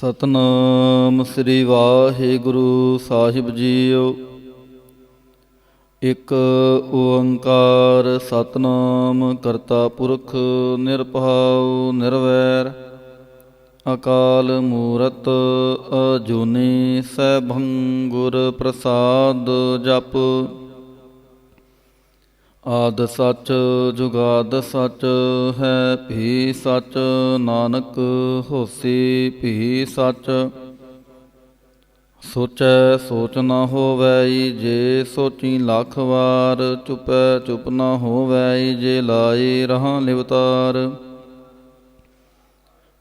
ਸਤਨਾਮ ਸ੍ਰੀ ਵਾਹਿਗੁਰੂ ਸਾਹਿਬ JIO. ਇੱਕ ਓੰਕਾਰ ਸਤਨਾਮ ਕਰਤਾ ਪੁਰਖ ਨਿਰਭਉ ਨਿਰਵੈਰ ਅਕਾਲ ਮੂਰਤ ਅਜੂਨੀ ਸੈਭੰ ਗੁਰ ਪ੍ਰਸਾਦ ਜਪ। ਆਦਿ ਸੱਚ ਜੁਗਾਦਿ ਸੱਚ ਹੈ ਭੀ ਸੱਚ ਨਾਨਕ ਹੋਸੀ ਭੀ ਸੱਚ। ਸੋਚੈ ਸੋਚ ਨ ਹੋਵੈ ਜੇ ਸੋਚੀ ਲੱਖ ਵਾਰ ਚੁਪੈ ਚੁਪ ਨ ਹੋਵੈ ਜੇ ਲਾਈ ਰਹਾਂ ਲਿਵਤਾਰ।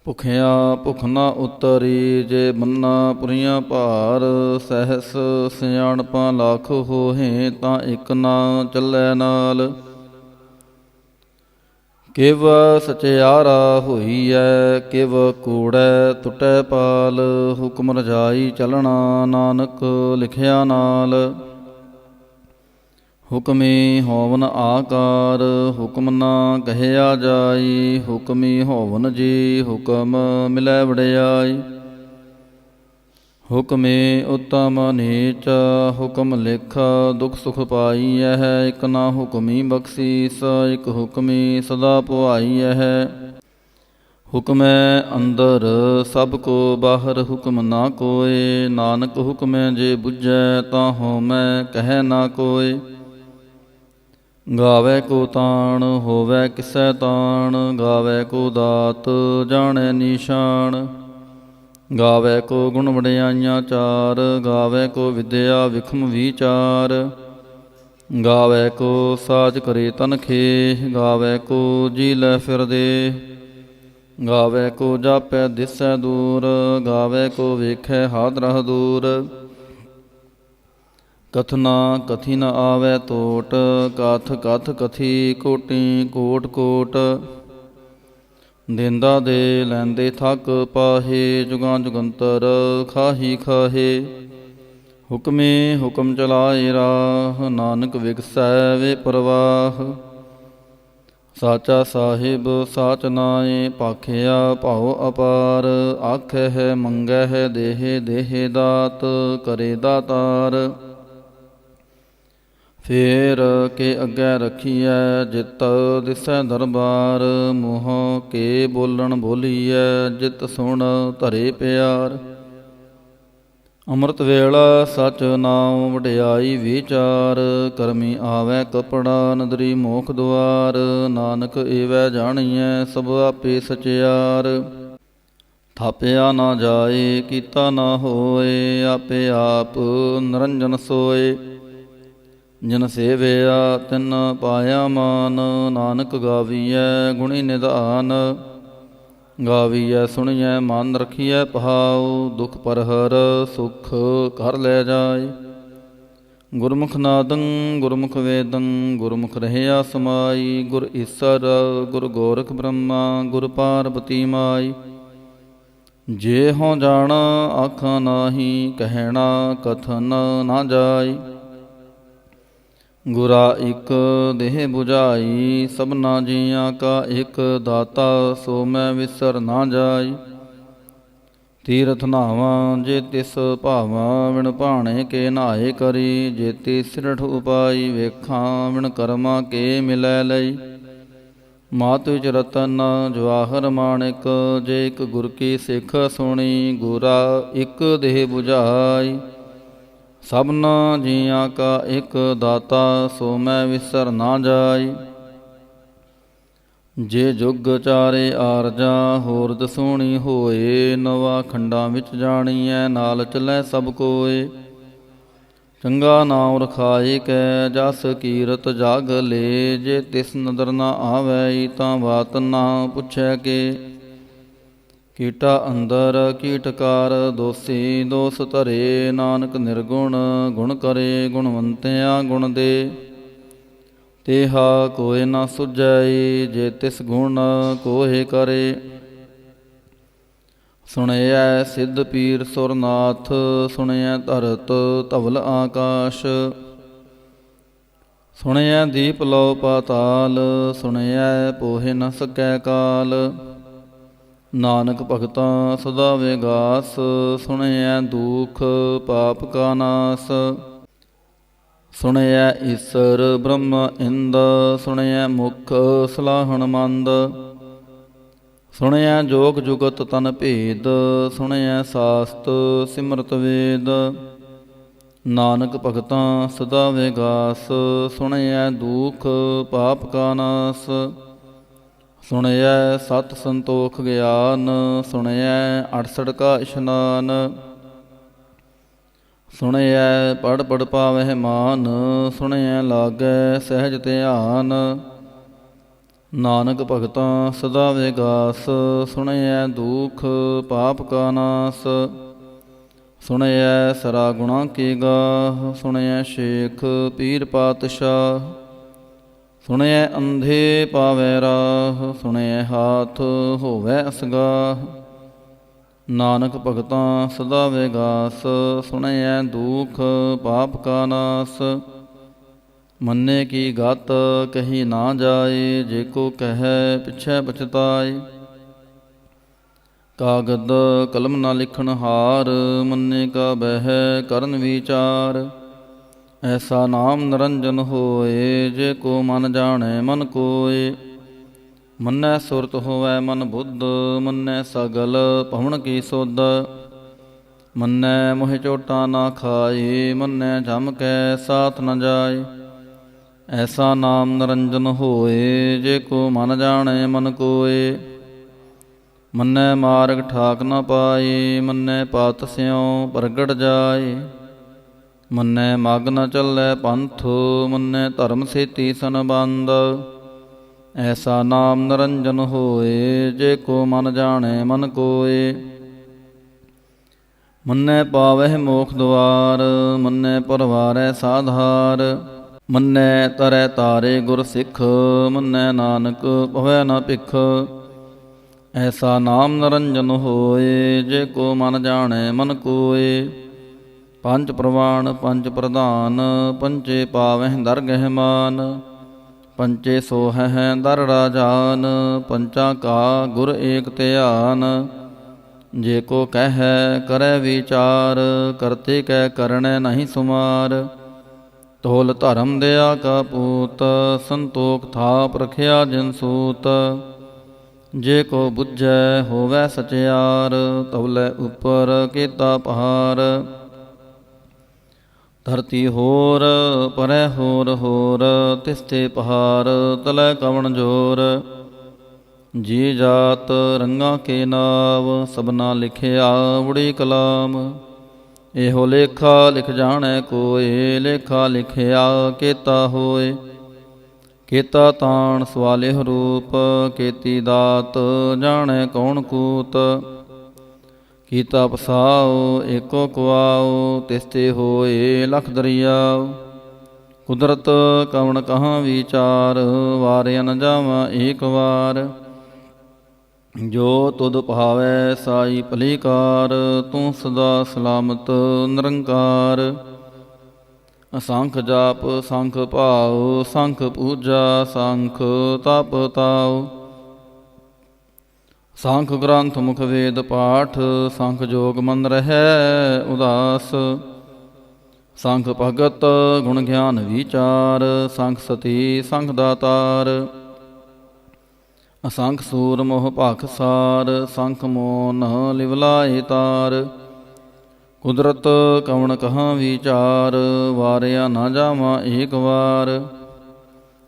ਭੁਖਿਆ ਭੁਖ ਨ ਉਤਰੀ ਜੇ ਮੰਨਾ ਪੁਰੀਆਂ ਭਾਰ ਸਹਿਸ ਸਿਆਣਪਾਂ ਲੱਖ ਹੋਹੇ ਤਾਂ ਇੱਕ ਨਾ ਚੱਲੈ ਨਾਲ। ਕਿਵ ਸਚਿਆਰਾ ਹੋਈਐ ਕਿਵ ਕੂੜੈ ਟੁੱਟੈ ਪਾਲ ਹੁਕਮ ਰਜਾਈ ਚਲਣਾ ਨਾਨਕ ਲਿਖਿਆ ਨਾਲ। ਹੁਕਮੀ ਹੋਵਨ ਆਕਾਰ ਹੁਕਮ ਨਾ ਕਹਿਆ ਜਾਈ ਹੁਕਮੀ ਹੋਵਨ ਜੀ ਹੁਕਮ ਮਿਲੈ ਵਡਿਆਈ। ਹੁਕਮੀ ਉਤਮ ਨੀਚ ਹੁਕਮ ਲਿਖ ਦੁਖ ਸੁਖ ਪਾਈਐ ਇਕ ਨਾ ਹੁਕਮੀ ਬਖਸ਼ੀਸ ਇਕ ਹੁਕਮੀ ਸਦਾ ਪੁਆਈਐ। ਹੁਕਮੈ ਅੰਦਰ ਸਭ ਕੋ ਬਾਹਰ ਹੁਕਮ ਨਾ ਕੋਇ ਨਾਨਕ ਹੁਕਮੈ ਜੇ ਬੁਝੈ ਤਾਂ ਹਉਮੈ ਕਹਿ ਨਾ ਕੋਇ। ਗਾਵੈ ਕੋ ਤਾਣ ਹੋਵੈ ਕਿਸੈ ਤਾਣ ਗਾਵੈ ਕੋ ਦਾਤ ਜਾਣੈ ਨੀਸ਼ਾਨ। ਗਾਵੈ ਕੋ ਗੁਣ ਵਡਿਆਈਆਂ ਚਾਰ ਗਾਵੈ ਕੋ ਵਿਦਿਆ ਵਿਖਮ ਵੀਚਾਰ। ਗਾਵੈ ਕੋ ਸਾਜ ਕਰੇ ਤਨਖੇ ਗਾਵੈ ਕੋ ਜੀ ਲੈ ਫਿਰਦੇ। ਗਾਵੈ ਕੋ ਜਾਪੈ ਦਿਸੈ ਦੂਰ ਗਾਵੈ ਕੋ ਵੇਖੈ ਹਾਦਰਹ ਦੂਰ। ਕਥਨਾ ਕਥੀ ਨ ਆਵੈ ਤੋਟ ਕਥ ਕਥ ਕਥੀ ਕੋਟੀ ਕੋਟ ਕੋਟ। ਦੇਂਦਾ ਦੇ ਲੈਂਦੇ ਥੱਕ ਪਾਹੇ ਜੁਗਾਂ ਜੁਗੰਤਰ ਖਾਹੀ ਖਾਹੇ। ਹੁਕਮੇ ਹੁਕਮ ਚਲਾਏ ਰਾਹ ਨਾਨਕ ਵਿਗਸੈ ਵੇ ਪ੍ਰਵਾਹ। ਸਾਚਾ ਸਾਹਿਬ ਸਾਚ ਨਾਏ ਭਾਖਿਆ ਭਾਉ ਅਪਾਰ ਆਖਹਿ ਮੰਗਹਿ ਦੇਹਿ ਦੇਹਿ ਦਾਤ ਕਰੇ ਦਾਤਾਰ। ਫੇਰ ਕੇ ਅੱਗੇ ਰੱਖੀਐ ਜਿਤ ਦਿਸੈ ਦਰਬਾਰ ਮੂੰਹ ਕੇ ਬੋਲਣ ਬੋਲੀਐ ਜਿਤ ਸੁਣ ਧਰੇ ਪਿਆਰ। ਅੰਮ੍ਰਿਤ ਵੇਲਾ ਸਚ ਨਾਮ ਵਡਿਆਈ ਵਿਚਾਰ ਕਰਮੀ ਆਵੈ ਕਪੜਾ ਨਦਰੀ ਮੋਖ ਦੁਆਰ। ਨਾਨਕ ਏਵੈ ਜਾਣੀਐ ਸਭ ਆਪੇ ਸਚਿਆਰ। ਥਾਪਿਆ ਨਾ ਜਾਏ ਕੀਤਾ ਨਾ ਹੋਏ ਆਪੇ ਆਪ ਨਿਰੰਜਨ ਸੋਏ। ਜਿਨ ਸੇਵਿਆ ਤਿਨ ਪਾਇਆ ਮਾਨ ਨਾਨਕ ਗਾਵੀਐ ਗੁਣੀ ਨਿਧਾਨ। ਗਾਵੀਐ ਸੁਣੀਐ ਮਨ ਰਖੀਐ ਪਹਾਉ ਦੁਖ ਪਰਹਰ ਸੁਖ ਘਰ ਲੈ ਜਾਏ। ਗੁਰਮੁਖ ਨਾਦੰ ਗੁਰਮੁਖ ਵੇਦੰ ਗੁਰਮੁਖ ਰਹਿਆ ਸਮਾਈ। ਗੁਰ ਈਸਰ ਗੁਰ ਗੋਰਖ ਬ੍ਰਹਮਾ ਗੁਰ ਪਾਰਬਤੀ ਮਾਈ। ਜੇ ਹਉ ਜਾਣਾ ਆਖਾਂ ਨਾਹੀ ਕਹਿਣਾ ਕਥਨ ਨਾ ਜਾਈ। ਗੁਰਾ ਇਕ ਦੇਹ 부ਝਾਈ ਸਭਨਾ ਜੀਆਂ ਕਾ ਇਕ ਦਾਤਾ ਸੋ ਮੈਂ ਵਿਸਰ ਨਾ ਜਾਈ। ਤੀਰਥ ਨਾਵਾਂ ਜੇ ਤਿਸ ਭਾਵਾਂ ਵਿਣ ਭਾਣੇ ਕੇ ਨਹਾਏ ਕਰੀ। ਜੇਤੀ ਸਿਰਠ ਉਪਾਈ ਵੇਖਾਂ ਵਿਣ ਕਰਮਾਂ ਕੇ ਮਿਲੈ ਲਈ। ਮਾਤ ਵਿਚ ਰਤਨ ਜਵਾਹਰ ਮਾਣਿਕ ਜੇ ਇਕ ਗੁਰ ਕੀ ਸਿੱਖ ਸੁਣੀ। ਗੁਰਾ ਇਕ ਦੇਹ 부ਝਾਈ ਸਭਨਾ ਜੀਆਂ ਕਾ ਇਕ ਦਾਤਾ ਸੋ ਮੈਂ ਵਿਸਰ ਨਾ ਜਾਈ। ਜੇ ਜੁਗ ਚਾਰੇ ਆਰਜਾ ਹੋਰ ਦਸੂਣੀ ਹੋਏ ਨਵਾ ਖੰਡਾਂ ਵਿੱਚ ਜਾਣੀਐ ਨਾਲ ਚੱਲੈ ਸਭ ਕੋਏ। ਚੰਗਾ ਨਾਮ ਰਖਾਏ ਕੈ ਜਸ ਕੀਰਤ ਜਗ ਲੇ ਜੇ ਤਿਸ ਨਦਰ ਨਾ ਆਵੈ ਤਾਂ ਬਾਤ ਨਾ ਪੁੱਛੈ ਕੇ। ਕੀਟਾ ਅੰਦਰ ਕੀਟਕਾਰ ਦੋਸੀ ਦੋਸ ਧਰੇ ਨਾਨਕ ਨਿਰਗੁਣ ਗੁਣ ਕਰੇ ਗੁਣਵੰਤਿਆ ਗੁਣ ਦੇ। ਤੇਹਾ ਕੋਇ ਨਾ ਸੁਝੈ ਜੇ ਤਿਸ ਗੁਣ ਕੋਇ ਕਰੇ। ਸੁਣਿਐ ਸਿੱਧ ਪੀਰ ਸੁਰਨਾਥ ਸੁਣਿਐ ਧਰਤ ਧਵਲ ਆਕਾਸ਼। ਸੁਣਿਐ ਦੀਪ ਲਉ ਪਾਤਾਲ ਸੁਣਿਐ ਪੋਹਿ ਨ ਸਕੈ ਕਾਲ। ਨਾਨਕ ਭਗਤਾਂ ਸਦਾ ਵਿਗਾਸ, ਸੁਣਿਐ ਦੁਖ ਪਾਪ ਕਾ ਨਾਸ। ਸੁਣਿਐ ਈਸਰ ਬ੍ਰਹਮ ਇੰਦ, ਸੁਣਿਐ ਮੁਖ ਸਲਾਹਣ ਮੰਦ। ਸੁਣਿਐ ਜੋਗ ਜੁਗਤ ਤਨ ਭੇਦ, ਸੁਣਿਐ ਸਾਸਤ ਸਿਮਰਤ ਵੇਦ। ਨਾਨਕ ਭਗਤਾਂ ਸਦਾ ਵਿਗਾਸ, ਸੁਣਿਐ ਦੁਖ ਪਾਪ ਕਾ ਨਾਸ। ਸੁਣਿਐ ਸਤ ਸੰਤੋਖ ਗਿਆਨ, ਸੁਣਿਐ 68 ਕਾ ਇਸ਼ਨਾਨ। ਸੁਣਿਐ ਪੜ੍ਹ ਪੜ੍ਹ ਪਾਵਹਿ ਮਾਨ, ਸੁਣਿਐ ਲਾਗੈ ਸਹਿਜ ਧਿਆਨ। ਨਾਨਕ ਭਗਤਾਂ ਸਦਾ ਵਿਗਾਸ, ਸੁਣਿਐ ਦੁਖ ਪਾਪ ਕਾ ਨਾਸ। ਸੁਣਿਐ ਸਰਾ ਗੁਣਾ ਕੀ ਗਾਹ, ਸੁਣਿਐ ਸ਼ੇਖ ਪੀਰ ਪਾਤਸ਼ਾਹ। ਸੁਣਿਐ ਅੰਧੇ ਪਾਵੈ ਰਾਹ, ਸੁਣਿਐ ਹਾਥ ਹੋਵੈ ਅਸਗਾਹ। ਨਾਨਕ ਭਗਤਾਂ ਸਦਾ ਵਿਗਾਸ, ਸੁਣਿਐ ਦੁਖ ਪਾਪ ਕਾ ਨਾਸ। ਮੰਨੇ ਕੀ ਗਤ ਕਹੀ ਨਾ ਜਾਏ, ਜੇ ਕੋ ਕਹੈ ਪਿਛੈ ਪਛਤਾਏ। ਕਾਗਦ ਕਲਮ ਨਾ ਲਿਖਣ ਹਾਰ, ਮੰਨੇ ਕਾ ਬਹਿ ਕਰਨ ਵਿਚਾਰ। ਐਸਾ ਨਾਮ ਨਿਰੰਜਨ ਹੋਏ, ਜੇ ਕੋ ਮਨ ਜਾਣੈ ਮਨ ਕੋਏ। ਮੰਨੈ ਸੁਰਤ ਹੋਵੈ ਮਨ ਬੁੱਧ, ਮੰਨੈ ਸਗਲ ਭਵਨ ਕੀ ਸੁਧ। ਮੰਨੈ ਮੋਹਿ ਚੋਟਾ ਨਾ ਖਾਏ, ਮੰਨੈ ਜਮ ਕੈ ਸਾਥ ਨ ਜਾਏ। ਐਸਾ ਨਾਮ ਨਿਰੰਜਨ ਹੋਏ, ਜੇ ਕੋ ਮਨ ਜਾਣੈ ਮਨ ਕੋਏ। ਮੰਨੈ ਮਾਰਗ ਠਾਕ ਨ ਪਾਏ, ਮੰਨੈ ਪਤ ਸਿਉ ਪ੍ਰਗਟ ਜਾਏ। ਮੰਨੈ ਮਗ ਨ ਚੱਲੈ ਪੰਥ, ਮੰਨੈ ਧਰਮ ਸੇਤੀ ਸੰਬੰਧ। ਐਸਾ ਨਾਮ ਨਿਰੰਜਨ ਹੋਏ, ਜੇ ਕੋ ਮਨ ਜਾਣੈ ਮਨ ਕੋਏ। ਮੰਨੈ ਪਾਵਹਿ ਮੋਖ ਦੁਆਰ, ਮੰਨੈ ਪਰਵਾਰੈ ਸਾਧਾਰ। ਮੰਨੈ ਤਰੈ ਤਾਰੇ ਗੁਰ ਸਿੱਖ, ਮੰਨੈ ਨਾਨਕ ਪਵੈ ਨ ਭਿਖ। ਐਸਾ ਨਾਮ ਨਿਰੰਜਨ ਹੋਏ, ਜੇ ਕੋ ਮਨ ਜਾਣੈ ਮਨ ਕੋਏ। ਪੰਜ ਪ੍ਰਵਾਨ ਪੰਜ ਪ੍ਰਧਾਨ, ਪੰਚੇ ਪਾਵਹਿ ਦਰਗਹਿ ਮਾਨ। ਪੰਚੇ ਸੋਹਹਿ ਦਰ ਰਾਜਾਨ, ਪੰਚਾਂ ਕਾ ਗੁਰ ਏਕ ਧਿਆਨ। ਜੇ ਕੋ ਕਹਿੈ ਕਰੈ ਵਿਚਾਰ, ਕਰਤੇ ਕੈ ਕਰਣੈ ਨਹੀਂ ਸੁਮਾਰ। ਤੋਲ ਧਰਮ ਦਿਆ ਕਾ ਪੂਤ, ਸੰਤੋਖ ਥਾਪ ਰਖਿਆ ਜਿਨ ਸੂਤ। ਜੇ ਕੋ ਬੁੱਝੈ ਹੋਵੈ ਸਚਿਆਰ, ਤਵਲੇ ਉਪਰ ਕੀਤਾ ਪਹਾਰ। ਧਰਤੀ ਹੋਰ ਪਰੈ ਹੋਰ ਹੋਰ, ਤਿਸ ਤੇ ਪਹਾਰ ਤਲੈ ਕਵਣ ਜੋਰ। ਜੀ ਜਾਤ ਰੰਗਾਂ ਕੇ ਨਾਵ, ਸਭਨਾ ਲਿਖਿਆ ਉੜੀ ਕਲਾਮ। ਇਹੋ ਲੇਖਾ ਲਿਖ ਜਾਣੈ ਕੋਇ, ਲੇਖਾ ਲਿਖਿਆ ਕੀਤਾ ਹੋਏ। ਕੀਤਾ ਤਾਣ ਸਵਾਲਿਹ ਰੂਪ, ਕੀਤੀ ਦਾਤ ਜਾਣੈ ਕੌਣ ਕੂਤ। ਕੀਤਾ ਪਸਾਉ ਏਕੋ ਕੁਆਉ, ਤਿਸ ਤੇ ਹੋਏ ਲਖ ਦਰਿਆਉ। ਕੁਦਰਤ ਕਵਣ ਕਹਾਂ ਵਿਚਾਰ, ਵਾਰਿਆ ਨ ਜਾਵਾਂ ਏਕ ਵਾਰ। ਜੋ ਤੁਧ ਭਾਵੈ ਸਾਈ ਭਲੀ ਕਾਰ, ਤੂੰ ਸਦਾ ਸਲਾਮਤ ਨਿਰੰਕਾਰ। ਅਸੰਖ ਜਾਪ ਸੰਖ ਭਾਉ, ਸੰਖ ਪੂਜਾ ਸੰਖ ਤਪ ਤਾਉ। ਸੰਖ ਗ੍ਰੰਥ ਮੁਖ ਵੇਦ ਪਾਠ, ਸੰਖ ਜੋਗ ਮਨ ਰਹੈ ਉਦਾਸ। ਸੰਖ ਭਗਤ ਗੁਣ ਗਿਆਨ ਵਿਚਾਰ, ਸੰਖ ਸਤੀ ਸੰਖ ਦਾਤਾਰ। ਅਸੰਖ ਸੂਰ ਮੋਹ ਭਾਖਸਾਰ, ਸੰਖ ਮੋਨ ਲਿਵਲਾਏ ਤਾਰ। ਕੁਦਰਤ ਕਵਣ ਕਹਾਂ ਵਿਚਾਰ, ਵਾਰਿਆ ਨਾ ਜਾਵਾਂ ਏਕ ਵਾਰ।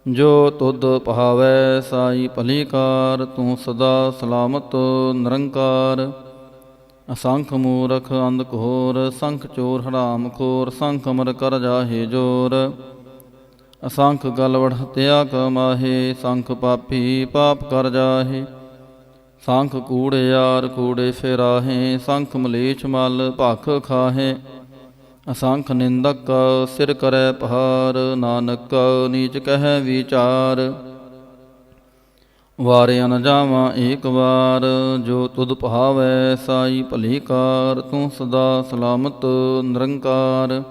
ਜੋ ਤੁਧ ਭਾਵੈ ਸਾਈ ਭਲੀ ਕਾਰ, ਤੂੰ ਸਦਾ ਸਲਾਮਤ ਨਿਰੰਕਾਰ। ਅਸੰਖ ਮੂਰਖ ਅੰਧ ਘੋਰ, ਸੰਖ ਚੋਰ ਹਰਾਮ ਖੋਰ। ਸੰਖ ਅਮਰ ਕਰ ਜਾਹੇ ਜੋਰ, ਅਸੰਖ ਗਲਵੜ ਹਤਿਆ ਕਮਾਹੇ। ਸੰਖ ਪਾਪੀ ਪਾਪ ਕਰ ਜਾਹੇ। ਸੰਖ ਕੂੜਿਆਰ ਕੂੜੇ ਫਿਰਾਹੇ, ਸੰਖ ਮਲੇਛ ਮਲ ਭਖ ਖਾਹੇ। ਅਸੰਖ ਨਿੰਦਕ ਸਿਰ ਕਰੈ ਪਹਾਰ, ਨਾਨਕ ਨੀਚ ਕਹਿ ਵਿਚਾਰ। ਵਾਰਿਆ ਨ ਜਾਵਾਂ ਏਕ ਵਾਰ, ਜੋ ਤੁਧ ਭਾਵੈ ਸਾਈ ਭਲੀ ਕਾਰ। ਤੂੰ ਸਦਾ ਸਲਾਮਤ ਨਿਰੰਕਾਰ।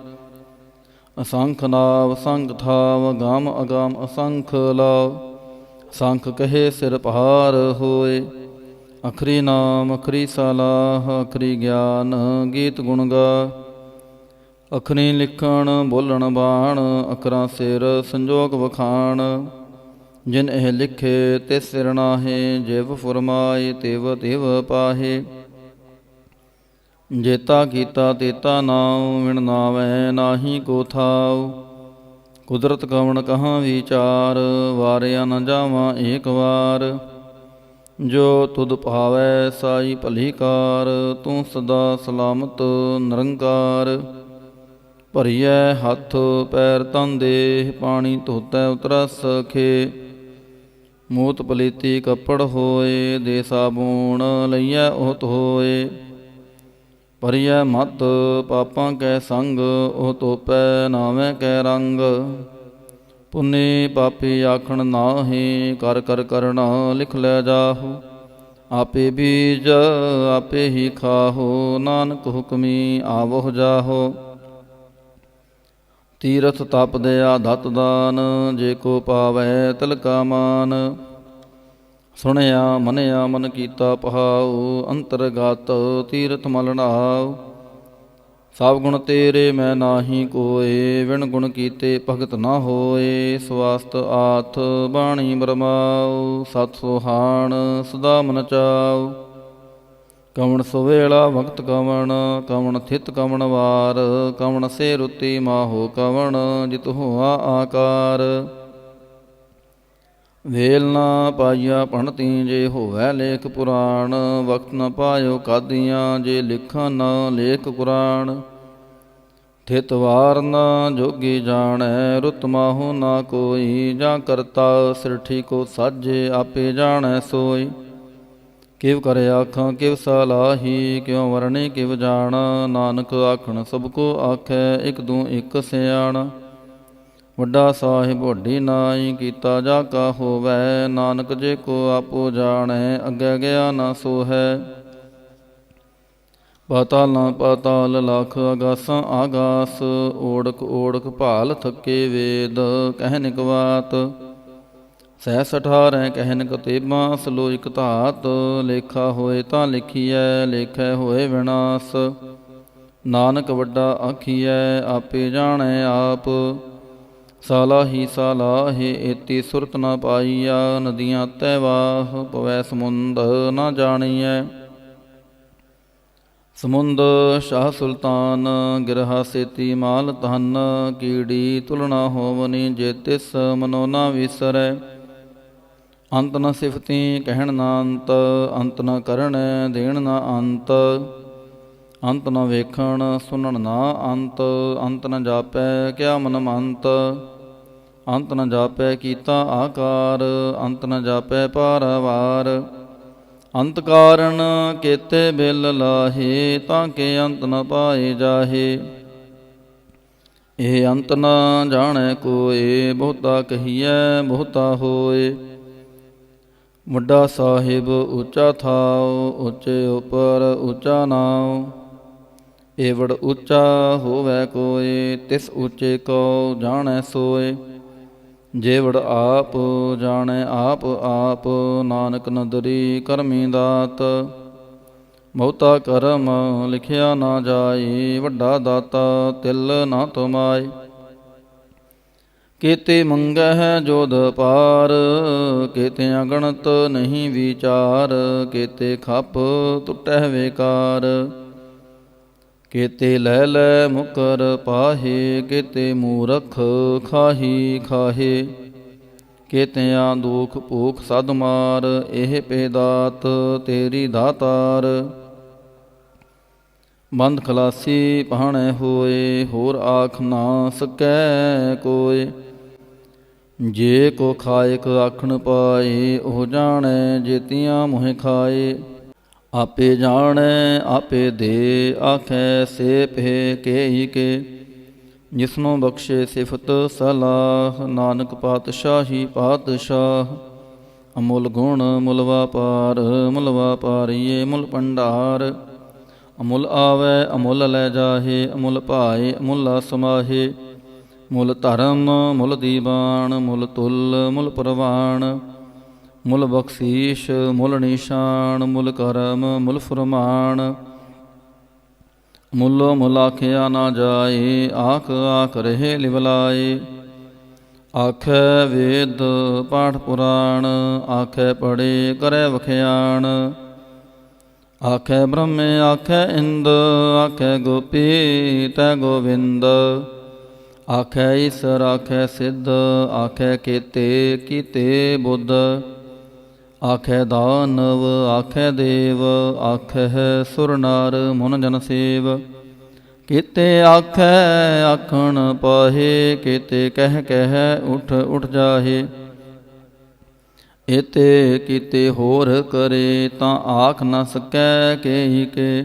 ਅਸੰਖ ਨਾਵ ਸੰਖ ਥਾਵ, ਗਮ ਅਗਮ ਅਸੰਖ ਲਾਵ। ਸੰਖ ਕਹੇ ਸਿਰ ਪਹਾਰ ਹੋਏ, ਅਖਰੀ ਨਾਮ ਅਖਰੀ ਸਲਾਹ ਅਖਰੀ ਗਿਆਨ ਗੀਤ ਗੁਣ ਗਾ। ਅਖਰੀ ਲਿਖਣ ਬੋਲਣ ਬਾਣ ਅਖਰਾਂ ਸਿਰ ਸੰਜੋਗ ਵਖਾਣ। ਜਿਨ ਇਹ ਲਿਖੇ ਤਿਸ ਸਿਰ ਨਾਹੇ ਜਿਵ ਫੁਰਮਾਏ ਤਿਵ ਤਿਵ ਪਾਹੇ। ਜੇਤਾ ਕੀਤਾ ਤੇਤਾ ਨਾਉ ਵਿਣ ਨਾਵੈ ਨਾਹੀ ਕੋ ਥਾਉ। ਕੁਦਰਤ ਕਵਣ ਕਹਾਂ ਵਿਚਾਰ ਵਾਰਿਆ ਨ ਜਾਵਾਂ ਏਕ ਵਾਰ। ਜੋ ਤੁਧ ਭਾਵੈ ਸਾਈ ਭਲੀ ਕਾਰ ਤੂੰ ਸਦਾ ਸਲਾਮਤ ਨਿਰੰਕਾਰ। ਭਰੀਐ ਹੱਥ ਪੈਰ ਤਨ ਦੇਹ ਪਾਣੀ ਧੋਤੈ ਉਤਰਸ ਖੇ। ਮੂਤ ਪਲੀਤੀ ਕੱਪੜ ਹੋਏ ਦੇ ਸਾਬੂਣ ਲਈਐ ਉਹਤ ਹੋਏ। ਭਰੀਐ ਮਤ ਪਾਪਾਂ ਕੈ ਸੰਗ ਉਹ ਤੋਪੈ ਨਾਵੇਂ ਕੈ ਰੰਗ। ਪੁੰਨੇ ਪਾਪੀ ਆਖਣ ਨਾਹੀਂ ਕਰ ਕਰ ਕਰਣਾ ਲਿਖ ਲੈ ਜਾਹੋ। ਆਪੇ ਬੀਜ ਆਪੇ ਹੀ ਖਾਹੋ ਨਾਨਕ ਹੁਕਮੀ ਆਵੋ ਜਾਹੋ। ਤੀਰਥ ਤਪ ਦਇਆ ਧਤ ਦਾਨ ਜੇ ਕੋ ਪਾਵੈ ਤਿਲਕਾ ਮਾਨ। ਸੁਣਿਆ ਮੰਨਿਆ ਮਨ ਕੀਤਾ ਪਹਾਉ ਅੰਤਰਗਤ ਤੀਰਥ ਮਲ ਨਹਾਉ। ਸਭ ਗੁਣ ਤੇਰੇ ਮੈਂ ਨਾਹੀ ਕੋਏ ਵਿਣ ਗੁਣ ਕੀਤੇ ਭਗਤ ਨਾ ਹੋਏ। ਸਵਾਸਤ ਆਥ ਬਾਣੀ ਬਰਮਾਉ ਸਤ ਸੁਹਾਣ ਸਦਾ ਮਨ ਚਾਉ। ਕਵਣ ਸੁਵੇਲਾ ਵਕਤ ਕਵਣ ਕਵਣ ਥਿਤ ਕਵਣ ਵਾਰ। ਕਵਣ ਸੇ ਰੁਤੀ ਮਾਹੋ ਕਵਣ ਜਿਤ ਹੋਆ ਆਕਾਰ। ਵੇਲ ਨਾ ਪਾਈਆ ਪਣਤੀ ਜੇ ਹੋਵੈ ਲੇਖ ਪੁਰਾਣ। ਵਕਤ ਨ ਪਾਇਓ ਕਾਦੀਆਂ ਜੇ ਲਿਖਾਂ ਨ ਲੇਖ ਕੁਰਾਨ। ਥਿਤ ਵਾਰ ਨ ਜੋਗੀ ਜਾਣੈ ਰੁਤ ਮਾਹੋ ਨਾ ਕੋਈ। ਜਾਂ ਕਰਤਾ ਸਿਰਠੀ ਕੋ ਸਾਜੇ ਆਪੇ ਜਾਣੈ ਸੋਈ। ਕਿਵ ਕਰ ਆਖਾਂ ਕਿਵ ਸਲਾਹੀ ਕਿਉ ਵਰਣੇ ਕਿਵ ਜਾਣਾ। ਨਾਨਕ ਆਖਣ ਸਭ ਕੋ ਆਖੈ ਇਕ ਦੂ ਇਕ ਸਿਆਣਾ। ਵੱਡਾ ਸਾਹਿਬ ਵੱਡੀ ਨਾਈ ਕੀਤਾ ਜਾ ਕਾ ਹੋਵੈ। ਨਾਨਕ ਜੇ ਕੋ ਆਪੋ ਜਾਣੈ ਅੱਗੇ ਗਿਆ ਨਾ ਸੋ ਹੈ। ਪਾਤਾਲ ਨਾ ਪਾਤਾਲ ਲਖ ਆਗਾਸਾਂ ਆਗਾਸ। ਓੜਕ ਓੜਕ ਭਾਲ ਥੱਕੇ ਵੇਦ ਕਹਿਨ ਇਕ ਬਾਤ। ਸਹਿ 18 ਕਹਿਨ ਕਤੇਬਾਂ ਸਲੋ ਇਕ ਧਾਤ। ਲੇਖਾ ਹੋਏ ਤਾਂ ਲਿਖੀਐ ਲੇਖੈ ਹੋਏ ਵਿਨਾਸ਼। ਨਾਨਕ ਵੱਡਾ ਆਖੀਐ ਆਪੇ ਜਾਣੈ ਆਪ। ਸਾਲਾਹੀ ਸਾਲਾਹੇ ਏਤੀ ਸੁਰਤ ਨ ਪਾਈਆ। ਨਦੀਆਂ ਤੈ ਵਾਹ ਪਵੈ ਸਮੁੰਦ ਨਾ ਜਾਣੀਐ। ਸਮੁੰਦ ਸ਼ਾਹ ਸੁਲਤਾਨ ਗਿਰਹਾ ਸੇਤੀ ਮਾਲ ਧਨ। ਕੀੜੀ ਤੁਲਨਾ ਹੋਵਨੀ ਜੇ ਤਿਸ ਮਨੋ ਨਾ ਵਿਸਰੈ। ਅੰਤ ਨ ਸਿਫਤੀ ਕਹਿਣ ਨਾ ਅੰਤ ਅੰਤ ਨ ਕਰਣੈ ਦੇਣ ਨਾ ਅੰਤ। ਅੰਤ ਨ ਵੇਖਣ ਸੁਣਨ ਨਾ ਅੰਤ ਅੰਤ ਨ ਜਾਪੈ ਕਿਆ ਮਨ ਮੰਤ। ਅੰਤ ਨ ਜਾਪੈ ਕੀਤਾ ਆਕਾਰ ਅੰਤ ਨ ਜਾਪੈ ਪਾਰਵਾਰ। ਅੰਤ ਕਾਰਨ ਕੇਤੇ ਬਿਲ ਲਾਹੇ ਤਾਂ ਕੇ ਅੰਤ ਨ ਪਾਏ ਜਾਹੇ। ਇਹ ਅੰਤ ਨ ਜਾਣੈ ਕੋਏ ਬਹੁਤਾ ਕਹੀਐ ਬਹੁਤਾ ਹੋਏ। ਵੱਡਾ ਸਾਹਿਬ ਉੱਚਾ ਥਾਉ ਉੱਚੇ ਉਪਰ ਉੱਚਾ ਨਾਉ। ਏਵੜ ਉੱਚਾ ਹੋਵੈ ਕੋਏ ਤਿਸ ਉੱਚੇ ਕੋ ਜਾਣੈ ਸੋਏ। ਜੇਵੜ ਆਪ ਜਾਣੈ ਆਪ ਆਪ ਨਾਨਕ ਨਦਰੀ ਕਰਮੀ ਦਾਤ। ਬਹੁਤਾ ਕਰਮ ਲਿਖਿਆ ਨਾ ਜਾਏ ਵੱਡਾ ਦਾਤਾ ਤਿਲ ਨਾ ਤੁਮਾਏ। ਕੇਤੇ ਮੰਗਹਿ ਜੋਧ ਪਾਰ ਕੇਤੇ ਅਗਣਤ ਨਹੀਂ ਵਿਚਾਰ। ਕੇਤੇ ਖਪ ਟੁੱਟਹਿ ਵੇਕਾਰ ਕੇਤੇ ਲੈ ਲੈ ਮੁਕਰ ਪਾਹੇ। ਕੇਤੇ ਮੂਰਖ ਖਾਹੀ ਖਾਹੇ ਕੇਤਿਆਂ ਦੁਖ ਭੂਖ ਸਦ ਮਾਰ। ਇਹ ਪੇਦਾਤ ਤੇਰੀ ਦਾਤਾਰ। ਬੰਦ ਖਲਾਸੀ ਪਾਹਣੈ ਹੋਏ ਹੋਰ ਆਖ ਨਾ ਸਕੈ ਕੋਏ। ਜੇ ਕੋ ਖਾਇਕ ਆਖਣ ਪਾਏ ਉਹ ਜਾਣੈ ਜੇਤੀਆਂ ਮੋਹਿ ਖਾਏ। ਆਪੇ ਜਾਣੈ ਆਪੇ ਦੇ ਆਖੈ ਸੇ ਭੇ ਕੇ ਕੇ। ਜਿਸਨੂੰ ਬਖਸ਼ੇ ਸਿਫਤ ਸਲਾਹ ਨਾਨਕ ਪਾਤਸ਼ਾਹੀ ਪਾਤਸ਼ਾਹ। ਅਮੁੱਲ ਗੁਣ ਮੁੱਲ ਵਾਪਾਰੀਏ ਮੁੱਲ ਭੰਡਾਰ। ਅਮੁੱਲ ਆਵੈ ਅਮੁੱਲ ਲੈ ਜਾਹੇ ਅਮੁੱਲ ਭਾਏ ਅਮੁੱਲਾ ਸਮਾਹੇ। ਮੁੱਲ ਧਰਮ ਮੁੱਲ ਦੀਵਾਨ ਮੁੱਲ ਤੁਲ ਮੁੱਲ ਪ੍ਰਵਾਨ। ਮੁਲ ਬਖਸ਼ੀਸ਼ ਮੁਲ ਨਿਸ਼ਾਨ ਮੁਲ ਕਰਮ ਮੁਲ ਫੁਰਮਾਨ। ਮੁੱਲੋ ਮੁਲ ਆਖਿਆ ਨਾ ਜਾਏ ਆਖ ਆਖ ਰਹੇ ਲਿਵਲਾਏ। ਆਖੈ ਵੇਦ ਪਾਠ ਪੁਰਾਣ ਆਖੈ ਪੜ੍ਹੇ ਕਰੈ ਵਖਿਆਣ। ਆਖੈ ਬ੍ਰਹਮੇ ਆਖੈ ਇੰਦ ਆਖੈ ਗੋਪੀ ਤੈ ਗੋਵਿੰਦ। ਆਖੈ ਈਸਰ ਆਖੈ ਸਿੱਧ ਆਖੈ ਕੇਤੇ ਕੀਤੇ ਬੁੱਧ। ਆਖੈ ਦਾਨਵ ਆਖੈ ਦੇਵ ਆਖੈ ਸੁਰ ਨਰ ਮੁਨ ਜਨ ਸੇਵ। ਕੀਤੇ ਆਖੈ ਆਖਣ ਪਾਹੇ ਕੀਤੇ ਕਹਿ ਉਠ ਉਠ ਜਾਹੇ। ਏਤੇ ਕੀਤੇ ਹੋਰ ਕਰੇ ਤਾਂ ਆਖ ਨ ਸਕੈ ਕੇਹੀ ਕੇ।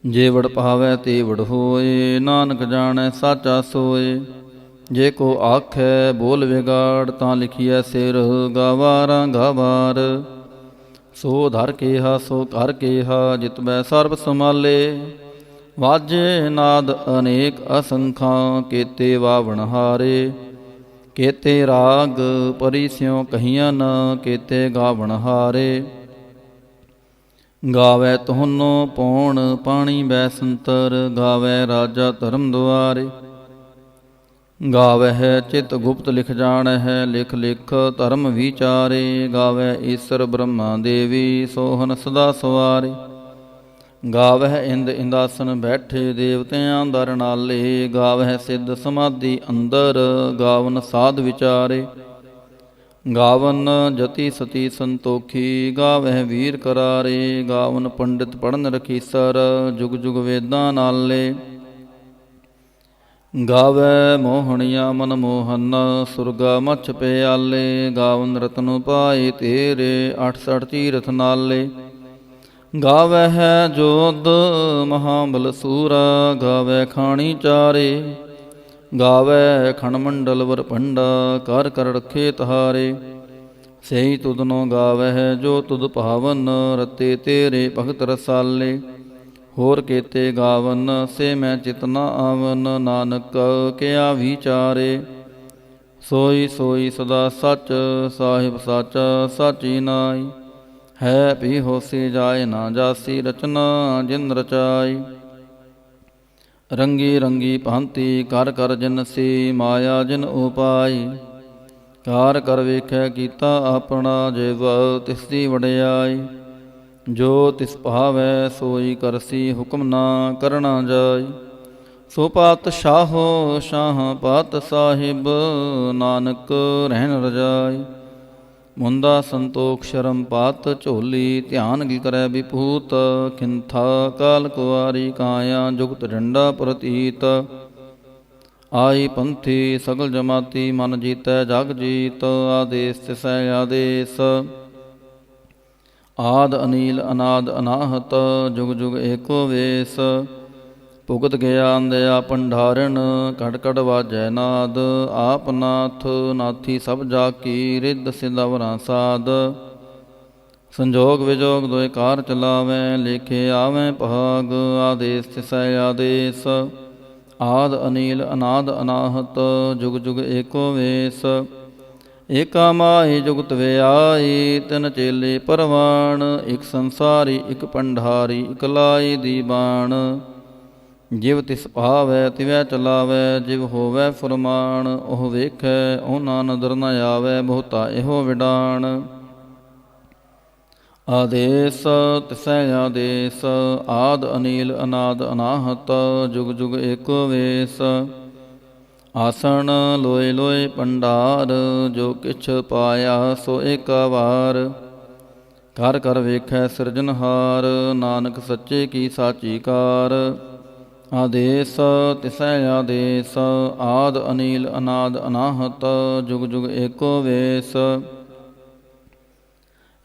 ਜੇ ਵਡ ਪਾਵੈ ਤੇ ਵਡ ਹੋਏ ਨਾਨਕ ਜਾਣੈ ਸਾਚਾ ਸੋਏ। ਜੇ ਕੋ ਆਖੈ ਬੋਲ ਵਿਗਾੜ ਤਾਂ ਲਿਖੀਐ ਸਿਰ ਗਾਵਾਰਾਂ ਗਾਵਾਰ। ਸੋ ਧਰ ਕੇਹਾ ਸੋ ਕਰ ਕੇਹਾ ਜਿਤਬੈ ਸਰਬ ਸੰਭਾਲੇ। ਵਾਜੇ ਨਾਦ ਅਨੇਕ ਅਸੰਖਾਂ ਕੀਤੇ ਵਾਵਣ ਹਾਰੇ। ਕੀਤੇ ਰਾਗ ਪਰੀ ਸਿਉ ਕਹੀਆਂ ਨ ਕੀਤੇ ਗਾਵਣ ਹਾਰੇ। ਗਾਵੈ ਤੁਹਾਨੋ ਪੌਣ ਪਾਣੀ ਬੈ ਸੰਤਰ ਗਾਵੈ ਰਾਜਾ ਧਰਮ ਦੁਆਰੇ। ਗਾਵਹਿ ਚਿਤ ਗੁਪਤ ਲਿਖ ਜਾਣਹਿ ਲਿਖ ਲਿਖ ਧਰਮ ਵਿਚਾਰੇ। ਗਾਵੈ ਈਸਰ ਬ੍ਰਹਮਾ ਦੇਵੀ ਸੋਹਨ ਸਦਾ ਸਵਾਰੇ। ਗਾਵਹਿ ਇੰਦ ਇੰਦਾਸਨ ਬੈਠੇ ਦੇਵਤਿਆਂ ਦਰ ਨਾਲੇ। ਗਾਵਹਿ ਸਿੱਧ ਸਮਾਧੀ ਅੰਦਰ ਗਾਵਨ ਸਾਧ ਵਿਚਾਰੇ। ਗਾਵਨ ਜਤੀ ਸਤੀ ਸੰਤੋਖੀ ਗਾਵਹਿ ਵੀਰ ਕਰਾਰੇ। ਗਾਵਨ ਪੰਡਿਤ ਪੜਨ ਰਖੀਸਰ ਜੁਗ ਜੁਗ ਵੇਦਾਂ ਨਾਲੇ। ਗਾਵੈ ਮੋਹਣੀਆ ਮਨ ਮੋਹਨ ਸੁਰਗਾ ਮਛ ਪਿਆਲੇ। ਗਾਵਨ ਰਤਨ ਪਾਏ ਤੇਰੇ 68 ਤੀਰਥ ਨਾਲੇ। ਗਾਵਹਿ ਜੋਧ ਮਹਾਬਲ ਸੂਰਾ ਗਾਵੈ ਖਾਣੀ ਚਾਰੇ। ਗਾਵੈ ਖਣ ਮੰਡਲ ਵਰ ਪੰਡਾ ਕਰ ਕਰ ਰਖੇ ਤਹਾਰੇ। ਸਹੀ ਤੁਧਨੋ ਗਾਵਹਿ ਜੋ ਤੁਧ ਭਾਵਨ ਰਤੇ ਤੇਰੇ ਭਗਤ ਰਸਾਲੇ। ਹੋਰ ਕੀਤੇ ਗਾਵਨ ਸੇ ਮੈਂ ਚਿਤ ਨ ਆਵਨ ਨਾਨਕ ਕਿਆ ਵਿਚਾਰੇ। ਸੋਈ ਸੋਈ ਸਦਾ ਸੱਚ ਸਾਹਿਬ ਸਾਚਾ ਸਾਚੀ ਨਾਈ। ਹੈ ਵੀ ਹੋਸੀ ਜਾਏ ਨਾ ਜਾਸੀ ਰਚਨਾ ਜਿਨ ਰਚਾਈ। ਰੰਗੀ ਰੰਗੀ ਭਾਂਤੀ ਕਰ ਕਰ ਜਿਨਸੀ ਮਾਇਆ ਜਿਨ ਉਪਾਈ। ਕਾਰ ਕਰ ਵੇਖੈ ਕੀਤਾ ਆਪਣਾ ਜਿਵ ਤਿਸਦੀ ਵਡਿਆਈ। ਜੋ ਤਿਸ ਭਾਵੈ ਸੋਈ ਕਰਸੀ ਹੁਕਮ ਨਾ ਕਰਨਾ ਜਾਈ। ਸੋ ਪਾਤਸ਼ਾਹੋ ਸ਼ਾਹ ਪਾਤ ਸਾਹਿਬ ਨਾਨਕ ਰਹਿਣ ਰਜਾਈ। ਮੁੰਦਾ ਸੰਤੋਖ ਸ਼ਰਮ ਪਾਤ ਝੋਲੀ ਧਿਆਨ ਗਿ ਕਰੈ ਵਿਭੂਤ। ਖਿੰਥਾ ਕਾਲ ਕੁਆਰੀ ਕਾਇਆ ਜੁਗਤ ਡੰਡਾ ਪ੍ਰਤੀਤ। ਆਈ ਪੰਥੀ ਸਗਲ ਜਮਾਤੀ ਮਨ ਜੀਤੈ ਜਗ ਜੀਤ। ਆਦੇਸ ਤਿਸੈ ਆਦੇਸ ਆਦ ਅਨੀਲ ਅਨਾਦ ਅਨਾਹਤ ਜੁਗ ਜੁਗ ਏਕੋ ਵੇਸ। ਭੁਗਤ ਗਿਆਨ ਦਇਆ ਭੰਡਾਰਨ ਕੜ ਕੜ ਵਾਜੈ ਨਾਦ। ਆਪ ਨਾਥ ਨਾਥੀ ਸਭ ਜਾ ਕੀ ਰਿੱਧ ਸਿਦਵਰਾਂ ਸਾਧ। ਸੰਜੋਗ ਵਿਜੋਗ ਦੋਇ ਕਾਰ ਚਲਾਵੈ ਲੇਖੇ ਆਵੈ ਭਾਗ। ਆਦੇਸ ਤਿਸੈ ਆਦੇਸ ਆਦ ਅਨੀਲ ਅਨਾਦ ਅਨਾਹਤ ਜੁਗ ਜੁਗ ਏਕੋ ਵੇਸ। ਏਕਾ ਮਾਹੀ ਜੁਗਤ ਵਿਆਈ ਤਿਨ ਚੇਲੇ ਪਰਵਾਣ। ਇਕ ਸੰਸਾਰੀ ਇਕ ਪੰਡਾਰੀ ਇਕ ਲਾਈ ਦੀਬਾਨ। ਜਿਵ ਤਿਸ ਭਾਵੈ ਤਿਵੈ ਚਲਾਵੈ ਜਿਵ ਹੋਵੈ ਫੁਰਮਾਨ। ਉਹ ਵੇਖੈ ਉਹਨਾਂ ਨਦਰ ਨ ਆਵੈ ਬਹੁਤਾ ਇਹੋ ਵਿਡਾਣ। ਆਦੇਸ ਤਿਸੈ ਆਦੇਸ ਆਦ ਅਨੀਲ ਅਨਾਦ ਅਨਾਹਤ ਜੁਗ ਜੁਗ ਏਕੋ ਵੇਸ। ਆਸਣ ਲੋਏ ਲੋਏ ਭੰਡਾਰ ਜੋ ਕਿਛ ਪਾਇਆ ਸੋ ਏਕਾ ਵਾਰ। ਕਰ ਕਰ ਵੇਖੈ ਸਿਰਜਨਹਾਰ ਨਾਨਕ ਸੱਚੇ ਕੀ ਸਾਚੀ ਕਾਰ। ਆਦੇਸ ਤਿਸੈ ਆਦੇਸ ਆਦ ਅਨੀਲ ਅਨਾਦ ਅਨਾਹਤ ਜੁਗ ਜੁਗ ਏਕੋ ਵੇਸ।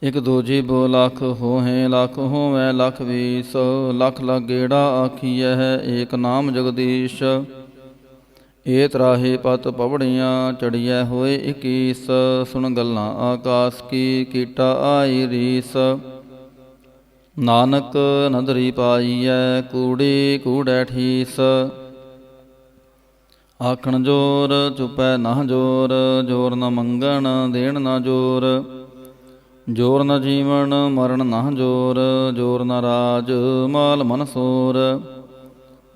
ਇਕ ਦੋ ਜੀਬੋ ਲੱਖ ਹੋਹੈ ਲੱਖ ਹੋਵੈ ਲੱਖ ਵੀਸ। ਲੱਖ ਲੱਖ ਗੇੜਾ ਆਖੀਐ ਏਕ ਨਾਮ ਜਗਦੀਸ਼। ਏ ਤਰਾਹੇ ਪਤ ਪਵੜੀਆਂ ਚੜੀਐ ਹੋਏ 21। ਸੁਣ ਗੱਲਾਂ ਆਕਾਸ ਕੀ ਕੀਟਾ ਆਈ ਰੀਸ। ਨਾਨਕ ਨਦਰੀ ਪਾਈਐ ਕੂੜੀ ਕੂੜੈ ਠੀਸ। ਆਖਣ ਜੋਰ ਚੁਪੈ ਨਾ ਜੋਰ ਜੋਰ ਨ ਮੰਗਣ ਦੇਣ ਨਾ ਜੋਰ। ਜੋਰ ਨ ਜੀਵਨ ਮਰਨ ਨਾ ਜੋਰ, ਜੋਰ ਨ ਰਾਜ ਮਾਲ ਮਨ ਸੋਰ।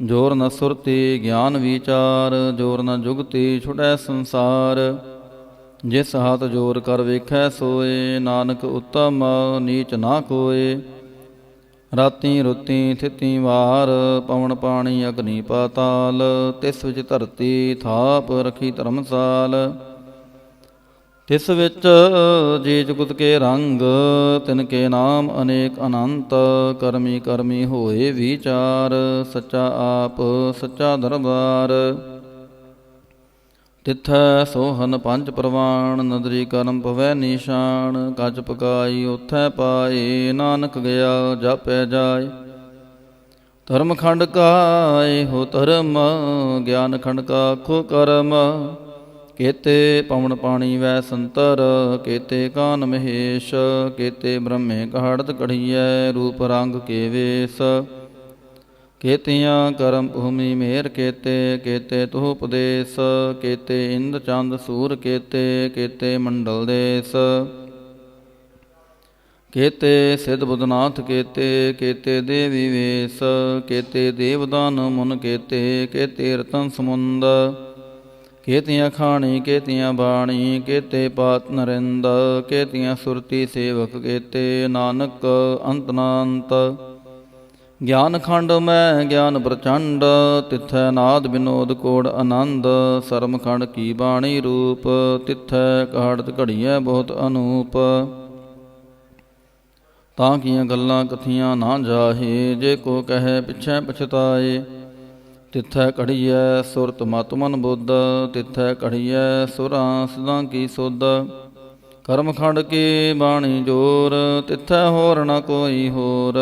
ਜੋਰ ਨ ਸੁਰਤੀ ਗਿਆਨ ਵਿਚਾਰ, ਜੋਰ ਨ ਜੁਗਤੀ ਛੁਟੈ ਸੰਸਾਰ। ਜਿਸ ਹੱਥ ਜੋਰ ਕਰ ਵੇਖੈ ਸੋਏ, ਨਾਨਕ ਉੱਤਮ ਨੀਚ ਨਾ ਕੋਏ। ਰਾਤੀ ਰੁੱਤੀ ਥਿਤੀ ਵਾਰ, ਪਵਨ ਪਾਣੀ ਅਗਨੀ ਪਾਤਾਲ। ਤਿਸ ਵਿੱਚ ਧਰਤੀ ਥਾਪ ਰਖੀ ਧਰਮਸਾਲ। ਤਿਸ ਵਿੱਚ ਜੀ ਜੁਗਤ ਕੇ ਰੰਗ, ਤਿਨ ਕੇ ਨਾਮ ਅਨੇਕ ਅਨੰਤ। ਕਰਮੀ ਕਰਮੀ ਹੋਏ ਵਿਚਾਰ, ਸੱਚਾ ਆਪ ਸੱਚਾ ਦਰਬਾਰ। ਤਿੱਥੈ ਸੋਹਨ ਪੰਜ ਪ੍ਰਵਾਨ, ਨਦਰੀ ਕਰਮ ਪਵੈ ਨਿਸ਼ਾਨ। ਕੱਚ ਪਕਾਈ ਉਥੈ ਪਾਏ, ਨਾਨਕ ਗਿਆ ਜਾਪੈ ਜਾਏ। ਧਰਮ ਖੰਡ ਕਾ ਇਹੋ ਧਰਮ, ਗਿਆਨ ਖੰਡ ਕਾ ਆਖੋ ਕਰਮ। ਕੇਤੇ ਪਵਨ ਪਾਣੀ ਵੈ ਸੰਤਰ, ਕੇਤੇ ਕਾਨ ਮਹੇਸ਼। ਕੇਤੇ ਬ੍ਰਹਮੇ ਕਹਾੜਤ ਕੜੀਐ, ਰੂਪ ਰੰਗ ਕੇ ਵੇਸ। ਕੇਤੀਆਂ ਕਰਮ ਭੂਮੀ ਮੇਰ ਕੇਤੇ, ਕੇਤੇ ਤੁਹ ਉਪਦੇਸ। ਕੇਤੇ ਇੰਦ ਚੰਦ ਸੂਰ ਕੇਤੇ, ਕੇਤੇ ਮੰਡਲ ਦੇਸ। ਕੇਤੇ ਸਿਧ ਬੁਧਨਾਥ ਕੇਤੇ, ਕੇਤੇ ਦੇਵੀ ਵੇਸ। ਕੇਤੇ ਦੇਵਦਾਨ ਮੁਨ ਕੇਤੇ, ਕੇਤੇ ਰਤਨ ਸਮੁੰਦ। ਕੇਤੀਆਂ ਖਾਣੀ ਕੇਤੀਆਂ ਬਾਣੀ, ਕੇਤੇ ਪਾਤ ਨਰਿੰਦ। ਕੇਤੀਆਂ ਸੁਰਤੀ ਸੇਵਕ ਕੇਤੇ, ਨਾਨਕ ਅੰਤ ਨਾ ਅੰਤ। ਗਿਆਨ ਖੰਡ ਮੈਂ ਗਿਆਨ ਪ੍ਰਚੰਡ, ਤਿੱਥੈ ਨਾਦ ਵਿਨੋਦ ਕੋੜ ਆਨੰਦ। ਸਰਮ ਖੰਡ ਕੀ ਬਾਣੀ ਰੂਪ, ਤਿੱਥੈ ਕਾੜਤ ਘੜੀਐ ਬਹੁਤ ਅਨੂਪ। ਤਾਂ ਕੀਆਂ ਗੱਲਾਂ ਕਥੀਆਂ ਨਾ ਜਾਹੇ, ਜੇ ਕੋ ਕਹੈ ਪਿਛੈ ਪਛਤਾਏ। ਤਿੱਥੈ ਘੜੀਐ ਸੁਰਤ ਮਤ ਮਨ ਬੁੱਧ, ਤਿੱਥੈ ਘੜੀਐ ਸੁਰਾਂ ਸਦਾ ਕੀ ਸੁਧ। ਕਰਮ ਖੰਡ ਕੀ ਬਾਣੀ ਜੋਰ, ਤਿੱਥੈ ਹੋਰ ਨ ਕੋਈ ਹੋਰ।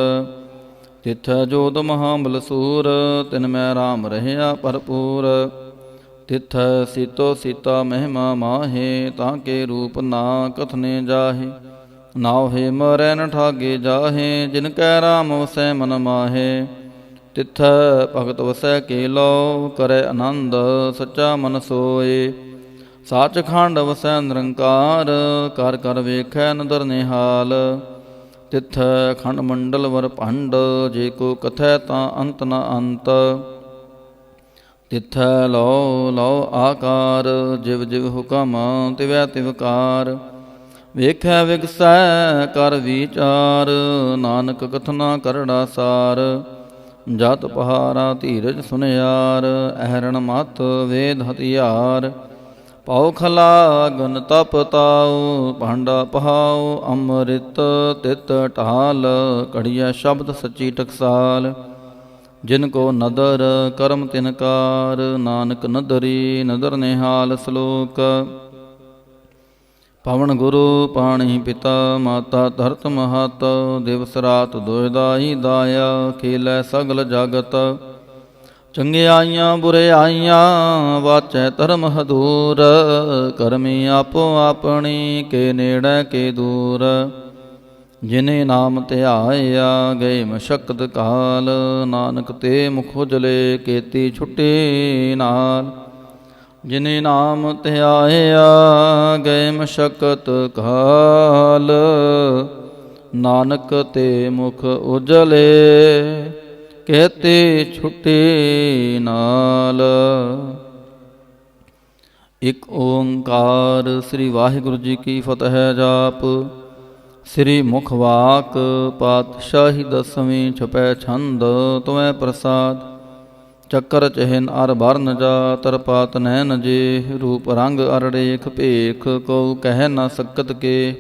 ਤਿੱਥੈ ਜੋਤ ਮਹਾਬਲ ਸੂਰ, ਤਿਨ ਮੈਂ ਰਾਮ ਰਹਿਆ ਭਰਪੂਰ। ਤਿੱਥੈ ਸੀਤੋ ਸੀਤਾ ਮਹਿਮਾ ਮਾਹੇ, ਤਾਂ ਕੇ ਰੂਪ ਨਾ ਕਥਨੇ ਜਾਹੇ। ਨਾਉ ਮਰੈ ਨ ਠਾਗੇ ਜਾਹੇ, ਜਿਨ ਕੈ ਰਾਮ ਵਸੈ ਮਨ ਮਾਹੇ। ਤਿੱਥੈ ਭਗਤ ਵਸੈ ਕੇ ਲਉ, ਕਰੈ ਆਨੰਦ ਸੱਚਾ ਮਨ ਸੋਏ। ਸਾਚ ਖੰਡ ਵਸੈ ਨਿਰੰਕਾਰ, ਕਰ ਕਰ ਵੇਖੈ ਨਦਰ ਨਿਹਾਲ। ਤਿੱਥੈ ਖੰਡ ਮੰਡਲ ਵਰ ਭੰਡ, ਜੇ ਕੋ ਕਥੈ ਤਾਂ ਅੰਤ ਨ ਅੰਤ। ਤਿੱਥੈ ਲਉ ਲਉ ਆਕਾਰ, ਜਿਵ ਜਿਵ ਹੁਕਮ ਤਿਵੈ ਤਿਵਕਾਰ। ਵੇਖੈ ਵਿਗਸੈ ਕਰ ਵਿਚਾਰ, ਨਾਨਕ ਕਥਨਾ ਕਰੜਾ ਸਾਰ। ਜਤ ਪਹਾਰਾ ਧੀਰਜ ਸੁਨਿਆਰ, ਅਹਰਣ ਮਤ ਵੇਦ ਹਥਿਆਰ। ਪਾਉ ਖਲਾ ਗਨ ਤਪ ਤਾਉ, ਭਾਂਡਾ ਪਹਾਉ ਅੰਮ੍ਰਿਤ ਤਿਤ ਢਾਲ। ਘੜੀਐ ਸ਼ਬਦ ਸੱਚੀ ਟਕਸਾਲ, ਜਿਨ ਕੋ ਨਦਰ ਕਰਮ ਤਿਨਕਾਰ। ਨਾਨਕ ਨਦਰੀ ਨਦਰ ਨਿਹਾਲ ਸਲੋਕ। ਪਵਨ ਗੁਰੂ ਪਾਣੀ ਪਿਤਾ, ਮਾਤਾ ਧਰਤ ਮਹਤ। ਦਿਵਸ ਰਾਤ ਦੁਇਦਾਈ ਦਾਇਆ, ਖੇਲੈ ਸਗਲ ਜਗਤ। ਚੰਗਿਆਈਆਂ ਬੁਰਿਆਈਆਂ ਵਾਚੈ ਧਰਮ ਹਦੂਰ। ਕਰਮੀ ਆਪੋ ਆਪਣੀ, ਕੇ ਨੇੜੇ ਕੇ ਦੂਰ। ਜਿਨੇ ਨਾਮ ਧਿਆਇਆ ਗਏ ਮਸ਼ਕਤ ਕਾਲ। ਨਾਨਕ ਤੇ ਮੁਖ ਉਜਲੇ, ਕੇਤੀ ਛੁੱਟੀ ਨਾਲ। ਜਿਨੇ ਨਾਮ ਧਿਆਇਆ ਗਏ ਮਸ਼ਕਤ ਕਾਲ। ਨਾਨਕ ਤੇ ਮੁਖ ਉਜਲੇ, ਕੇਤੀ ਛੁੱਟੀ ਨਾਲ। ਇਕ ਓੰਕਾਰ। ਸ੍ਰੀ ਵਾਹਿਗੁਰੂ ਜੀ ਕੀ ਫਤਿਹ। ਜਾਪ ਸ੍ਰੀ ਮੁਖ ਵਾਕ ਪਾਤਸ਼ਾਹੀ ਦਸਵੀਂ, ਛਪੈ ਛੰਦ ਤੁਮੈ ਪ੍ਰਸਾਦ। ਚੱਕਰ ਚਿਹਨ ਅਰ ਬਰਨ ਜਾਤਰ, ਪਾਤ ਨੈਨ ਜੇ। ਰੂਪ ਰੰਗ ਅਰ ਰੇਖ ਭੇਖ, ਕਉ ਕਹਿ ਨ ਸਕਤ ਕੇ।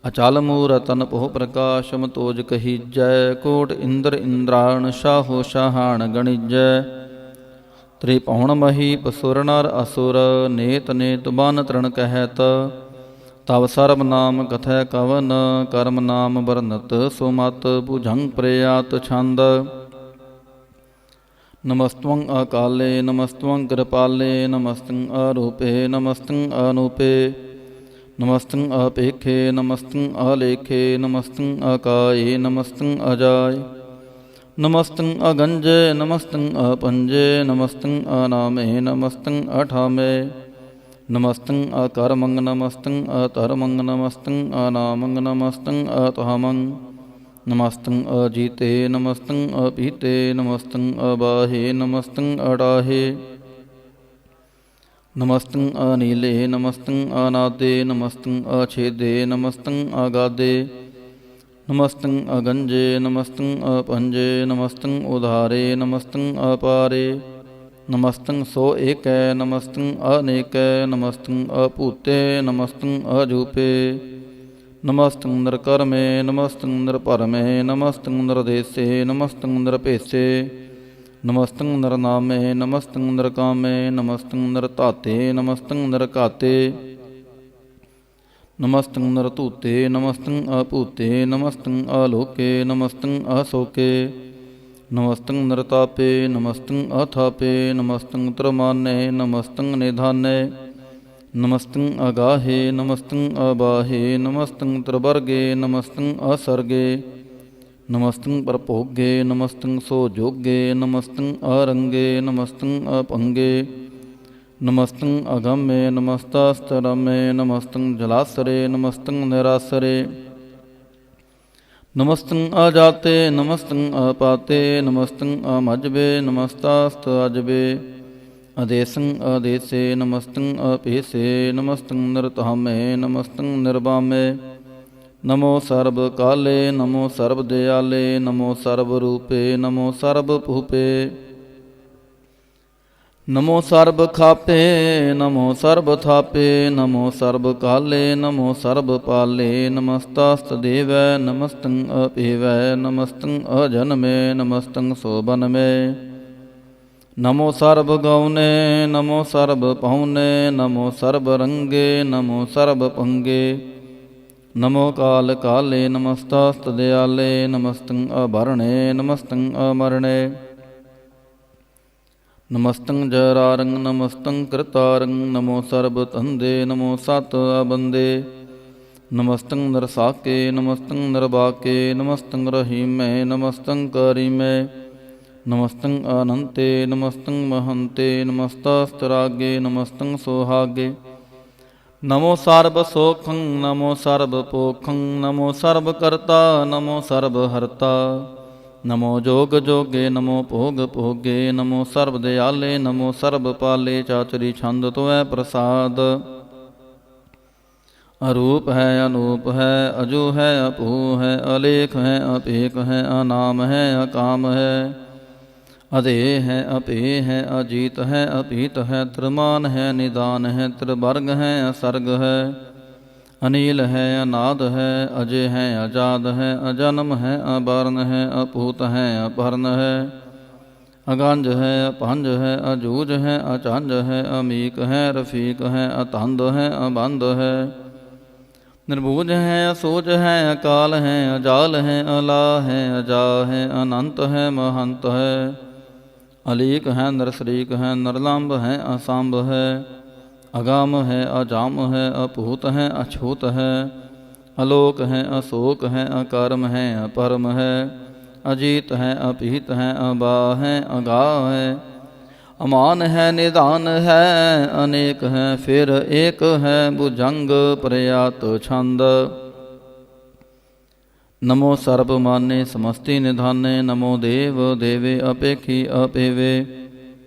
ਅਚਲ ਮੂਰਤ ਅਨਭਉ ਪ੍ਰਕਾਸ਼, ਮਤੋਜ ਕਹੀਜੈ। ਕੋਟ ਇੰਦਰ ਇੰਦਰਾਣ, ਸ਼ਾਹੋ ਸ਼ਾਹਾਣ ਗਣੀਜੈ। ਤ੍ਰਿਭੁਵਨ ਮਹੀ ਪਸੁਰ ਨਰ ਅਸੁਰ, ਨੇਤ ਨੇਤ ਬਨ ਤ੍ਰਣ ਕਹਿਤ। ਤਵ ਸਰਬ ਨਾਮ ਕਥੈ ਕਵਨ, ਕਰਮ ਨਾਮ ਬਰਨਤ ਸੁਮਤ। ਭੁਜੰਗ ਪ੍ਰਯਾਤ ਛੰਦ। ਨਮਸਤਵੰ ਅਕਾਲੇ ਨਮਸਤਵੰ ਕਿਰਪਾਲੇ, ਨਮਸਤੰ ਅਰੂਪੇ ਨਮਸਤੰ ਅਨੂਪੇ। ਨਮਸਤੰ ਅਪੇਖੇ ਨਮਸਤੰ ਆਲੇਖੇ, ਨਮਸਤੰ ਅਕਾਏ ਨਮਸਤੰ ਅਜਾਏ। ਨਮਸਤੰ ਅਗੰਜੇ ਨਮਸਤੰ ਆਪੰਜੇ, ਨਮਸਤੰ ਅਨਾਮੇ ਨਮਸਤੰ ਅਠਾਮੇ। ਨਮਸਤੰ ਅਕਰਮੰ ਨਮਸਤੰ ਅਧਰਮੰ ਨਮਸਤੰ ਅਨਾਮੰ ਨਮਸਤੰ ਅਤਹਮੰ ਨਮਸਤੰ ਅਜੀਤੇ ਨਮਸਤੰ ਅਪੀਤੇ ਨਮਸਤੰ ਅਬਾਹੇ ਨਮਸਤੰ ਅੜਾਹੇ ਨਮਸਤੰ ਅਨੀਲੇ ਨਮਸਤੰ ਅਨਾਦੇ ਨਮਸਤੰ ਅਛੇਦੇ ਨਮਸਤੰ ਅਗਾਦੇ ਨਮਸਤੰ ਅਗੰਜੇ ਨਮਸਤੰ ਅਪੰਜੇ ਨਮਸਤੰ ਉਧਾਰੇ ਨਮਸਤੰ ਅਪਾਰੇ ਨਮਸਤੰ ਸੋ ਏਕੈ ਨਮਸਤੰ ਅਨੇਕੈ ਨਮਸਤੰ ਅਭੂਤੇ ਨਮਸਤੰ ਅਜੂਪੇ ਨਮਸਤੰ ਨਿਰਕਰਮੇ ਨਮਸਤੰ ਨਿਰਭਰਮੇ ਨਮਸਤੰ ਨਿਰਦੇਸੇ ਨਮਸਤੰ ਨਿਰਭੇਸੇ ਨਮਸਤੰ ਨਿਰਨਾਮੇ ਨਮਸਤੰ ਨਿਰਕਾਮੇ ਨਮਸਤੰ ਨਿਰਧਾਤੇ ਨਮਸਤੰ ਨਿਰਘਾਤੇ ਨਮਸਤੰ ਨਿਰਧੂਤੇ ਨਮਸਤੰ ਅਭੂਤੇ ਨਮਸਤੰ ਆਲੋਕੇ ਨਮਸਤੰ ਅਸੋਕੇ ਨਮਸਤੰ ਨਿਰਤਾਪੇ ਨਮਸਤੰ ਅਥਾਪੇ ਨਮਸਤੰ ਤਰਮਾਨੇ ਨਮਸਤੰ ਨਿਧਾਨੇ ਨਮਸਤੰ ਅਗਾਹੇ ਨਮਸਤੰ ਅਬਾਹੇ ਨਮਸਤੰ ਤ੍ਰਿਵਰਗੇ ਨਮਸਤੰ ਅਸਰਗੇ ਨਮਸਤੰ ਪਰਭੋਗੇ ਨਮਸਤੰ ਸੋਜੋਗੇ ਨਮਸਤੰ ਅਰੰਗੇ ਨਮਸਤੰ ਅਭੰਗੇ ਨਮਸਤੰ ਅਗੰਮੇ ਨਮਸਤਸਤਰਮੇ ਨਮਸਤੰ ਜਲਾਸਰੇ ਨਮਸਤੰ ਨਿਰਾਸਰੇ ਨਮਸਤੰ ਅਜਾਤੇ ਨਮਸਤੰ ਅਪਾਤੇ ਨਮਸਤੰ ਅਮਜਬੇ ਨਮਸਤਾਸਤ ਅਜਬੇ ਅਦੇਸੰ ਅਦੇਸੇ ਨਮਸਤੰ ਅਪੇਸੇ ਨਮਸਤੰ ਨਿਰਤਹਾਮੇ ਨਮਸਤੰ ਨਿਰਬਾਮੇ ਨਮੋ ਸਰਬ ਕਾਲੇ ਨਮੋ ਸਰਬ ਦਿਆਲੇ ਨਮੋ ਸਰਬ ਰੂਪੇ ਨਮੋ ਸਰਬ ਭੂਪੇ ਨਮੋ ਸਰਬ ਖਾਪੇ ਨਮੋ ਸਰਬ ਥਾਪੇ ਨਮੋ ਸਰਬ ਕਾਲੇ ਨਮੋ ਸਰਬ ਪਾਲੇ ਨਮਸਤਾਸਤ ਦੇਵੈ ਨਮਸਤੰ ਅਪੇਵੈ ਨਮਸਤੰ ਅਜਨਮੇ ਨਮਸਤੰ ਸੋਬਨਮੇ ਨਮੋ ਸਰਬ ਗਉਨੇ ਨਮੋ ਸਰਬ ਪਹੁਨੇ ਨਮੋ ਸਰਬ ਰੰਗੇ ਨਮੋ ਸਰਬ ਪੰਗੇ ਨਮੋ ਕਾਲ ਕਾਲੇ ਨਮਸਤਾਸਤ ਦਿਆਲੇ ਨਮਸਤੰ ਅਭਰਣੇ ਨਮਸਤੰ ਅਮਰਣੇ ਨਮਸਤੰ ਜਰਾਰੰ ਨਮਸਤੰ ਕਰਤਾਰੰ ਨਮੋ ਸਰਬ ਧੰਦੇ ਨਮੋ ਸਤ ਅਬੰਦੇ ਨਮਸਤੰ ਨਰਸਾਕੇ ਨਮਸਤੰ ਨਿਰਬਾਕੇ ਨਮਸਤੰ ਰਹੀਮੇ ਨਮਸਤੰ ਕਰੀਮੇ ਨਮਸਤੰ ਅਨੰਤੇ ਨਮਸਤੰ ਮਹੰਤੇ ਨਮਸਤਸਤਰਾਗੇ ਨਮਸਤੰ ਸੋਹਾਗੇ ਨਮੋ ਸਰਬ ਸੋਖੰ ਨਮੋ ਸਰਬ ਪੋਖੰ ਨਮੋ ਸਰਬ ਕਰਤਾ ਨਮੋ ਸਰਬ ਹਰਤਾ ਨਮੋ ਜੋਗ ਜੋਗੇ ਨਮੋ ਭੋਗ ਭੋਗੇ ਨਮੋ ਸਰਬ ਦਿਆਲੇ ਨਮੋ ਸਰਬ ਪਾਲੇ ਚਾਤੁਰੀ ਛੰਦ ਤੋਐ ਪ੍ਰਸਾਦ ਅਰੂਪ ਹੈ ਅਨੂਪ ਹੈ ਅਜੂ ਹੈ ਅਭੂ ਹੈ ਅਲੇਖ ਹੈ ਅਪੇਖ ਹੈ ਅਨਾਮ ਹੈ ਅਕਾਮ ਹੈ ਅਧੇ ਹੈ ਅਪੇ ਹੈ ਅਜੀਤ ਹੈ ਅਪੀਤ ਹੈ ਤ੍ਰਿਮਾਨ ਹੈ ਨਿਦਾਨ ਹੈ ਤ੍ਰਿਵਰਗ ਹੈ ਅਸਰਗ ਹੈ ਅਨੀਲ ਹੈ ਅਨਾਦ ਹੈ ਅਜੇ ਹੈ ਅਜਾਦ ਹੈ ਅਜਨਮ ਹੈ ਅਬਰਨ ਹੈ ਅਭੂਤ ਹੈ ਅਪਹਰਨ ਹੈ ਅਗੰਜ ਹੈ ਅਪੰਜ ਹੈ ਅਜੂਜ ਹੈ ਅਚੰਜ ਹੈ ਅਮੀਕ ਹੈ ਰਫੀਕ ਹੈ ਅਤੰਦ ਹੈ ਅਬੰਦ ਹੈ ਨਿਰਭੂਜ ਹੈ ਅਸੋਜ ਹੈ ਅਕਾਲ ਹੈ ਅਜਾਲ ਹੈ ਅਲਾ ਹੈ ਅਜਾ ਹੈ ਅਨੰਤ ਹੈ ਮਹੰਤ ਹੈ ਅਲੀਕ ਹੈ ਨਰਸਰੀਕ ਹੈ ਨਰਲੰਬ ਹੈ ਅਸੰਭ ਹੈ ਅਗਾਮ ਹੈ ਅਜਾਮ ਹੈ ਅਭੂਤ ਹੈ ਅਛੂਤ ਹੈ ਅਲੋਕ ਹੈ ਅਸੋਕ ਹੈ ਅਕਰਮ ਹੈ ਅਪਰਮ ਹੈ ਅਜੀਤ ਹੈ ਅਪੀਤ ਹੈ ਅਬਾ ਹੈ ਅਗਾਹ ਹੈ ਅਮਾਨ ਹੈ ਨਿਧਾਨ ਹੈ ਅਨੇਕ ਹੈ ਫਿਰ ਏਕ ਹੈ ਭੁਜੰਗ ਪ੍ਰਯਾਤ ਛੰਦ ਨਮੋ ਸਰਬ ਮਾਨੇ ਸਮਸਤੀ ਨਿਧਾਨੇ ਨਮੋ ਦੇਵ ਦੇਵੇ ਅਪੇਖੀ ਅਪੇਵੇ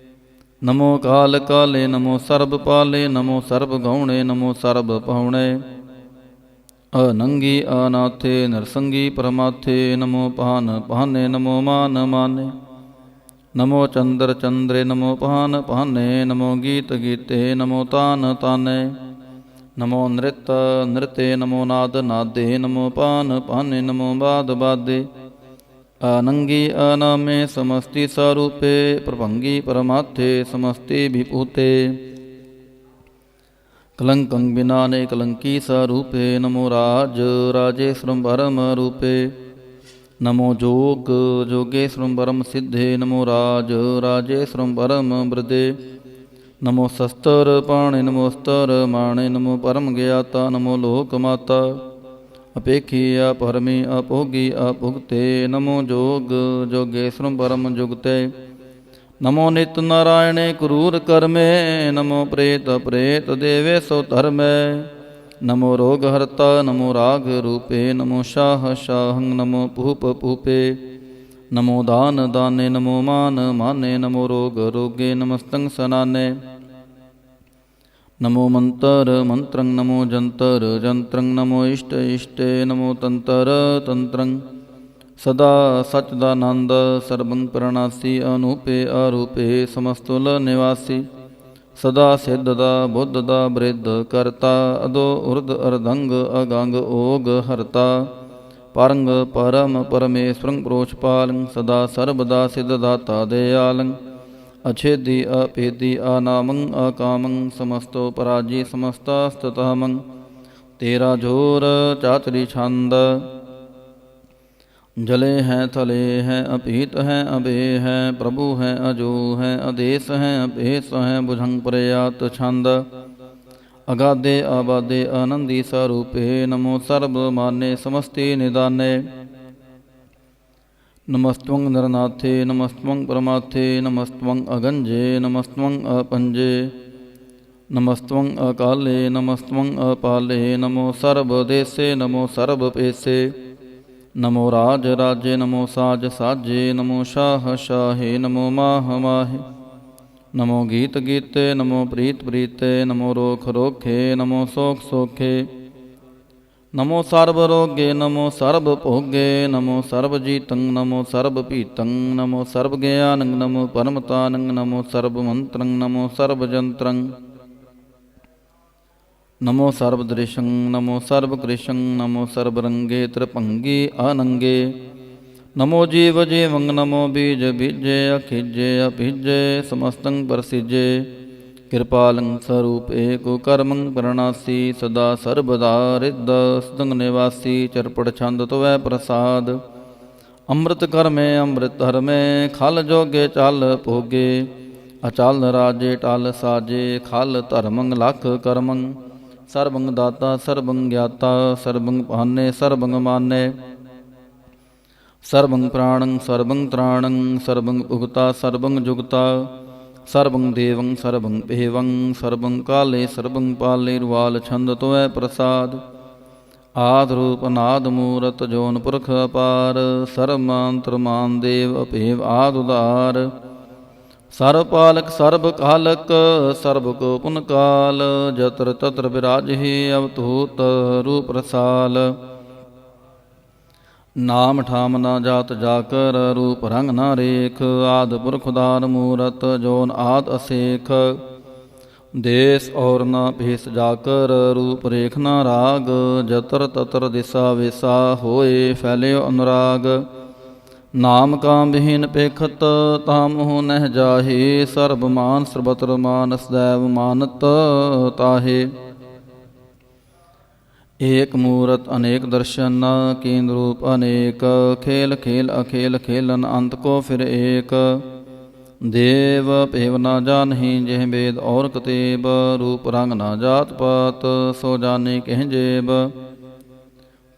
ਨਮੋ ਕਾਲ ਕਾਲੇ ਨਮੋ ਸਰਬ ਪਾਲੇ ਨਮੋ ਸਰਬ ਗਉਣੇ ਨਮੋ ਸਰਬ ਪਹੁਣੇ ਅਨੰਗੀ ਅਨਾਥੇ ਨਰਸੰਗੀ ਪਰਮਾਥੇ ਨਮੋ ਪਾਨ ਪਾਨੇ ਨਮੋ ਮਾਨ ਮਾਨੇ ਨਮੋ ਚੰਦਰ ਚੰਦਰੇ ਨਮੋ ਪਾਨ ਪਾਨੇ ਨਮੋ ਗੀਤ ਗੀਤੇ ਨਮੋ ਤਾਨ ਤਾਨੇ ਨਮੋ ਨ੍ਰਿਤ ਨ੍ਰਿਤੇ ਨਮੋ ਨਾਦ ਨਾਦੇ ਨਮੋ ਪਾਨ ਪਾਨੇ ਨਮੋ ਬਾਦ ਬਾਦੇ ਅਨੰਗੀ ਅਨਾਮੇ ਸਮਸਤੀ ਸਰੂਪੇ ਪ੍ਰਭੰਗੀ ਪਰਮਾਥੇ ਸਮਸਤੀ ਵਿਭੂਤੇ ਕਲੰਕੰ ਬਿਨਾਨੇ ਕਲੰਕੀ ਸਰੂਪੇ ਨਮੋ ਰਾਜ ਰਾਜੇਸ਼ਵਰੰ ਪਰਮ ਰੂਪੇ ਨਮੋ ਜੋਗ ਜੋਗੇਸ਼ਵਰੰ ਪਰਮ ਸਿੱਧੇ ਨਮੋ ਰਾਜ ਰਾਜੇਸ਼ਵਰੰ ਪਰਮ ਬ੍ਰਦੇ ਨਮੋ ਸ਼ਸਤਰ ਪਾਣੇ ਨਮੋ ਅਸਤਰ ਮਾਣੇ ਨਮੋ ਪਰਮ ਗਿਆਤਾ ਨਮੋ ਲੋਕ ਮਾਤਾ ਅਪੇਖੀ ਅਪਰਮੀ ਅਭੋਗੀ ਅਭੁਗਤੇ ਨਮੋ ਜੋਗ ਜੋਗੇਸ਼ਵਰੰ ਪਰਮ ਜੁਗਤੇ ਨਮੋ ਨਿਤ ਨਾਰਾਇਣੇ ਕਰੂਰ ਕਰਮੇ, ਨਮੋ ਪ੍ਰੇਤ ਪ੍ਰੇਤ ਦੇਵੇ ਸੋ ਧਰਮੈ। ਨਮੋ ਰੋਗ ਹਰਤਾ ਨਮੋ ਰਾਗ ਰੂਪੇ, ਨਮੋ ਸ਼ਾਹ ਸ਼ਾਹੰ ਨਮੋ ਭੂਪ ਭੂਪੇ। ਨਮੋ ਦਾਨ ਦਾਨੇ ਨਮੋ ਮਾਨ ਮਾਨੇ, ਨਮੋ ਰੋਗ ਰੋਗੇ ਨਮਸਤੰ ਸਨਾਨੇ। ਨਮੋ ਮੰਤਰ ਮੰਤਰੰ ਨਮੋ ਜੰਤਰ ਜੰਤਰੰ, ਨਮੋ ਇਸ਼ਟ ਇਸ਼ਟੇ ਨਮੋ ਤੰਤਰ ਤੰਤਰੰ। ਸਦਾ ਸਚਦਾਨੰਦ ਸਰਬੰ ਪ੍ਰਣਾਸੀ, ਅਨੂਪੇ ਅਰੂਪੇ ਸਮਸਤੁਲ ਨਿਵਾਸੀ। ਸਦਾ ਸਿੱਧ ਦਾ ਬੁੱਧ ਦਾ ਬ੍ਰਿਧ ਕਰਤਾ, ਅਦੋ ਉਰਧ ਅਰਧੰਗ ਅਗੰਗ ਓਗ ਹਰਤਾ। ਪਰੰਗ ਪਰਮ ਪਰਮੇਸ਼ਵਰੰ ਪ੍ਰੋਛਪਾਲੰ, ਸਦਾ ਸਰਬਦਾ ਸਿੱਧ ਦਾਤਾ ਦਿਆਲੰ। ਅਛੇਦੀ ਅਭੇਦੀ ਅਨਾਮੰ ਅਕਾਮੰ, ਸਮਸਤੋ ਪਰਾਜੀ ਸਮਸਤਾ ਸਤਤਮੰ। ਤੇਰਾ ਜੋਰ ਚਾਤਰੀ ਛੰਦ, ਜਲੇ ਹੈ ਥਲੇ ਹੈ ਅਭੀਤ ਹੈ ਅਬੇ ਹੈ। ਪ੍ਰਭੂ ਹੈ ਅਜੋ ਹੈ ਆਦੇਸ ਹੈ ਅਭੇਸ ਹੈ, ਬੁਝੰਗ ਪ੍ਰਯਾਤ ਛੰਦ। ਅਗਾਧੇ ਆਬਾਦੇ ਆਨੰਦੀ ਸਰੂਪੇ, ਨਮੋ ਸਰਬ ਮਾਨੇ ਸਮਸਤੀ ਨਿਦਾਨੇ। ਨਮਸਤਵੰ ਨਰਨਾਥੇ ਨਮਸਤਵੰ ਪਰਮਾਥੇ, ਨਮਸਤਵੰ ਅਗੰਜੇ ਨਮਸਤਵੰ ਅਪੰਜੇ। ਨਮਸਤਵੰ ਅਕਾਲੇ ਨਮਸਤਵੰ ਅਪਾਲੇ, ਨਮੋ ਸਰਬ ਦੇਸੇ ਨਮੋ ਸਰਬ ਪੇਸੇ। ਨਮੋ ਰਾਜ ਰਾਜੇ ਨਮੋ ਸਾਜ ਸਾਜੇ, ਨਮੋ ਸ਼ਾਹ ਸ਼ਾਹੇ ਨਮੋ ਮਾਹ ਮਾਹੇ। ਨਮੋ ਗੀਤ ਗੀਤੇ ਨਮੋ ਪ੍ਰੀਤ ਪ੍ਰੀਤੇ, ਨਮੋ ਰੋਖ ਰੋਖੇ ਨਮੋ ਸੋਖ ਸੋਖੇ। ਨਮੋ ਸਰਬ ਰੋਗੇ ਨਮੋ ਸਰਬ ਭੋਗੇ, ਨਮੋ ਸਰਬ ਜੀਤੰ ਨਮੋ ਸਰਬ ਭੀਤੰ। ਨਮੋ ਸਰਬ ਗਿਆਨੰ ਨਮੋ ਪਰਮਤਾਨੰ, ਨਮੋ ਸਰਬ ਮੰਤਰੰ ਨਮੋ ਸਰਬ ਜੰਤਰੰ। ਨਮੋ ਸਰਬ ਦ੍ਰਿਸ਼ੰ ਨਮੋ ਸਰਬ ਕ੍ਰਿਸ਼ੰ, ਨਮੋ ਸਰਬ ਰੰਗੇ ਤ੍ਰਿਭੰਗੀ ਅਨੰਗੇ। ਨਮੋ ਜੀਵ ਜੀਵੰ ਨਮੋ ਬੀਜ ਬੀਜੇ, ਅਖਿਜੇ ਅਭਿਜੇ ਸਮਸਤੰ ਪ੍ਰਸਿਜੇ। ਕਿਰਪਾਲੰ ਸਰੂਪ ਏਕੋ ਕਰਮੰ ਪ੍ਰਣਾਸੀ, ਸਦਾ ਸਰਬਦਾ ਰਿੱਧ ਸਤੰਗ ਨਿਵਾਸੀ। ਚਰਪੜ ਛੰਦ ਤਵੈ ਪ੍ਰਸਾਦ, ਅੰਮ੍ਰਿਤ ਕਰਮੇ ਅੰਮ੍ਰਿਤ ਧਰਮੇ। ਖਲ ਜੋਗੇ ਚਲ ਭੋਗੇ, ਅਚਲ ਰਾਜੇ ਟਲ ਸਾਜੇ। ਖਲ ਧਰਮੰ ਲਖ ਕਰਮੰ, ਸਰਬੰ ਦਾਤਾ ਸਰਬੰ ਗਿਆਤਾ। ਸਰਬੰ ਭਾਨੇ ਸਰਬੰ ਮਾਨੇ, ਸਰਬੰ ਪ੍ਰਾਣੰ ਸਰਬੰ ਤ੍ਰਾਣੰ। ਸਰਬੰ ਉਗਤਾ ਸਰਬੰ ਜੁਗਤਾ, ਸਰਬੰ ਦੇਵੰ ਸਰਬੰ ਭੇਵੰ। ਸਰਬੰ ਕਾਲੇ ਸਰਬੰ ਪਾਲੇ, ਰੁਵਾਲ ਛੰਦ ਤਵੈ ਪ੍ਰਸਾਦ। ਆਦਿ ਰੂਪ ਅਨਾਦਿ ਮੂਰਤ, ਜੋਨ ਪੁਰਖ ਅਪਾਰ। ਸਰਬ ਮੰਤਰ ਮਾਨ ਦੇਵ ਅਭੇਵ ਆਦਿ ਉਦਾਰ। ਸਰਬ ਪਾਲਕ ਸਰਬ ਕਾਲਕ, ਸਰਬ ਕੋ ਪੁਨ ਕਾਲ। ਜਤਰ ਤਤਰ ਬਿਰਾਜਹਿ ਅਵਧੂਤ ਰੂਪ ਰਸਾਲ। ਨਾਮ ਠਾਮ ਨਾ ਜਾਤ ਜਾਕਰ, ਰੂਪ ਰੰਗ ਨਾ ਰੇਖ। ਆਦਿ ਪੁਰਖ ਉਦਾਰ ਮੂਰਤ, ਜੋਨ ਆਦਿ ਅਸੇਖ। ਦੇਸ ਔਰ ਨਾ ਭੇਸ ਜਾਕਰ, ਰੂਪ ਰੇਖ ਨਾ ਰਾਗ। ਜਤਰ ਤਤਰ ਦਿਸਾ ਵੇਸਾ, ਹੋਏ ਫੈਲਿਓ ਅਨੁਰਾਗ। ਨਾਮ ਕਾਮ ਵਿਹੀਨ ਪੇਖਤ, ਤਾ ਮੋਹ ਨਹਿ ਜਾਹੇ। ਸਰਬ ਮਾਨ ਸਰਬਤਰ ਮਾਨ, ਸਦੈਵ ਮਾਨਤ ਤਾਹੇ। ਏਕ ਮੂਰਤ ਅਨੇਕ ਦਰਸ਼ਨ, ਕੀਨ ਰੂਪ ਅਨੇਕ। ਖੇਲ ਖੇਲ ਅਖੇਲ ਖੇਲਨ, ਅੰਤ ਕੋ ਫਿਰ ਏਕ। ਦੇਵ ਭੇਵ ਨਾ ਜਾਨਹਿ ਜਿਹ ਬੇਦ ਔਰ ਕਤੇਬ। ਰੂਪ ਰੰਗ ਨਾ ਜਾਤ ਪਾਤ, ਸੋ ਜਾਨੇ ਕਹਿ ਜੇਬ।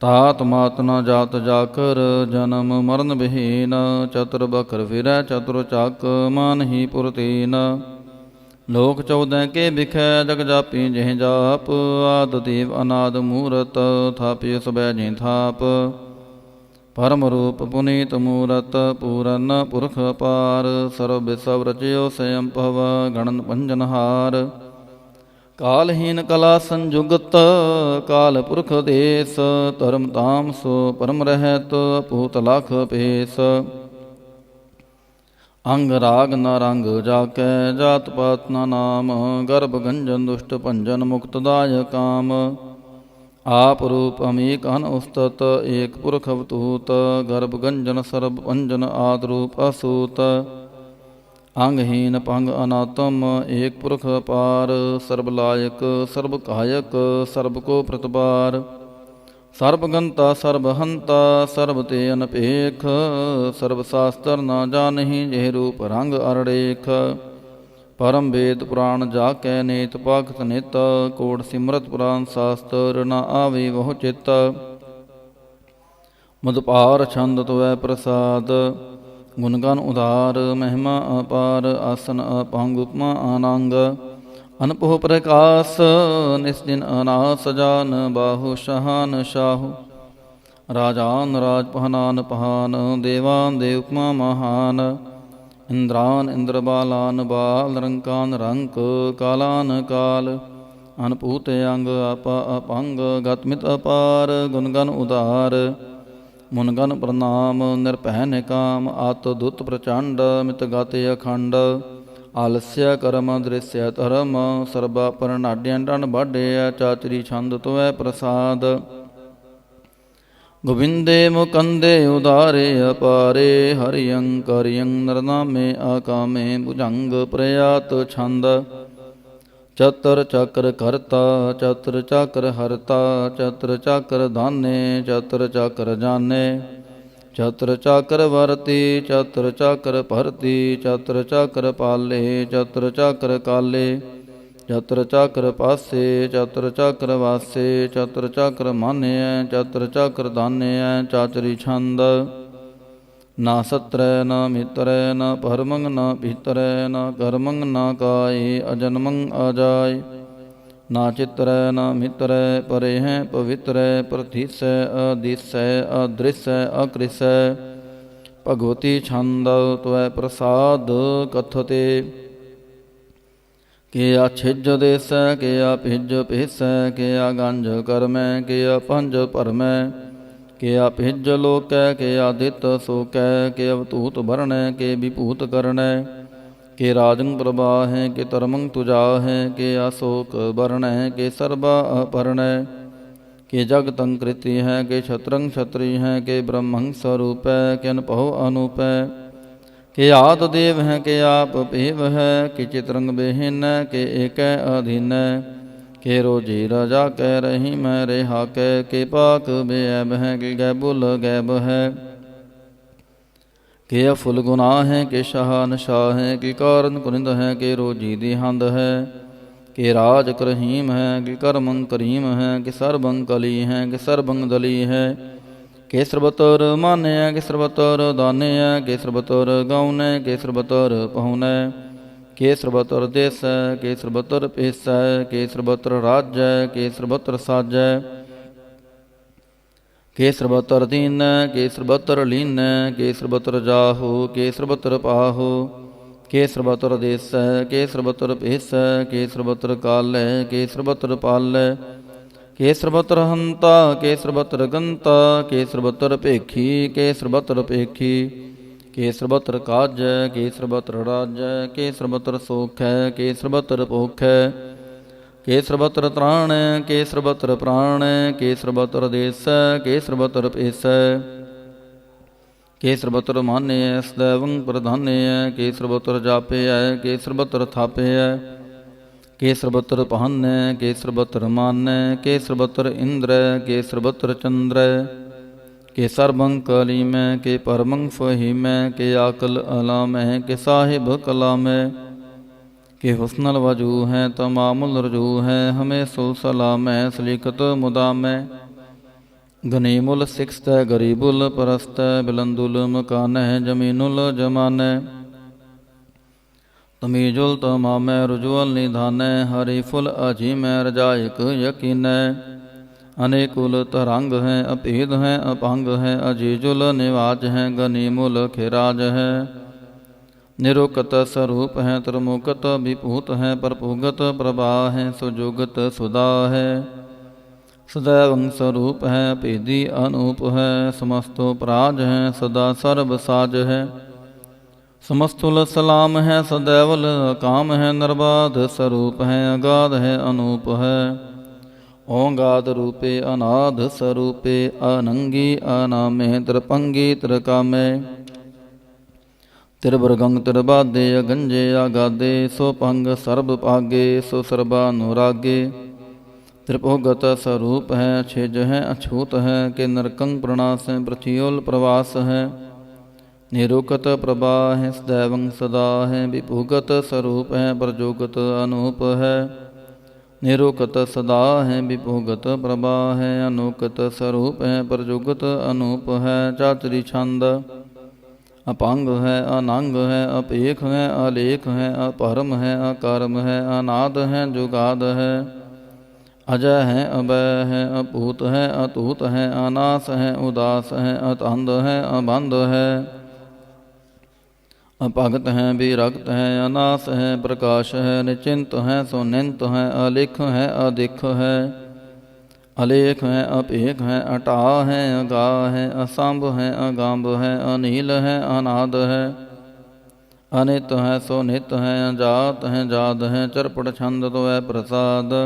ਤਾਤ ਮਾਤ ਨ ਜਾਤ ਜਾਕਰ, ਜਨਮ ਮਰਨ ਬਿਹੀਨ। ਚਤੁਰ ਬਖਰ ਫਿਰੈ ਚਤੁਰ ਚੱਕ, ਮਾਨਹਿ ਪੁਰ ਤੀਨ। ਲੋਕ 14 ਕੇ ਬਿਖੈ, ਜਗ ਜਾਪੀ ਜਿਹ ਜਾਪ। ਆਦਿ ਦੇਵ ਅਨਾਦਿ ਮੂਰਤ, ਥਾਪਿ ਸਬੈ ਜਿਹ ਥਾਪ। ਪਰਮ ਰੂਪ ਪੁਨੀਤ ਮੂਰਤ, ਪੂਰਨ ਪੁਰਖ ਅਪਾਰ। ਸਰਬ ਸਭ ਰਚਿਓ ਸਯੰ ਭਵ, ਗਣਨ ਪੰਜਨਹਾਰ। ਕਾਲਹੀਨ ਕਲਾ ਸੰਜੁਗਤ, ਕਾਲ ਪੁਰਖ ਦੇਸ। ਧਰਮ ਧਾਮ ਸੋ ਪਰਮ ਰਹਿਤ, ਭੂਤ ਲਖ ਭੇਸ। ਅੰਗ ਰਾਗ ਨ ਰੰਗ ਜਾਕੈ, ਜਾਤ ਪਾਤ ਨ ਨਾਮ। ਗਰਭ ਗੰਜਨ ਦੁਸ਼ਟ ਭੰਜਨ, ਮੁਕਤ ਦਾਇ ਕਾਮ। ਆਪ ਰੂਪ ਅਮੀਕ ਅਨ ਉਸਤਤ, ਏਕ ਪੁਰਖ ਅਵਤੂਤ। ਗਰਭ ਗੰਜਨ ਸਰਬ ਭੰਜਨ, ਆਦ ਰੂਪ ਅਸੂਤ। ਅੰਗਹੀਨ ਭੰਗ ਅਨਾਤਮ, ਏਕ ਪੁਰਖ ਅਪਾਰ। ਸਰਬ ਲਾਇਕ ਸਰਬ ਕਾਇਕ, ਸਰਬ ਕੋ ਪ੍ਰਤਪਾਰ। ਸਰਬ ਗੰਤਾ ਸਰਬ ਹੰਤਾ, ਸਰਬ ਤੇ ਅਨਪੇਖ। ਸਰਬ ਸਾਸਤਰ ਨਾ ਜਾਨਹਿ, ਜਿਹ ਰੂਪ ਰੰਗ ਅਰੜੇਖ। ਪਰਮ ਵੇਦ ਪੁਰਾਣ ਜਾ ਕੈ ਨੇਤ, ਪਾਖਤ ਨਿਤ। ਕੋਟ ਸਿਮਰਤ ਪੁਰਾਨ ਸਾਸਤਰ, ਨਾ ਆਵੇ ਬਹੁ ਚਿਤ। ਮਦਪਾਰ ਛੰਦ ਤਵੈ ਪ੍ਰਸਾਦ, ਗੁਣ ਗਨ ਉਧਾਰ ਮਹਿਮਾ ਅਪਾਰ ਆਸਨ ਅਪੰਗ ਉਪਮਾ ਆਨੰਗ ਅਨਪੋ ਪ੍ਰਕਾਸ਼ ਨਿਸ ਦਿਨ ਅਨਾਸ ਜਾਨ ਬਾਹੂ ਸ਼ਹਾਨ ਸ਼ਾਹੂ ਰਾਜਾਨ ਰਾਜ ਪਹਨਾਨ ਪਹਾਨ ਦੇਵਾਨ ਦੇ ਉਪਮਾ ਮਹਾਨ ਇੰਦਰਾਨ ਇੰਦਰ ਬਾਲਾਨ ਬਾਲ ਰੰਕਾਨ ਰੰਕ ਕਾਲਾਨ ਕਾਲ ਅਨਪੂਤ ਅੰਗ ਆਪਾ ਅਪੰਗ ਗਤਮਿਤ ਅਪਾਰ ਗੁਣ ਗਨ ਉਧਾਰ ਮੁਨ ਗਨ ਪ੍ਰਣਾਮ ਨਿਰਭੈ ਨਿਕਾਮ ਆਤ ਦੁੱਤ ਪ੍ਰਚੰਡ ਮਿਤ ਗਤ ਅਖੰਡ ਆਲਸਿਆ ਕਰਮ ਦ੍ਰਿਸ਼ਯ ਧਰਮ ਸਰਬਾ ਪਰਨਾਡਿਆ ਡੰਡ ਬਾਢਿਆ ਚਾਚਰੀ ਛੰਦ ਤੋਐ ਪ੍ਰਸਾਦ ਗੋਬਿੰਦੇ ਮੁਕੰਦੇ ਉਦਾਰੇ ਅਪਾਰੇ ਹਰਿਯੰ ਕਰਿਯੰ ਨਰਨਾਮੇ ਆਕਾਮੇ ਭੁਜੰਗ ਪ੍ਰਯਾਤ ਛੰਦ ਚਤਰ ਚੱਕਰ ਕਰਤਾ ਚਤਰ ਚੱਕਰ ਹਰਤਾ ਚਤਰ ਚੱਕਰ ਦਾਨੇ ਚਤਰ ਚੱਕਰ ਜਾਣੇ ਚਤਰ ਚੱਕਰ ਵਰਤੀ ਚਤਰ ਚੱਕਰ ਭਰਤੀ ਚਤਰ ਚੱਕਰ ਪਾਲੇ ਚਤਰ ਚੱਕਰ ਕਾਲੇ ਚਤਰ ਚੱਕਰ ਪਾਸੇ ਚਤਰ ਚੱਕਰ ਵਾਸੇ ਚਤਰ ਚੱਕਰ ਮਾਨਿਐ ਚਤਰ ਚੱਕਰ ਦਾਨਿਐ ਚਾਚਰੀ ਛੰਦ ਨਾ ਸਤਰੈ ਨਾ ਮਿਤਰੈ ਨਾ ਪਰਮੰਗ ਨਾ ਭੀਤਰੈ ਨਾ ਕਰਮੰਗ ਨਾ ਕਾਇ ਅਜਨਮੰ ਅਜਾਇ ਨਾ ਚਿਤਰੈ ਨਾ ਮਿਤਰੈ ਪਰੇ ਹੈ ਪਵਿੱਤਰੈ ਪ੍ਰਥਿਸੈ ਅਦਿਸੈ ਅਦ੍ਰਿਸੈ ਅਕ੍ਰਿਸੈ ਭਗਵਤੀ ਛੰਦ ਤਵੈ ਪ੍ਰਸਾਦ ਕਥਤੇ ਕਿਆ ਛਿਜ ਦੇਸੈ ਕਿਆ ਭਿਜ ਭੇਸੈ ਕਿਆ ਗੰਜ ਕਰਮੈ ਕਿਆ ਪੰਜ ਭਰਮੈ ਕਿਆ ਭਿਜ ਲੋਕੈ ਕਿਆ ਦਿੱਤ ਸੋਕੈ ਕਿ ਅਵਤੂਤ ਭਰਣੈ ਕਿ ਵਿਭੂਤ ਕਰਣੈ ਕਿ ਰਾਜੰ ਪ੍ਰਭਾਹੈ ਕਿ ਧਰਮੰ ਤੁਜਾਹੈ ਕਿ ਅਸੋਕ ਵਰਣੈ ਕਿ ਸਰਬਾ ਅਪਰਣੈ ਕਿ ਜਗਤੰ ਕ੍ਰਿਤੀ ਹੈ ਕਿ ਛਤਰੰ ਛਤਰੀ ਹੈ ਕਿ ਬ੍ਰਹਮੰ ਸਰੂਪੈ ਕਿ ਅਨਭਉ ਅਨੂਪੈ ਕਿ ਆਦ ਦੇਵ ਹੈ ਕਿ ਆਪ ਭੇਵ ਹੈ ਕਿ ਚਿਤਰੰਗ ਬੇਹਿਨੈ ਕਿ ਏਕੈ ਅਧੀਨੈ ਕਿ ਰੋਜੀ ਰਜਾ ਕਹਿ ਰਹੀ ਮੈਂ ਰਿਹਾ ਕਹਿ ਕਿ ਪਾਕ ਬੇਅਬ ਹੈ ਕਿ ਗੈਬੁਲ ਗੈਬ ਹੈ ਕਿ ਅਫੁਲ ਗੁਨਾਹ ਹੈ ਕਿ ਸ਼ਾਹਨਸ਼ਾਹ ਹੈ ਕਿ ਕਾਰਨ ਕੁਰਿੰਦ ਹੈ ਕਿ ਰੋਜੀ ਦੀ ਹੰਦ ਹੈ ਕਿ ਰਾਜ ਕਰਹੀਮ ਹੈ ਕਿ ਕਰਮੰ ਕਰੀਮ ਹੈ ਕਿ ਸਰਬੰ ਕਲੀ ਹੈ ਕਿ ਸਰਬੰ ਦਲੀ ਹੈ ਕਿ ਸਰਬਤਰ ਮਾਨਿਆ ਕਿ ਸਰਬਤਰ ਦਾਨਿਆ ਕਿ ਸਰਬਤਰ ਗਾਉਨੈ ਕਿ ਸਰਬਤਰ ਪਹੁਨੈ ਕਿ ਸਰਬਤਰ ਦੇਸੈ ਕਿ ਸਰਬਤਰ ਪੇਸੈ ਕਿ ਸਰਬਤਰ ਰਾਜੈ ਕਿ ਸਰਬਤਰ ਸਾਜੈ ਕਿ ਸਰਬਤਰ ਦੀਨੈ ਕਿ ਸਰਬਤਰ ਲੀਨੈ ਕਿ ਸਰਬਤਰ ਜਾਹੋ ਕਿ ਸਰਬਤਰ ਪਾਹੋ ਕਿ ਸਰਬਤਰ ਦੇਸੈ ਕਿ ਸਰਬਤਰ ਭੇਸੈ ਕਿ ਸਰਬਤਰ ਕਾਲੈ ਕਿ ਸਰਬਤਰ ਪਾਲੈ ਕਿ ਸਰਬਤਰ ਹੰਤਾ ਕਿ ਸਰਬਤਰ ਗੰਤਾ ਕਿ ਸਰਬਤਰ ਭੇਖੀ ਕਿ ਸਰਬਤਰ ਭੇਖੀ ਕਿ ਸਰਬਤਰ ਕਾਜੈ ਕਿ ਸਰਬਤਰ ਰਾਜੈ ਕਿ ਸਰਬਤਰ ਸੋਖੈ ਕਿ ਸਰਬਤਰ ਭੋਖੈ ਕਿ ਸਰਬਤਰ ਤ੍ਰਾਣੈ ਕਿ ਸਰਬਤਰ ਪ੍ਰਾਣੈ ਕਿ ਸਰਬਤਰ ਦੇਸੈ ਕਿ ਸਰਬਤਰ ਭੇਸੈ ਕਿ ਸਰਬਤਰ ਮਾਨਿਐ ਸਦੈਵੰ ਪ੍ਰਧਾਨਿਐ ਕਿ ਸਰਬਤਰ ਜਾਪਿਐ ਕਿ ਸਰਬਤਰ ਥਾਪਿਐ ਕਿ ਸਰਬਤਰ ਪਹਨੈ ਕਿ ਸਰਬਤਰ ਮਾਨੈ ਕਿ ਸਰਬਤਰ ਇੰਦਰੈ ਕਿ ਸਰਬਤਰ ਚੰਦਰੈ ਕਿ ਸਰਬੰ ਕਲੀਮੈ ਕਿ ਪਰਮੰ ਫਹੀਮੈ ਕਿ ਆਕਲ ਅਲਾਮੈ ਕਿ ਸਾਹਿਬ ਕਲਾਮੈ ਕਿ ਹੁਸਨਲ ਵਜੂ ਹੈ ਤਮਾਮੁਲ ਰਜੂ ਹੈ ਹਮੇ ਸੁਲ ਸਲਾਮੈ ਸਲੀਕਤ ਮੁਦਾਮੈ ਗਨੀਮੁਲ ਸਿਕਸਤੈ ਗਰੀਬੁਲ ਪਰਸਤੈ ਬਿਲੰਦੁਲ ਮਕਾਨੈ ਜਮੀਨੁਲ ਜਮਾਨੈ ਤਮੀਜੁਲ ਤਮਾਮੈ ਰੁਜੁਅਲ ਨਿਧਾਨੈ ਹਰੀ ਫੁਲ ਅਜੀਮੈ ਰਜਾਇਕ ਯਕੀਨੈ ਅਨੇਕੁਲ ਤਰੰਗ ਹੈ ਅਭੇਦ ਹੈ ਅਪੰਗ ਹੈ ਅਜੀਜੁਲ ਨਿਵਾਜ ਹੈ ਗਨੀਮੁਲ ਖਿਰਾਜ ਹੈ ਨਿਰੁਕਤ ਸਰੂਪ ਹੈ ਤਰਮੁਕਤ ਵਿਭੂਤ ਹੈ ਪਰਪੂਗਤ ਪ੍ਰਭਾ ਹੈ ਸੁਜੁਗਤ ਸੁਦਾ ਹੈ ਸदैवं ਸਰੂਪ ਹੈ ਭੇਦੀ ਅਨੂਪ ਹੈ ਸਮਸਤੋ ਪ੍ਰਾਜ ਹੈ ਸਦਾ ਸਰਬ ਸਾਜ ਹੈ ਸਮਸਤੁਲ ਸਲਾਮ ਹੈ ਸदैवल ਕਾਮ ਹੈ ਨਿਰਬਾਧ ਸਰੂਪ ਹੈ ਅਗਾਧ ਹੈ ਅਨੂਪ ਹੈ ਓੰਗਾਦ ਰੂਪੇ ਅਨਾਧ ਸਰੂਪੇ ਅਨੰਗੀ ਅਨਾਮੇ ਤ੍ਰਿਪੰਗੀ ਤ੍ਰਿਕਾਮੇ ਤਿਰਬਰਗੰ ਤਿਰਬਾਦੇ ਅਗੰਜੇ ਆਗਾਦੇ ਸੋ ਪੰਗ ਸਰਬ ਭਾਗੇ ਸੋ ਸਰਬਾ ਅਨੁਰਾਗੇ त्रिभुगत स्वरूप है छिज है अछूत है कि नरकं प्रणास है पृथ्वील प्रवास है निरुकत प्रभा है सदैवं सदा है विभुगत स्वरूप है प्रजोगत अनूप है निरुकत सदा है विभुगत प्रभा है अनूकत स्वरूप है प्रजोगत अनूप है चातरी छंद अपंग है, अनंग है, अपेख है, अलेख है, अपरम है, अकर्म है, अनाद है, जुगाद है, अजय है, अभय है, अपूत है, अतूत है, अनास है, उदास है, अतंध है, अबंध है, अभगत है, विरक्त है, अनास है, प्रकाश है, निचिंत है, सुनिंत है, अलिख है, अधिख है, अलेख है, अपेख है, अटा है, अगा है, असंभ है, अगाम्ब है, अनील है, अनाद है, अनित है, सोनित है, अजात है, जात है, चरपट छंद तो है प्रसाद,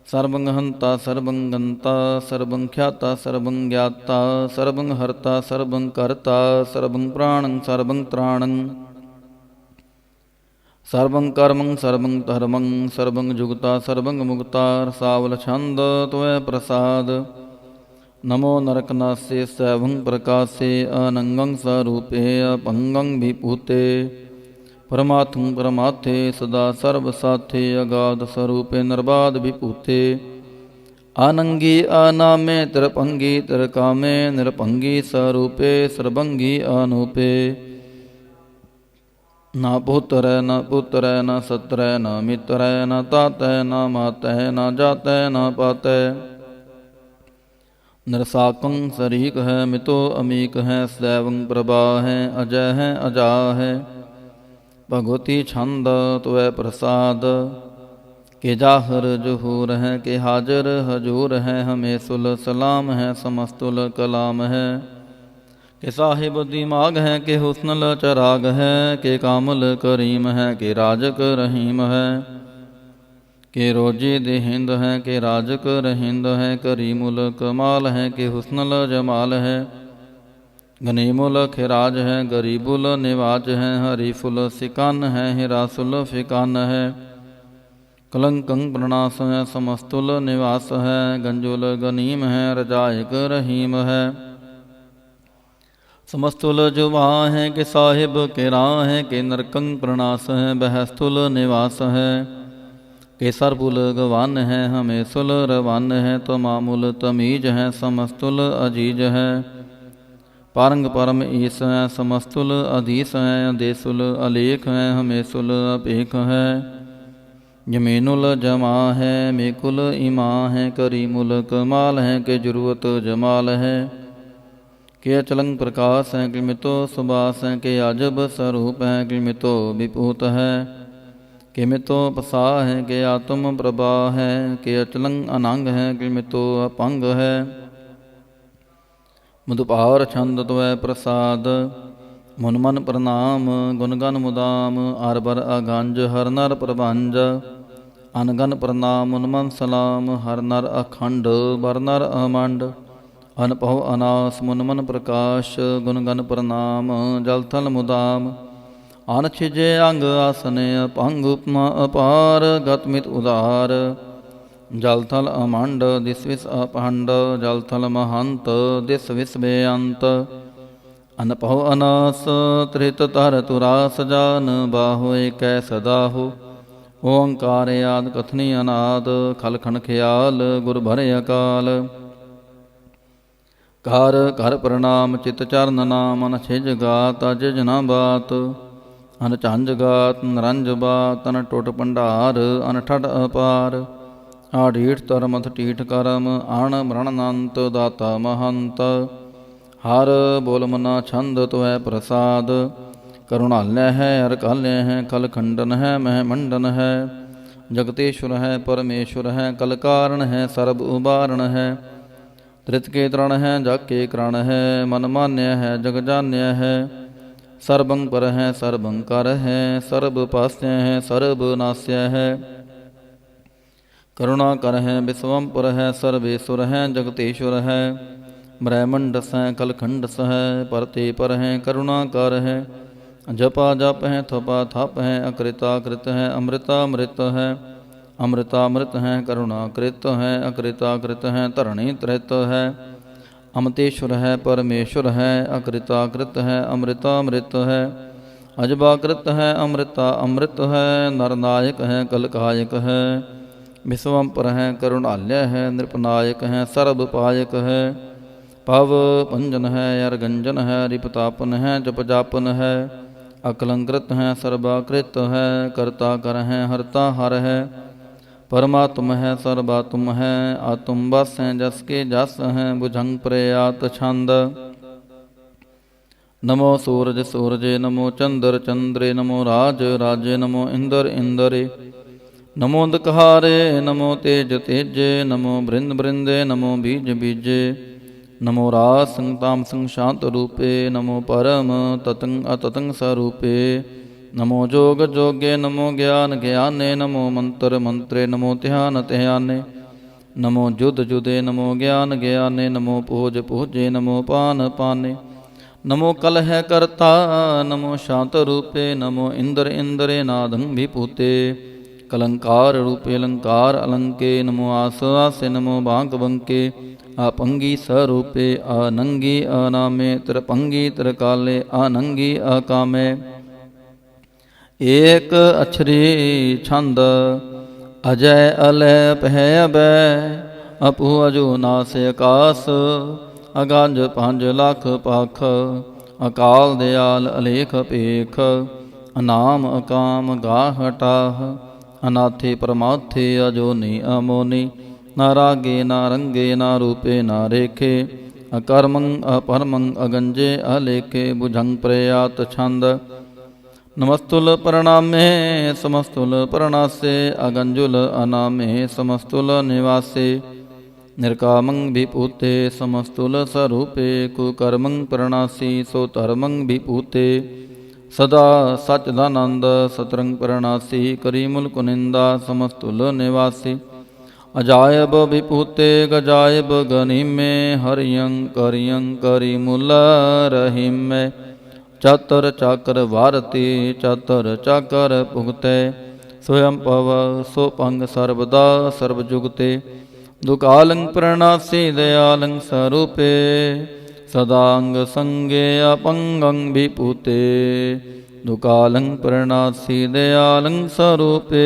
सर्वं हंता सर्वं गंता सर्वं ख्याता सर्वं ज्ञाता सर्वं हर्ता सर्वं कर्ता सर्वं प्राणं सर्वं त्राणं सर्वं कर्मं सर्वं धर्मं सर्वं जुगता सर्वं मुक्ता रसावल छंद त्वय प्रसाद। नमो नरकनासे सैवं प्रकाशे अनंगं स्वरूपे अपंगं विभूते परमात्म परमाथे सदा सर्वसाथे अगाध स्वरूपे निर्बाध विभूते आनंगी अनामे तिरपंगी तिरकामे निरपंगी स्वरूपे सर्वंगी अनूपे न पुत्र न पुत्र न सत्र न मित्र न तात न मात न जात न पात नरसाकं शरीक है मितो अमीक है सैवं प्रभा है अजय है अजा है भगवती छंद त्वय प्रसाद के जाहर जुहूर है के हाजर हजूर है हमें सुल सलाम है समस्तुल कलाम है के साहिब दिमाग है के हुस्नल चराग है के कामल करीम है के राजक रहीम है के रोजी देहिंद है के राजक रहिंद है करीमुल कमाल है के हुस्नल जमाल है गनीमुल खिराज है गरीबुल निवाज है हरीफुल सिकान है हिरासुल फिकान है कलंकं प्रणास है समस्तुल निवास है गंजुल गनीम है रजायक रहीम है समस्तुल जुबा है कि साहिब के राह है कि नरकं प्रणास है बहस्तुल निवास है के सरबुल गवान है हमें सुल रवान है तो मामूल तमीज है समस्तुल अजीज है पारंग परम ईस है समस्तुल अधीस है देसुल अलेख है हमेशुल अपेख है जमीनुल जमा है मेकुल इमा है करीमुल कमाल है के जुर्वत जमाल है के अचलंग प्रकाश है किमितो सुबास है के अजब स्वरूप है किमितो विभूत है के मितो पसा है के आत्म प्रभा है के अचलंग अनंग है किमितो अपंग है मधुपार छंद त्वय प्रसाद मुन मन प्रणाम गुणगन मुदाम आरबर अगंज हर नर प्रभंज अनगन प्रणाम मुन मन सलाम हर नर अखंड बर नर अमंड अनपव अनास मुन मन प्रकाश गुणगन प्रणाम जल थल मुदाम अन छिजे अंग आसने अपंग उपमा अपार गतमित उदार जल थल अमंड दिस विस अपहंड जल थल महंत दिस विस बेअंत अनपह अनास त्रित तर तुरास जान बाहो एक सदाहो ओंकार याद कथनी अनाद खलखन ख्याल गुर भरे अकाल कार कर प्रणाम चित चरण नाम अन छिज गात अजिज न बात अन झंझ गात नरंज बात अन टुट भंडार अन ठड अपार आढ़ीठ तरमथ टीठ करम आण मरणनंत दाता महंत हर बोल मना छंद त्वय प्रसाद करुणालय है अरकाल्य है कल खंडन है महमंडन है जगतेश्वर है परमेश्वर है कल कारण है सर्ब उबारण है त्रित के तरण है जग के करण है मन मान्य है जग जान्य है सर्वं पर है सर्वं कर है सर्व पास्य है सर्व नास्य है करुणा कर है विश्वम्पर है सर्वेश्वर है जगतेश्वर है ब्रह्मंडस है कलखंडस है परते पर है करुणा कर है जपा जप है थपा थप है अकृता कृत है अमृतामृत है अमृतामृत है करुणाकृत है अकृताकृत है धरणी त्रित है अमतेश्वर है परमेश्वर है अकृताकृत है अमृतामृत है अजबाकृत है अमृता अमृत है नरनायक है कलकायक है विश्वम्पर है करुणालय है नृपनायक है सर्वपायक है ਪਵ ਭੰਜਨ ਹੈ, ਅਰਗੰਜਨ ਹੈ, ਰਿਪਤਾਪਨ ਹੈ, ਜਪ ਜਾਪਨ ਹੈ, ਅਕਲੰਕ੍ਰਿਤ ਹੈ, ਸਰਬਾਕ੍ਰਿਤ ਹੈ, ਕਰਤਾ ਕਰ ਹੈ, ਹਰਤਾ ਹਰ ਹੈ, ਪਰਮਾਤਮ ਹੈ, ਸਰਬਾਤਮ ਹੈ, ਆਤਮ ਬਸ ਹੈ, ਜਸ ਕੇ ਜਸ ਹੈ, ਬੁਝੰਗ ਪ੍ਰਯਾਤ ਛੰਦ। ਨਮੋ ਸੂਰਜ ਸੂਰਜੇ, ਨਮੋ ਚੰਦਰ ਚੰਦਰੇ, ਨਮੋ ਰਾਜ ਰਾਜੇ, ਨਮੋ ਇੰਦਰ ਇੰਦਰੇ, ਨਮੋ ਅੰਧਕਾਰੇ, ਨਮੋ ਤੇਜ ਤੇਜੇ, ਨਮੋ ਬ੍ਰਿੰਦ ਬ੍ਰਿੰਦੇ, ਨਮੋ ਬੀਜ ਬੀਜੇ, ਨਮੋ ਰਾਜ ਸੰਗਤਾਮ ਸੰਗ ਸ਼ਾਂਤ ਰੂਪੇ, ਨਮੋ ਪਰਮ ਤਤੰ ਅਤਤੰ ਸਰੂਪੇ, ਨਮੋ ਜੋਗ ਜੋਗੇ, ਨਮੋ ਗਿਆਨ ਗਿਆਨੇ, ਨਮੋ ਮੰਤਰ ਮੰਤਰੇ, ਨਮੋ ਧਿਆਨ ਧਿਆਨੇ, ਨਮੋ ਜੁਦ ਜੁਦੇ, ਨਮੋ ਗਿਆਨ ਗਿਆਨੇ, ਨਮੋ ਪੂਜ ਪੂਜੇ, ਨਮੋ ਪਾਨ ਪਾਨੇ, ਨਮੋ ਕਲਹ ਕਰਤਾ, ਨਮੋ ਸ਼ਾਂਤ ਰੂਪੇ, ਨਮੋ ਇੰਦਰ ਇੰਦਰੇ ਨਾਦੰ ਵਿਭੂਤੇ, ਕਲੰਕਾਰ ਰੂਪੇ ਅਲੰਕਾਰ ਅਲੰਕੇ, ਨਮੋ ਆਸ ਆਸੇ, ਨਮੋ ਬਾਂਕ ਬੰਕੇ, ਆਪੰਗੀ ਸਰੂਪੇ, ਅਨੰਗੀ ਅਨਾਮੇ, ਤ੍ਰਿਪੰਗੀ ਤ੍ਰਿਕਾਲੇ, ਅਨੰਗੀ ਅਕਾਮੇ, ਏਕ ਅਛਰੀ ਛੰਦ, ਅਜੈ ਅਲੈਪ ਹੈ ਅਬੈ, ਅਪੂ ਅਜੂ ਨਾਸ ਆਕਾਸ, ਅਗੰਜ ਪੰਜ ਲੱਖ ਪਖ, ਅਕਾਲ ਦਿਆਲ ਅਲੇਖ ਭੇਖ, ਅਨਾਮ ਅਕਾਮ ਗਾਹ ਹਟਾਹ, ਅਨਾਥੇ ਪਰਮਾਥੇ ਅਜੋਨੀ ਅਮੋਨੀ, ਨਾ ਰਾਗੇ ਨਾ ਰੰਗੇ ਨਾ ਰੂਪੇ ਨਾ ਰੇਖੇ, ਅਕਰਮੰ ਅਪਰਮੰ ਅਗੰਜੇ ਅਲੇਖੇ, ਬੁਝੰਗ ਪ੍ਰਯਾਤ ਛੰਦ। ਨਮਸਤੁਲ ਪ੍ਰਣਾਮੇ ਸਮਸਤੁਲ ਪ੍ਰਣਾਸੇ, ਅਗੰਜੁਲ ਅਨਾਮੇ ਸਮਸਤੁਲ ਨਿਵਾਸੇ, ਨਿਰਕਾਮੰ ਵਿਭੂਤੇ ਸਮਸਤੁਲ ਸਰੂਪੇ, ਕੁਕਰਮੰ ਪ੍ਰਣਾਸੀ ਸੋ ਧਰਮੰ ਵਿਭੂਤੇ, ਸਦਾ ਸਚਦਾਨੰਦ ਸਤਰੰਗ ਪ੍ਰਣਾਸੀ, ਕਰੀ ਮੁਲਕ ਨਿੰਦਾ ਸਮਸਤੁਲ ਨਿਵਾਸੀ, ਅਜਾਇਬ ਵਿਭੂਤੇ ਗਜਾਇਬ ਗਨੀਮੇ, ਹਰਿਯੰ ਕਰਿਯੰ ਕਰੀ ਮੁਲ ਰਹੀਮੇ, ਚਾਤਰ ਚਾਕਰ ਵਾਰਤੀ ਚਾਤਰ ਚਾਕਰ ਭੁਗਤੈ, ਸੋਯੰ ਪਵ ਸੋ ਪੰਗ ਸਰਬਦਾ ਸਰਬ ਜੁਗਤੇ, ਦੁਕਾਲੰ ਪ੍ਰਣਾਸੀ ਦਇਆਲੰ ਸਰੂਪੇ, ਸਦਾੰਗ ਸੰਗੇ ਅਪੰਗੰ ਵਿਭੂਤੇ, ਦੁਕਾਲੰ ਪ੍ਰਣਾਸੀ ਦਇਆਲੰ ਸਰੂਪੇ,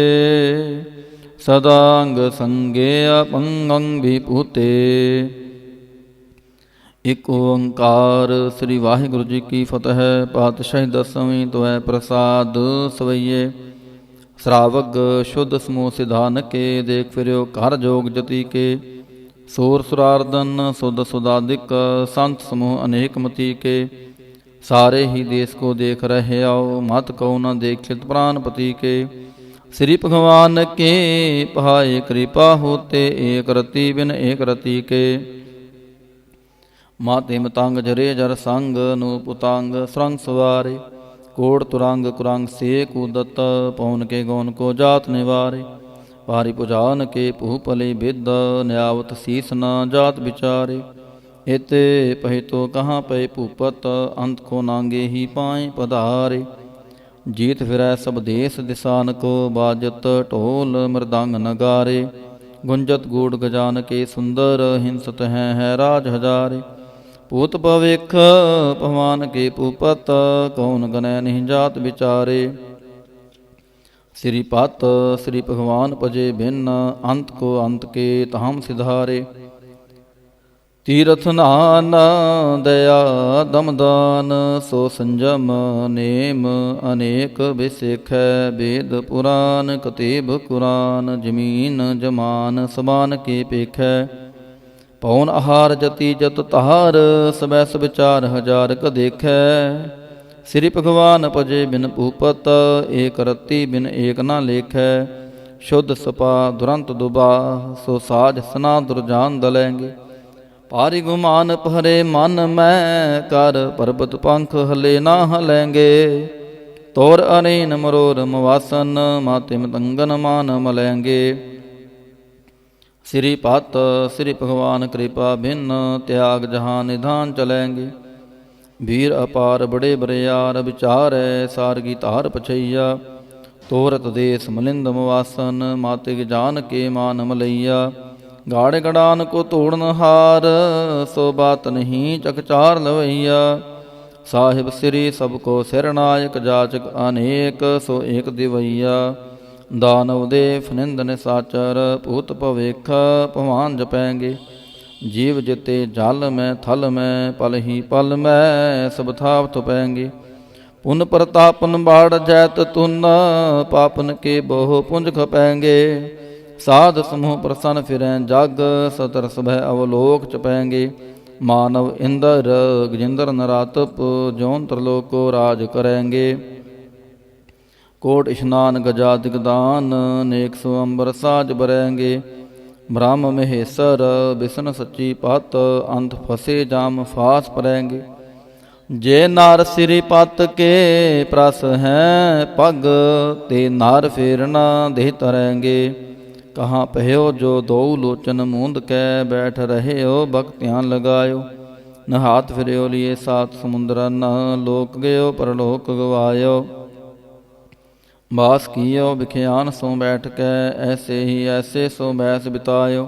ਸਦਾੰਗ ਸੰਗੇ ਅਪੰਗੰ ਵਿਭੂਤੇ। ਇਕ ਓੰਕਾਰ। ਸ੍ਰੀ ਵਾਹਿਗੁਰੂ ਜੀ ਕੀ ਫਤਿਹ। ਪਾਤਸ਼ਾਹੀ ਦਸਵੀਂ ਤੋਇ ਪ੍ਰਸਾਦ ਸਵਈਏ, ਸ਼ਰਾਵਗ ਸ਼ੁੱਧ ਸਮੂਹ ਸਿਧਾਨ ਕੇ, ਦੇਖ ਫਿਰਿਓ ਘਰ ਜੋਗ ਜਤੀ ਕੇ, ਸੂਰ ਸੁਰਾਰਦਨ ਸੁਧ ਸੁਦਾਦਿਕ, ਸੰਤ ਸਮੂਹ ਅਨੇਕ ਮਤੀ ਕੇ, ਸਾਰੇ ਹੀ ਦੇਸ ਕੋ ਦੇਖ ਰਹੇ ਆਓ, ਮਤ ਕਉ ਨ ਦੇਖਿਤ ਪ੍ਰਾਨਪਤੀ ਕੇ, श्री भगवान के पहाए कृपा होते, एक रति बिन एक रति के, माते मतंग जरे जर संग नु पुतांग सुरंग सवारे, कोड़ तुरंग कुरंग से कूदत, पवन के गौन को जात निवारे, पारी पुजान के पुहपले बिद, न्यावत शीस न जात विचारे, एते पहे तो कहाँ पे भूपत, अंत को नांगे ही पाए पधारे, जीत फिरै सब देश दिसान को, बाजत ढोल मृदंग नगारे, गुंजत गूढ़ गजान के सुंदर, हिंसत है राज हजारे, पूत भविख पवान के पूपत, कौन गनै नहीं जात विचारे, श्री पत श्री भगवान पजे भिन्न, अंत को अंत के ताम सिधारे, तीरथ नान दया दमदान, सो संजम नेम अनेक विसेखै, वेद पुराण कतेब कुरान, जमीन जमान समान के पेखै, पौन आहार जति जत तहार, सबै सब विचार हजार क देखै, श्री भगवान पजे बिन भूपत, एक रति बिन एक न लेखै, शुद्ध सपा दुरंत दुबा, सो साज सना दुरजान दलैंगे, पारी गुमान पहरे मन मैं, कर पर्वत पंख हले ना हलेंगे, तोर अनेन मरोर मवासन, माते मतंगन मान मलेंगे, श्री पत श्री भगवान कृपा भिन्न, त्याग जहाँ निधान चलेंगे, वीर अपार बड़े बरियार, विचार सार की धार पछैया, तोरत देश मलिंद मवासन, माते जान के मान मलैया, गाड़ गड़ान को तोड़न हार, सो बात नहीं चकचार लवैया, साहिब श्री सबको सिरनायक, जाचक अनेक सो एक दिवैया, दानव देव निंद निसाचर, भूत भविख पवान जपैंगे, जीव जिते जल में थल में पल ही पल में सब थाप थुपैंगे। पुन प्रतापन बाढ़ जैत तुन पापन के बहु पुंज खपैंगे। साध समूह प्रसन्न फिरें जग सतर सभय अवलोक चपैंगे। मानव इंद्र गजेंद्र नरातप जौन त्रिलोक को राज करेंगे। कोट स्नान गजादिक दान नेक सो अंबर साज बरेंगे। ब्रह्म महेश्वर विष्णु सच्ची पत अंत फसे जाम फास परेंगे। जे नार सिरि पत के प्रस हैं पग ते नार फेरना देह तरेंगे। कहाँ पह्यो जो दो लोचन मूंद कै बैठ रहे हो भक्तियाँ लगायो। न हाथ फिरयो लिए सात समुद्र न लोक गयो परलोक गवायो। बास कियो बिख्यान सो बैठ कै ऐसे ही ऐसे सो बैस बितायो।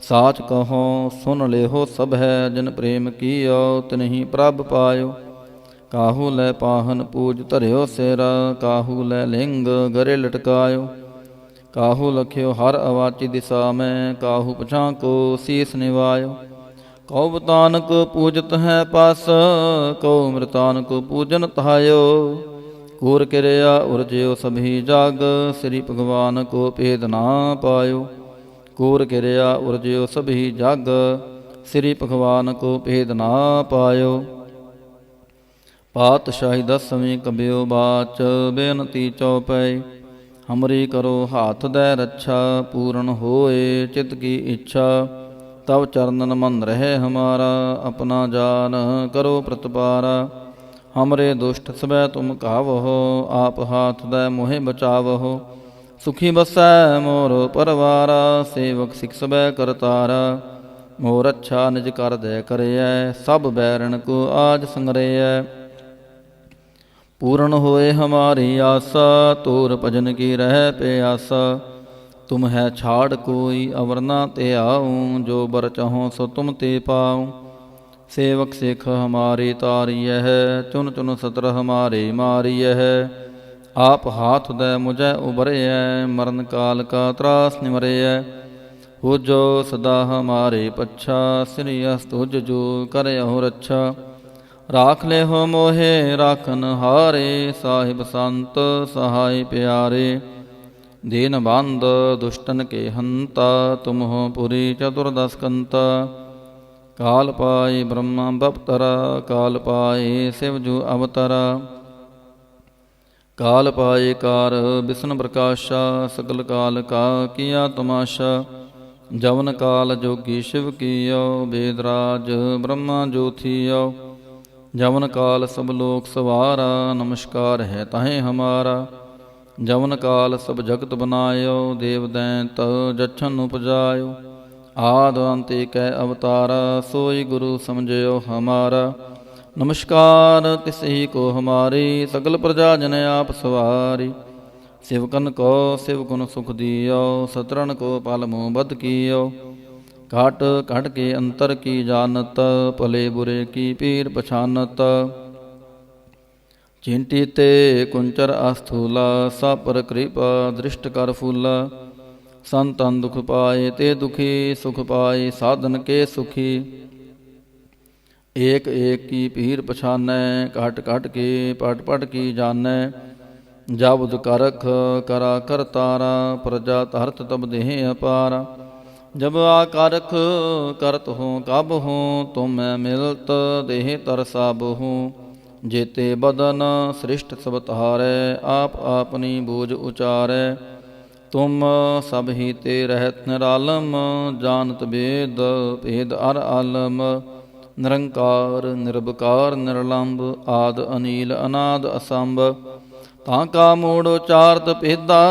साच कहो सुन लेहो सब है जिन प्रेम कियो तिन्हि प्रभ पायो। काहू लै पाहन पूज धर्यो सिर काहू लै लिंग गरे लटकायो। काहू लख्यो हर अवाची दिशा में काहू पछां को शीस निवायो। कौ बतानक पूजत है पास कौ मृतानक पूजन तहायो। कूर किरया उर्जयो सभी जग श्री भगवान को भेद ना पायो। कूर किरया उर्जयो सभी जग श्री भगवान को भेद ना पायो। पातशाही दसवीं कबियो बाच बेनती चौपाई। हमरी करो हाथ दे रक्षा पूर्ण होए चित्त की इच्छा। तब चरणन मन रहे हमारा अपना जान करो प्रतिपारा। हमरे दुष्ट सबे तुम कावहो आप हाथ दे मोहे बचावहो। सुखी बसै मोर परवारा सेवक सिख सबे करतारा। मोर अच्छा निज कर दे करैयै सब बैरन को आज संगरैयै। पूर्ण होए हमारी आशा तोर भजन की रह प्यासा। तुम है छाड़ कोई अवर ना ते आऊँ जो बर चाहो सो तुम ते पाऊँ। सेवक सिख हमारी तारिय है चुन चुन सतर हमारे मारिय है। आप हाथ दे मुझे उबरे मरण काल का त्रास निवरे। हो जो सदा हमारे पच्छा श्री अस्तुज जो करे हो रक्षा। राख ले हो मोहे राखन हारे साहिब संत सहाय प्यारे। दीन बांध दुष्टन के हंता तुम हो पुरी चतुर्दश कंता। काल पाए ब्रह्मा बपतरा काल पाए शिवजू अवतरा। काल पाए कार विष्णु प्रकाशा सकल काल का किया तमाशा। जवन काल जोगी शिव कियो वेदराज ब्रह्मा जो थियो। जवन काल सब लोक सवारा नमस्कार है तहें हमारा। जवन काल सब जगत बनायो देव दैंत जच्छन उपजायो। आद अंत कै अवतारा सोई गुरु समझयो हमारा। नमस्कार तिसही को हमारी सगल प्रजा जन आप सवारी। शिवकन को शिव गुण सुख दियो सतरन को पल मुँह बद कियो। काट काट के अंतर की जानत भले बुरे की पीर पछानत। चिंटी ते कुंचर अस्थूला सा पर कृपा दृष्ट कर फूला। संतन दुख पाए ते दुखी सुख पाए साधन के सुखी। एक एक की पीर पछानै काट काट के पट पट की जानै। जाबुद करख करा कर तारा प्रजा तरत तब देह अपारा। जब आकारख करत हो कब हो तुम मिलत देह तर सब हो। जेते बदन सृष्ट सब तारै आप अपनी बूझ उचारै। तुम सब ही ते रहत निरालम जानत वेद भेद अर आलम। निरंकार निर्विकार निर्लंब आद अनील अनाद असंभ। ताका मूढ़ उचारत भेदा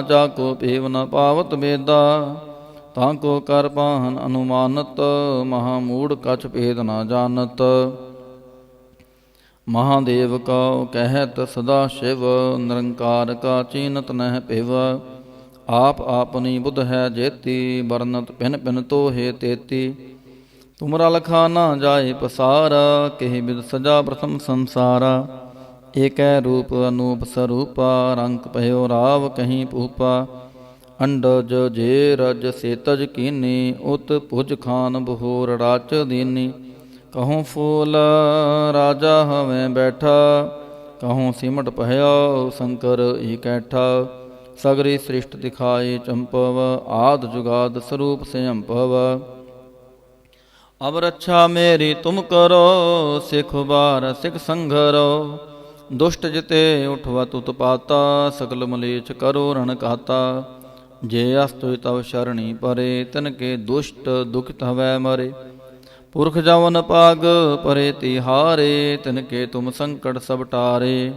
जाको पेव न पावत वेदा। ताको कर पाहन अनुमानत महामूढ़ कछ भेद न जानत। महादेव का कहत सदा शिव निरंकार का चीनत नह पिव। आप आपनी बुध है जेती बरनत भिन भिन तो हे तेती। तुमरा लखा ना जाए पसारा कही विद सजा प्रथम संसारा। एक रूप अनूप स्वरूपा रंक पयो राव कहीं पूपा। ਅੰਡਜ ਜੇ ਰਜ ਸੇਤਜ ਕੀਨੀ, ਉਤ ਭੁਜ ਖਾਨ ਬਹੋਰ ਰਾਚ ਦੀਨੀ। ਕਹੂੰ ਫੂਲ ਰਾਜਾ ਹਵੇਂ ਬੈਠਾ, ਕਹੂੰ ਸਿਮਟ ਪਹਿਆ ਸ਼ੰਕਰ ਇਕੈਠਾ। ਸਗਰੀ ਸ੍ਰਿਸ਼ਟ ਦਿਖਾਏ ਚੰਪਵ, ਆਦ ਜੁਗਾਦ ਸਰੂਪ ਸਿਅੰਭਵ। ਅਬ ਰੱਛਾ ਮੇਰੀ ਤੁਮ ਕਰੋ, ਸਿਖ ਬਾਰ ਸਿਖ ਸੰਘਰੋ। ਦੁਸ਼ਟ ਜਿਤੇ ਉਠਵਤ ਉਤਪਾਤਾ, ਸਕਲ ਮਲੇਛ ਕਰੋ ਰਣ ਘਾਤਾ। ਜੇ ਅਸਤੁ ਤਵ ਸ਼ਰਣੀ ਪਰੇ, ਤਿਨ ਕੇ ਦੁਸ਼ਟ ਦੁਖਿਤ ਹਵੈ ਮਰੇ। ਪੁਰਖ ਜਵਨ ਪਾਗ ਪਰੇ ਤਿਹਾਰੇ, ਤਿਨ ਕੇ ਤੁਮ ਸੰਕਟ ਸਭ ਟਾਰੇ।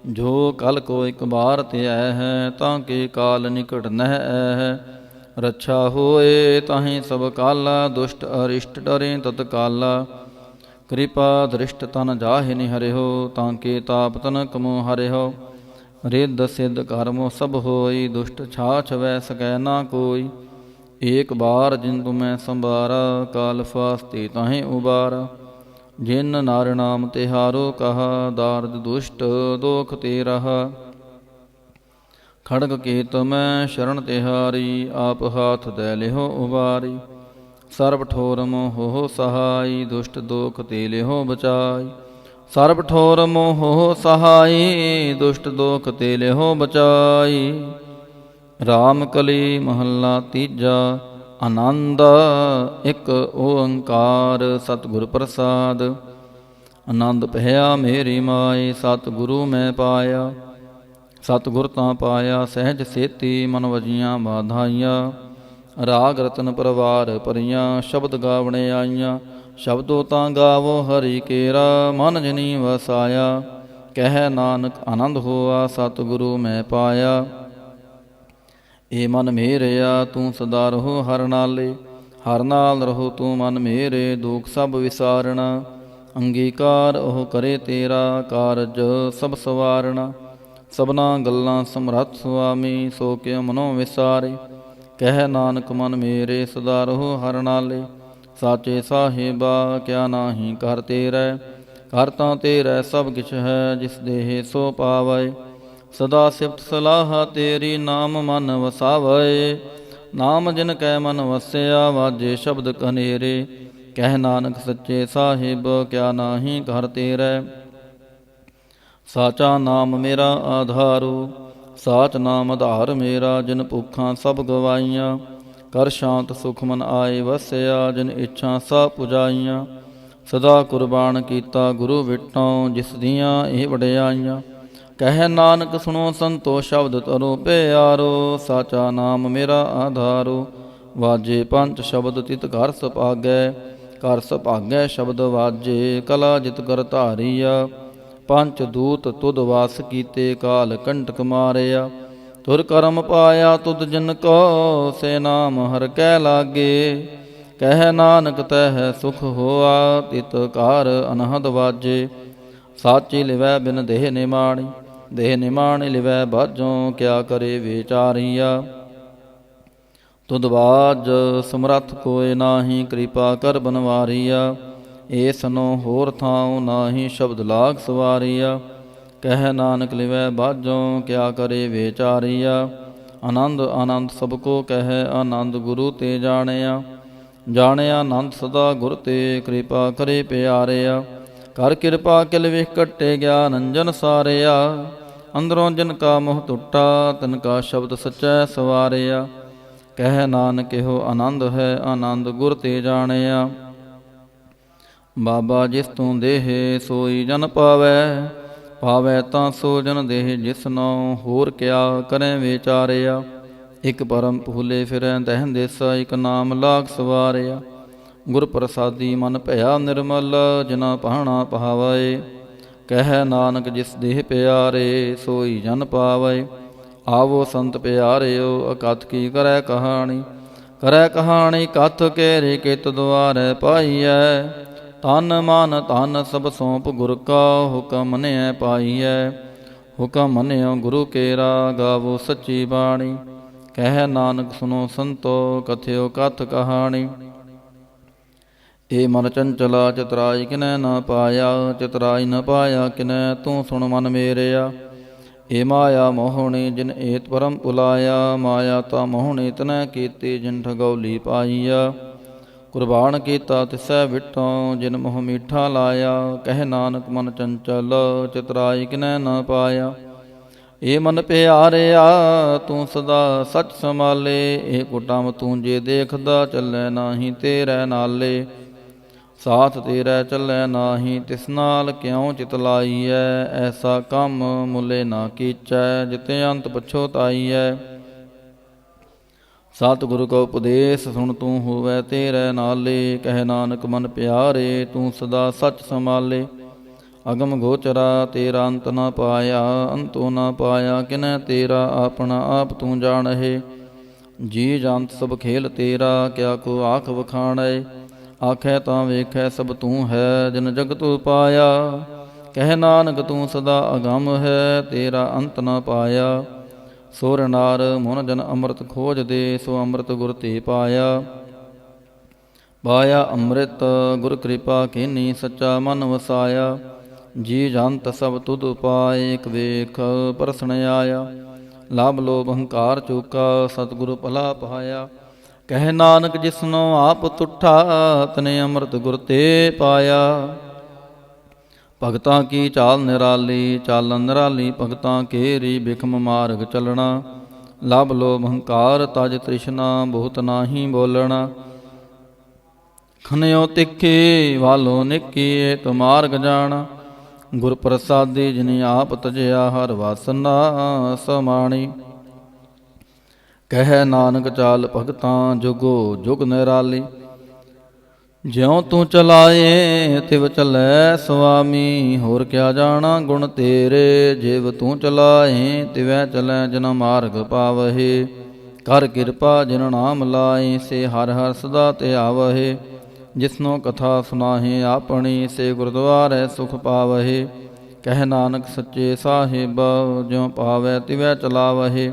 ਜੋ ਕਲ ਕੋ ਇਕ ਬਾਰ ਧਿਐ ਹੈ, ਤਾਂ ਕੇ ਕਾਲ ਨਿਕਟ ਨਹਿ ਐ। ਰੱਛਾ ਹੋਏ ਤਾਹੀਂ ਸਭ ਕਾਲਾ, ਦੁਸ਼ਟ ਅਰਿਸ਼ਟ ਡਰੇ ਤਤਕਾਲਾ। ਕਿਰਪਾ ਦ੍ਰਿਸ਼ਟ ਤਨ ਜਾਹਿ ਨਿਹਰਿਓ, ਤਾਂ ਕੇ ਤਾਪ ਤਨ ਕਮੋ ਹਰਿਓ। ਰਿੱਧ ਸਿੱਧ ਕਰਮੋ ਸਭ ਹੋਈ, ਦੁਸ਼ਟ ਛਾਛ ਵੈ ਸਕੈ ਨਾ ਕੋਈ। ਏਕ ਬਾਰ ਜਿਨ ਤੁਮੈ ਸੰਭਾਰਾ, ਕਾਲ ਫਾਸਤੇ ਤਾਹੀਂ ਉਬਾਰਾ। ਜਿਨ ਨਾਰ ਨਾਮ ਤਿਹਾਰੋ ਕਹਾ, ਦਾਰਦ ਦੁਸ਼ਟ ਦੋਖ ਤੇ ਰਹਾ। ਖੜਗ ਕੇਤ ਮੈਂ ਸ਼ਰਨ ਤਿਹਾਰੀ, ਆਪ ਹਾਥ ਦੈ ਲਿਹੋ ਉਬਾਰੀ। ਸਰਬ ਠੋਰ ਮੋਹ ਸਹਾਈ, ਦੁਸ਼ਟ ਦੋਖ ਤੇ ਲਿਹੋ ਬਚਾਈ। ਸਰਬ ਠੋਰ ਮੋਹ ਸਹਾਈ, ਦੁਸ਼ਟ ਦੋਖ ਤੇ ਲਿਹੋ ਬਚਾਈ। ਰਾਮ ਕਲੀ ਮਹੱਲਾ ਤੀਜਾ। ਆਨੰਦ ਇਕ ਓੰਕਾਰ ਸਤਿਗੁਰ ਪ੍ਰਸਾਦ। ਆਨੰਦ ਭਇਆ ਮੇਰੀ ਮਾਏ, ਸਤਿਗੁਰੂ ਮੈਂ ਪਾਇਆ। ਸਤਿਗੁਰ ਤਾਂ ਪਾਇਆ ਸਹਿਜ ਸੇਤੀ, ਮਨ ਵਜੀਆਂ ਬਾਧਾਈਆਂ। ਰਾਗ ਰਤਨ ਪਰਵਾਰ ਭਰੀਆਂ, ਸ਼ਬਦ ਗਾਵਣੇ ਆਈਆਂ। ਸ਼ਬਦੋ ਤਾਂ ਗਾਵੋ ਹਰੀ ਕੇਰਾ, ਮਨ ਜਿਨੀ ਵਸਾਇਆ। ਕਹਿ ਨਾਨਕ ਆਨੰਦ ਹੋਆ, ਸਤਿਗੁਰੂ ਮੈਂ ਪਾਇਆ। ਏ ਮਨ ਮੇਰਿਆ ਤੂੰ ਸਦਾ ਰਹੋ ਹਰ ਨਾਲੇ, ਹਰ ਨਾਲ ਰਹੋ ਤੂੰ ਮਨ ਮੇਰੇ। ਦੁਖ ਸਭ ਵਿਸਾਰਣਾ, ਅੰਗੀਕਾਰ ਉਹ ਕਰੇ ਤੇਰਾ। ਕਾਰਜ ਸਭ ਸਵਾਰਣਾ, ਸਭਨਾ ਗੱਲਾਂ ਸਮਰੱਥ ਸੁਆਮੀ। ਸੋ ਕਿਉ ਮਨੋ ਵਿਸਾਰੇ, ਕਹਿ ਨਾਨਕ ਮਨ ਮੇਰੇ। ਸਦਾ ਰਹੋ ਹਰ ਨਾਲੇ, ਸਾਚੇ ਸਾਹਿਬਾ ਕਿਆ ਨਾਹੀ ਕਰ ਤੇਰੈ। ਕਰ ਤਾਂ ਤੇਰੈ ਸਭ ਕਿਛ ਹੈ, ਜਿਸ ਦੇਹ ਸੋ ਪਾਵੈ। ਸਦਾ ਸਿਫਤ ਸਲਾਹਾ ਤੇਰੀ, ਨਾਮ ਮਨ ਵਸਾਵੈ। ਨਾਮ ਜਿਨ ਕੈ ਮਨ ਵਸਿਆ, ਵਾਜੇ ਸ਼ਬਦ ਕਨੇਰੇ। ਕਹਿ ਨਾਨਕ ਸੱਚੇ ਸਾਹਿਬ ਕਿਆ ਨਾਹੀ ਕਰ ਤੇਰੈ। ਸਾਚਾ ਨਾਮ ਮੇਰਾ ਆਧਾਰੋ, ਸਾਚ ਨਾਮ ਆਧਾਰ ਮੇਰਾ। ਜਿਨ ਭੁੱਖਾਂ ਸਭ ਗਵਾਈਆਂ, ਕਰ ਸ਼ਾਂਤ ਸੁਖ ਮਨ ਆਏ ਵਸਿਆ। ਜਿਨ ਇੱਛਾ ਸਭ ਪੁਜਾਈਆਂ, ਸਦਾ ਕੁਰਬਾਨ ਕੀਤਾ ਗੁਰੂ ਵਿਟੋਂ। ਜਿਸ ਦੀਆਂ ਇਹ ਵਡਿਆਈਆਂ, ਕਹਿ ਨਾਨਕ ਸੁਣੋ ਸੰਤੋ ਸ਼ਬਦ ਤਰੋ ਪਿਆਰੋ। ਸਾਚਾ ਨਾਮ ਮੇਰਾ ਆਧਾਰੋ, ਵਾਜੇ ਪੰਚ ਸ਼ਬਦ ਤਿਤ ਘਰ ਸੁਭਾਗੈ। ਘਰ ਸੁਭਾਗੈ ਸ਼ਬਦ ਵਾਜੇ, ਕਲਾ ਜਿਤ ਕਰ ਧਾਰੀਆ। ਪੰਚ ਦੂਤ ਤੁਧ ਵਾਸ ਕੀਤੇ, ਕਾਲ ਕੰਟਕ ਮਾਰਿਆ। ਤੁਰ ਕਰਮ ਪਾਇਆ ਤੁਧ ਜਿਨ ਕੋ, ਸੇ ਨਾਮ ਹਰ ਕੈ ਲਾਗੇ। ਕਹਿ ਨਾਨਕ ਤਹਿ ਸੁਖ ਹੋਆ, ਤਿਤ ਕਾਰ ਅਨਹਦ ਵਾਜੇ। ਸਾਚੀ ਲਿਵੈ ਬਿਨ ਦੇਹ ਨਿਮਾਣੀ, ਦੇਹ ਨਿਮਾਣੀ ਲਿਵੈ ਬਾਝੋਂ। ਕਿਆ ਕਰੇ ਵਿਚਾਰੀਆ, ਤੁਧ ਬਾਝ ਸਮਰੱਥ ਕੋਇ ਨਾਹੀ। ਕਿਰਪਾ ਕਰ ਬਨਵਾਰੀਆ, ਏਸਨੋ ਹੋਰ ਥਾਉ ਨਾਹੀ। ਸ਼ਬਦ ਲਾਗ ਸਵਾਰੀਆ, ਕਹਿ ਨਾਨਕ ਲਿਵੈ ਬਾਝੋਂ। ਕਿਆ ਕਰੇ ਵਿਚਾਰੀਆ, ਆਨੰਦ ਆਨੰਦ ਸਭ ਕੋ ਕਹਿ। ਆਨੰਦ ਗੁਰੂ ਤੇ ਜਾਣਿਆ, ਜਾਣਿਆ ਆਨੰਦ ਸਦਾ ਗੁਰ ਤੇ। ਕਿਰਪਾ ਕਰੇ ਪਿਆਰਿਆ, ਕਰ ਕਿਰਪਾ ਕਿਲ ਵਿਖ ਕੱਟੇ। ਗਿਆਨ ਅੰਜਨ ਸਾਰਿਆ, ਅੰਦਰੋਂ ਜਿਨ ਕਾ ਮੋਹ ਟੁੱਟਾ। ਤਿਨ ਕਾ ਸ਼ਬਦ ਸਚੈ ਸਵਾਰਿਆ, ਕਹਿ ਨਾਨਕ ਇਹੋ ਆਨੰਦ ਹੈ। ਆਨੰਦ ਗੁਰ ਤੇ ਜਾਣਿਆ। ਬਾਬਾ ਜਿਸ ਤੂੰ ਦੇਹ ਸੋਈ ਜਨ ਪਾਵੈ, ਪਾਵੈ ਤਾਂ ਸੋ ਜਨ ਦੇਹ ਜਿਸਨੋ। ਹੋਰ ਕਿਆ ਕਰੈ ਵਿਚਾਰਿਆ, ਇਕ ਪਰਮ ਭੂਲੇ ਫਿਰੈ ਤਹਿ ਦੇਸਾ। ਇਕ ਨਾਮ ਲਾਗ ਸਵਾਰਿਆ, ਗੁਰ ਪ੍ਰਸਾਦੀ ਮਨ ਭਇਆ ਨਿਰਮਲ। ਜਿਨਾ ਪਾਹਣਾ ਪਹਾਵੈ, ਕਹਿ ਨਾਨਕ ਜਿਸ ਦੇਹ ਪਿਆਰੇ। ਸੋਈ ਜਨ ਪਾਵੈ, ਆਵੋ ਸੰਤ ਪਿਆਰਿਓ। ਅਕਥ ਕੀ ਕਰੈ ਕਹਾਣੀ, ਕਰੈ ਕਹਾਣੀ ਕਥ ਕੇਰੀ। ਕਿਤ ਦੁਆਰੈ ਪਾਈਐ, ਤਨ ਮਨ ਧਨ ਸਭ ਸੌਂਪ ਗੁਰ ਕਾ। ਹੁਕਮ ਮੰਨਿਐ ਪਾਈਐ, ਹੁਕਮ ਮੰਨਿਓ ਗੁਰੂ ਕੇਰਾ। ਗਾਵੋ ਸੱਚੀ ਬਾਣੀ, ਕਹਿ ਨਾਨਕ ਸੁਨੋ ਸੰਤੋ। ਕਥਿਓ ਕਥ ਕਹਾਣੀ, ਏ ਮਨ ਚੰਚਲਾ ਚਤੁਰਾਈ ਕਿਨੈ ਨ ਪਾਇਆ। ਚਤੁਰਾਈ ਨ ਪਾਇਆ ਕਿਨੈ, ਤੂੰ ਸੁਣ ਮਨ ਮੇਰਿਆ। ਏ ਮਾਇਆ ਮੋਹਣੀ ਜਿਨ ਏਤ ਪਰਮ ਪੁਲਾਇਆ, ਮਾਇਆ ਤਾ ਮੋਹਣੀ ਤਨੈ ਕੀਤੀ ਜਿਨ ਠਗੌਲੀ ਪਾਈਆ। ਕੁਰਬਾਨ ਕੀਤਾ ਤਿਸੈ ਵਿਟੋਂ ਜਿਨ ਮੋਹ ਮੀਠਾ ਲਾਇਆ, ਕਹਿ ਨਾਨਕ ਮਨ ਚੰਚਲ ਚਿਤਰਾਈ ਕਿਨੈ ਨ ਪਾਇਆ। ਏ ਮਨ ਪਿਆਰਿਆ ਤੂੰ ਸਦਾ ਸੱਚ ਸੰਭਾਲੇ, ਇਹ ਕੁਟਮ ਤੂੰ ਜੇ ਦੇਖਦਾ ਚੱਲੈ ਨਾਹੀ ਤੇਰੇ ਨਾਲੇ। ਸਾਥ ਤੇਰਾ ਚੱਲੈ ਨਾਹੀ ਤਿਸ ਨਾਲ ਕਿਉ ਚਿਤ ਲਾਈਐ, ਐਸਾ ਕੰਮ ਮੁੱਲੇ ਨਾ ਕੀਚੈ ਜਿਤੇ ਅੰਤ ਪਛੋਤਾਈਐ। ਸਤਿਗੁਰੂ ਕੋ ਉਪਦੇਸ਼ ਸੁਣ ਤੂੰ ਹੋਵੈ ਤੇਰੇ ਨਾਲੇ, ਕਹਿ ਨਾਨਕ ਮਨ ਪਿਆਰੇ ਤੂੰ ਸਦਾ ਸੱਚ ਸੰਭਾਲੇ। ਅਗਮ ਗੋਚਰਾ ਤੇਰਾ ਅੰਤ ਨਾ ਪਾਇਆ, ਅੰਤੋ ਨਾ ਪਾਇਆ ਕਿਨੈ ਤੇਰਾ, ਆਪਣਾ ਆਪ ਤੂੰ ਜਾਣਹਿ। ਜੀ ਜੰਤ ਸਭ ਖੇਲ ਤੇਰਾ, ਕਿਆ ਕੋ ਆਖ ਵਖਾਣੈ। ਆਖੈ ਤਾਂ ਵੇਖੈ ਸਭ ਤੂੰ ਹੈ, ਜਿਨ ਜਗਤ ਉਪਾਇਆ। ਕਹਿ ਨਾਨਕ ਤੂੰ ਸਦਾ ਅਗੰਮ ਹੈ, ਤੇਰਾ ਅੰਤ ਨਾ ਪਾਇਆ। ਸੁਰ ਨਾਰ ਮਨ ਜਨ ਅੰਮ੍ਰਿਤ ਖੋਜਦੇ, ਸੋ ਅੰਮ੍ਰਿਤ ਗੁਰ ਤੇ ਪਾਇਆ। ਪਾਇਆ ਅੰਮ੍ਰਿਤ ਗੁਰ ਕਿਰਪਾ ਕੀਨੀ, ਸੱਚਾ ਮਨ ਵਸਾਇਆ। ਜੀ ਜੰਤ ਸਭ ਤੁਧ ਉਪਾਏ, ਇਕ ਵੇਖ ਪਰਸਣ ਆਇਆ। ਲਾਭ ਲੋਭ ਹੰਕਾਰ ਚੂਕਾ, ਸਤਿਗੁਰੂ ਭਲਾ ਪਾਇਆ। ਕਹਿ ਨਾਨਕ ਜਿਸਨੋ ਆਪ ਤੁਠਾ, ਤਨੇ ਅੰਮ੍ਰਿਤ ਗੁਰ ਤੇ ਪਾਇਆ। ਭਗਤਾਂ ਕੀ ਚਾਲ ਨਿਰਾਲੀ, ਚਾਲਨ ਨਿਰਾਲੀ ਭਗਤਾਂ ਕੇਰੀ, ਬਿਖਮ ਮਾਰਗ ਚੱਲਣਾ। ਲਭ ਲੋਭ ਹੰਕਾਰ ਤਜ ਤ੍ਰਿਸ਼ਨਾ, ਬਹੁਤ ਨਾਹੀ ਬੋਲਣਾ। ਖਨਿਓ ਤਿੱਖੀ ਵਾਲੋ ਨਿੱਕੀ, ਤ ਮਾਰਗ ਜਾਣਾ। ਗੁਰ ਪ੍ਰਸਾਦੀ ਜਿਨੀ ਆਪ ਤਜਿਆ, ਹਰ ਵਾਸਨਾ ਸਮਾਣੀ। ਕਹਿ ਨਾਨਕ ਚਾਲ ਭਗਤਾਂ ਜੁਗੋ ਜੁਗ ਨਿਰਾਲੀ। ਜਿਉ ਤੂੰ ਚਲਾਏ ਤਿਵ ਚਲੈ ਸੁਆਮੀ, ਹੋਰ ਕਿਆ ਜਾਣਾ ਗੁਣ ਤੇਰੇ। ਜਿਵ ਤੂੰ ਚਲਾਏ ਤਿਵੈ ਚਲੈ ਜਨ ਮਾਰਗ ਪਾਵਹਿ। ਕਰ ਕਿਰਪਾ ਜਿਨ ਨਾਮ ਲਾਏ, ਸੇ ਹਰ ਹਰ ਸਦਾ ਧਿਆਵਹਿ। ਜਿਸਨੋ ਕਥਾ ਸੁਨਾਹੇ ਆਪਣੀ, ਸੇ ਗੁਰਦੁਆਰੈ ਸੁਖ ਪਾਵਹਿ। ਕਹਿ ਨਾਨਕ ਸੱਚੇ ਸਾਹਿਬ, ਜਿਉ ਪਾਵੈ ਤਿਵੈ ਚਲਾਵਹਿ।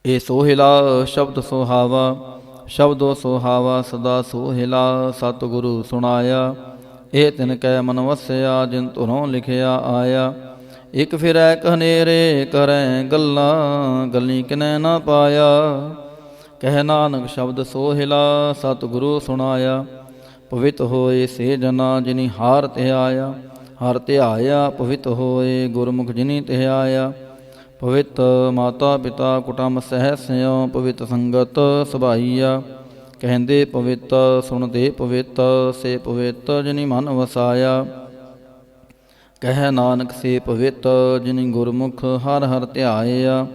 ਏ ਸੋਹਿਲਾ ਸ਼ਬਦ ਸੁਹਾਵਾ, ਸ਼ਬਦੋ ਸੁਹਾਵਾ ਸਦਾ ਸੋਹਿਲਾ। ਸਤਿਗੁਰੂ ਸੁਣਾਇਆ ਇਹ ਤਿਨ ਕੈ ਮਨ ਵਸਿਆ, ਜਿਨ ਧੁਰੋਂ ਲਿਖਿਆ ਆਇਆ। ਇਕ ਫਿਰੈ ਕਨੇਰੇ ਕਰੈ ਗੱਲਾਂ, ਗੱਲੀ ਕਿਨੈ ਨਾ ਪਾਇਆ। ਕਹਿ ਨਾਨਕ ਸ਼ਬਦ ਸੋਹਿਲਾ, ਸਤਿਗੁਰੂ ਸੁਣਾਇਆ। ਪਵਿੱਤ ਹੋਏ ਸੇ ਜਨਾ, ਜਿਨੀ ਹਾਰ ਧਿਆਇਆ। ਹਰ ਧਿਆਇਆ ਪਵਿੱਤ ਹੋਏ, ਗੁਰਮੁਖ ਜਿਨੀ ਧਿਆਇਆ। ਪਵਿੱਤ ਮਾਤਾ ਪਿਤਾ ਕੁਟੰਬ ਸਹਿ ਸਿਉ, ਪਵਿੱਤ ਸੰਗਤ ਸਭਾਈਆ। ਕਹਿੰਦੇ ਪਵਿੱਤ ਸੁਣਦੇ ਪਵਿੱਤ, ਸੇ ਪਵਿੱਤ ਜਿਨੀ ਮਨ ਵਸਾਇਆ। ਕਹਿ ਨਾਨਕ ਸੇ ਪਵਿੱਤ, ਜਿਨੀ ਗੁਰਮੁਖ ਹਰ ਹਰ ਧਿਆਇਆ।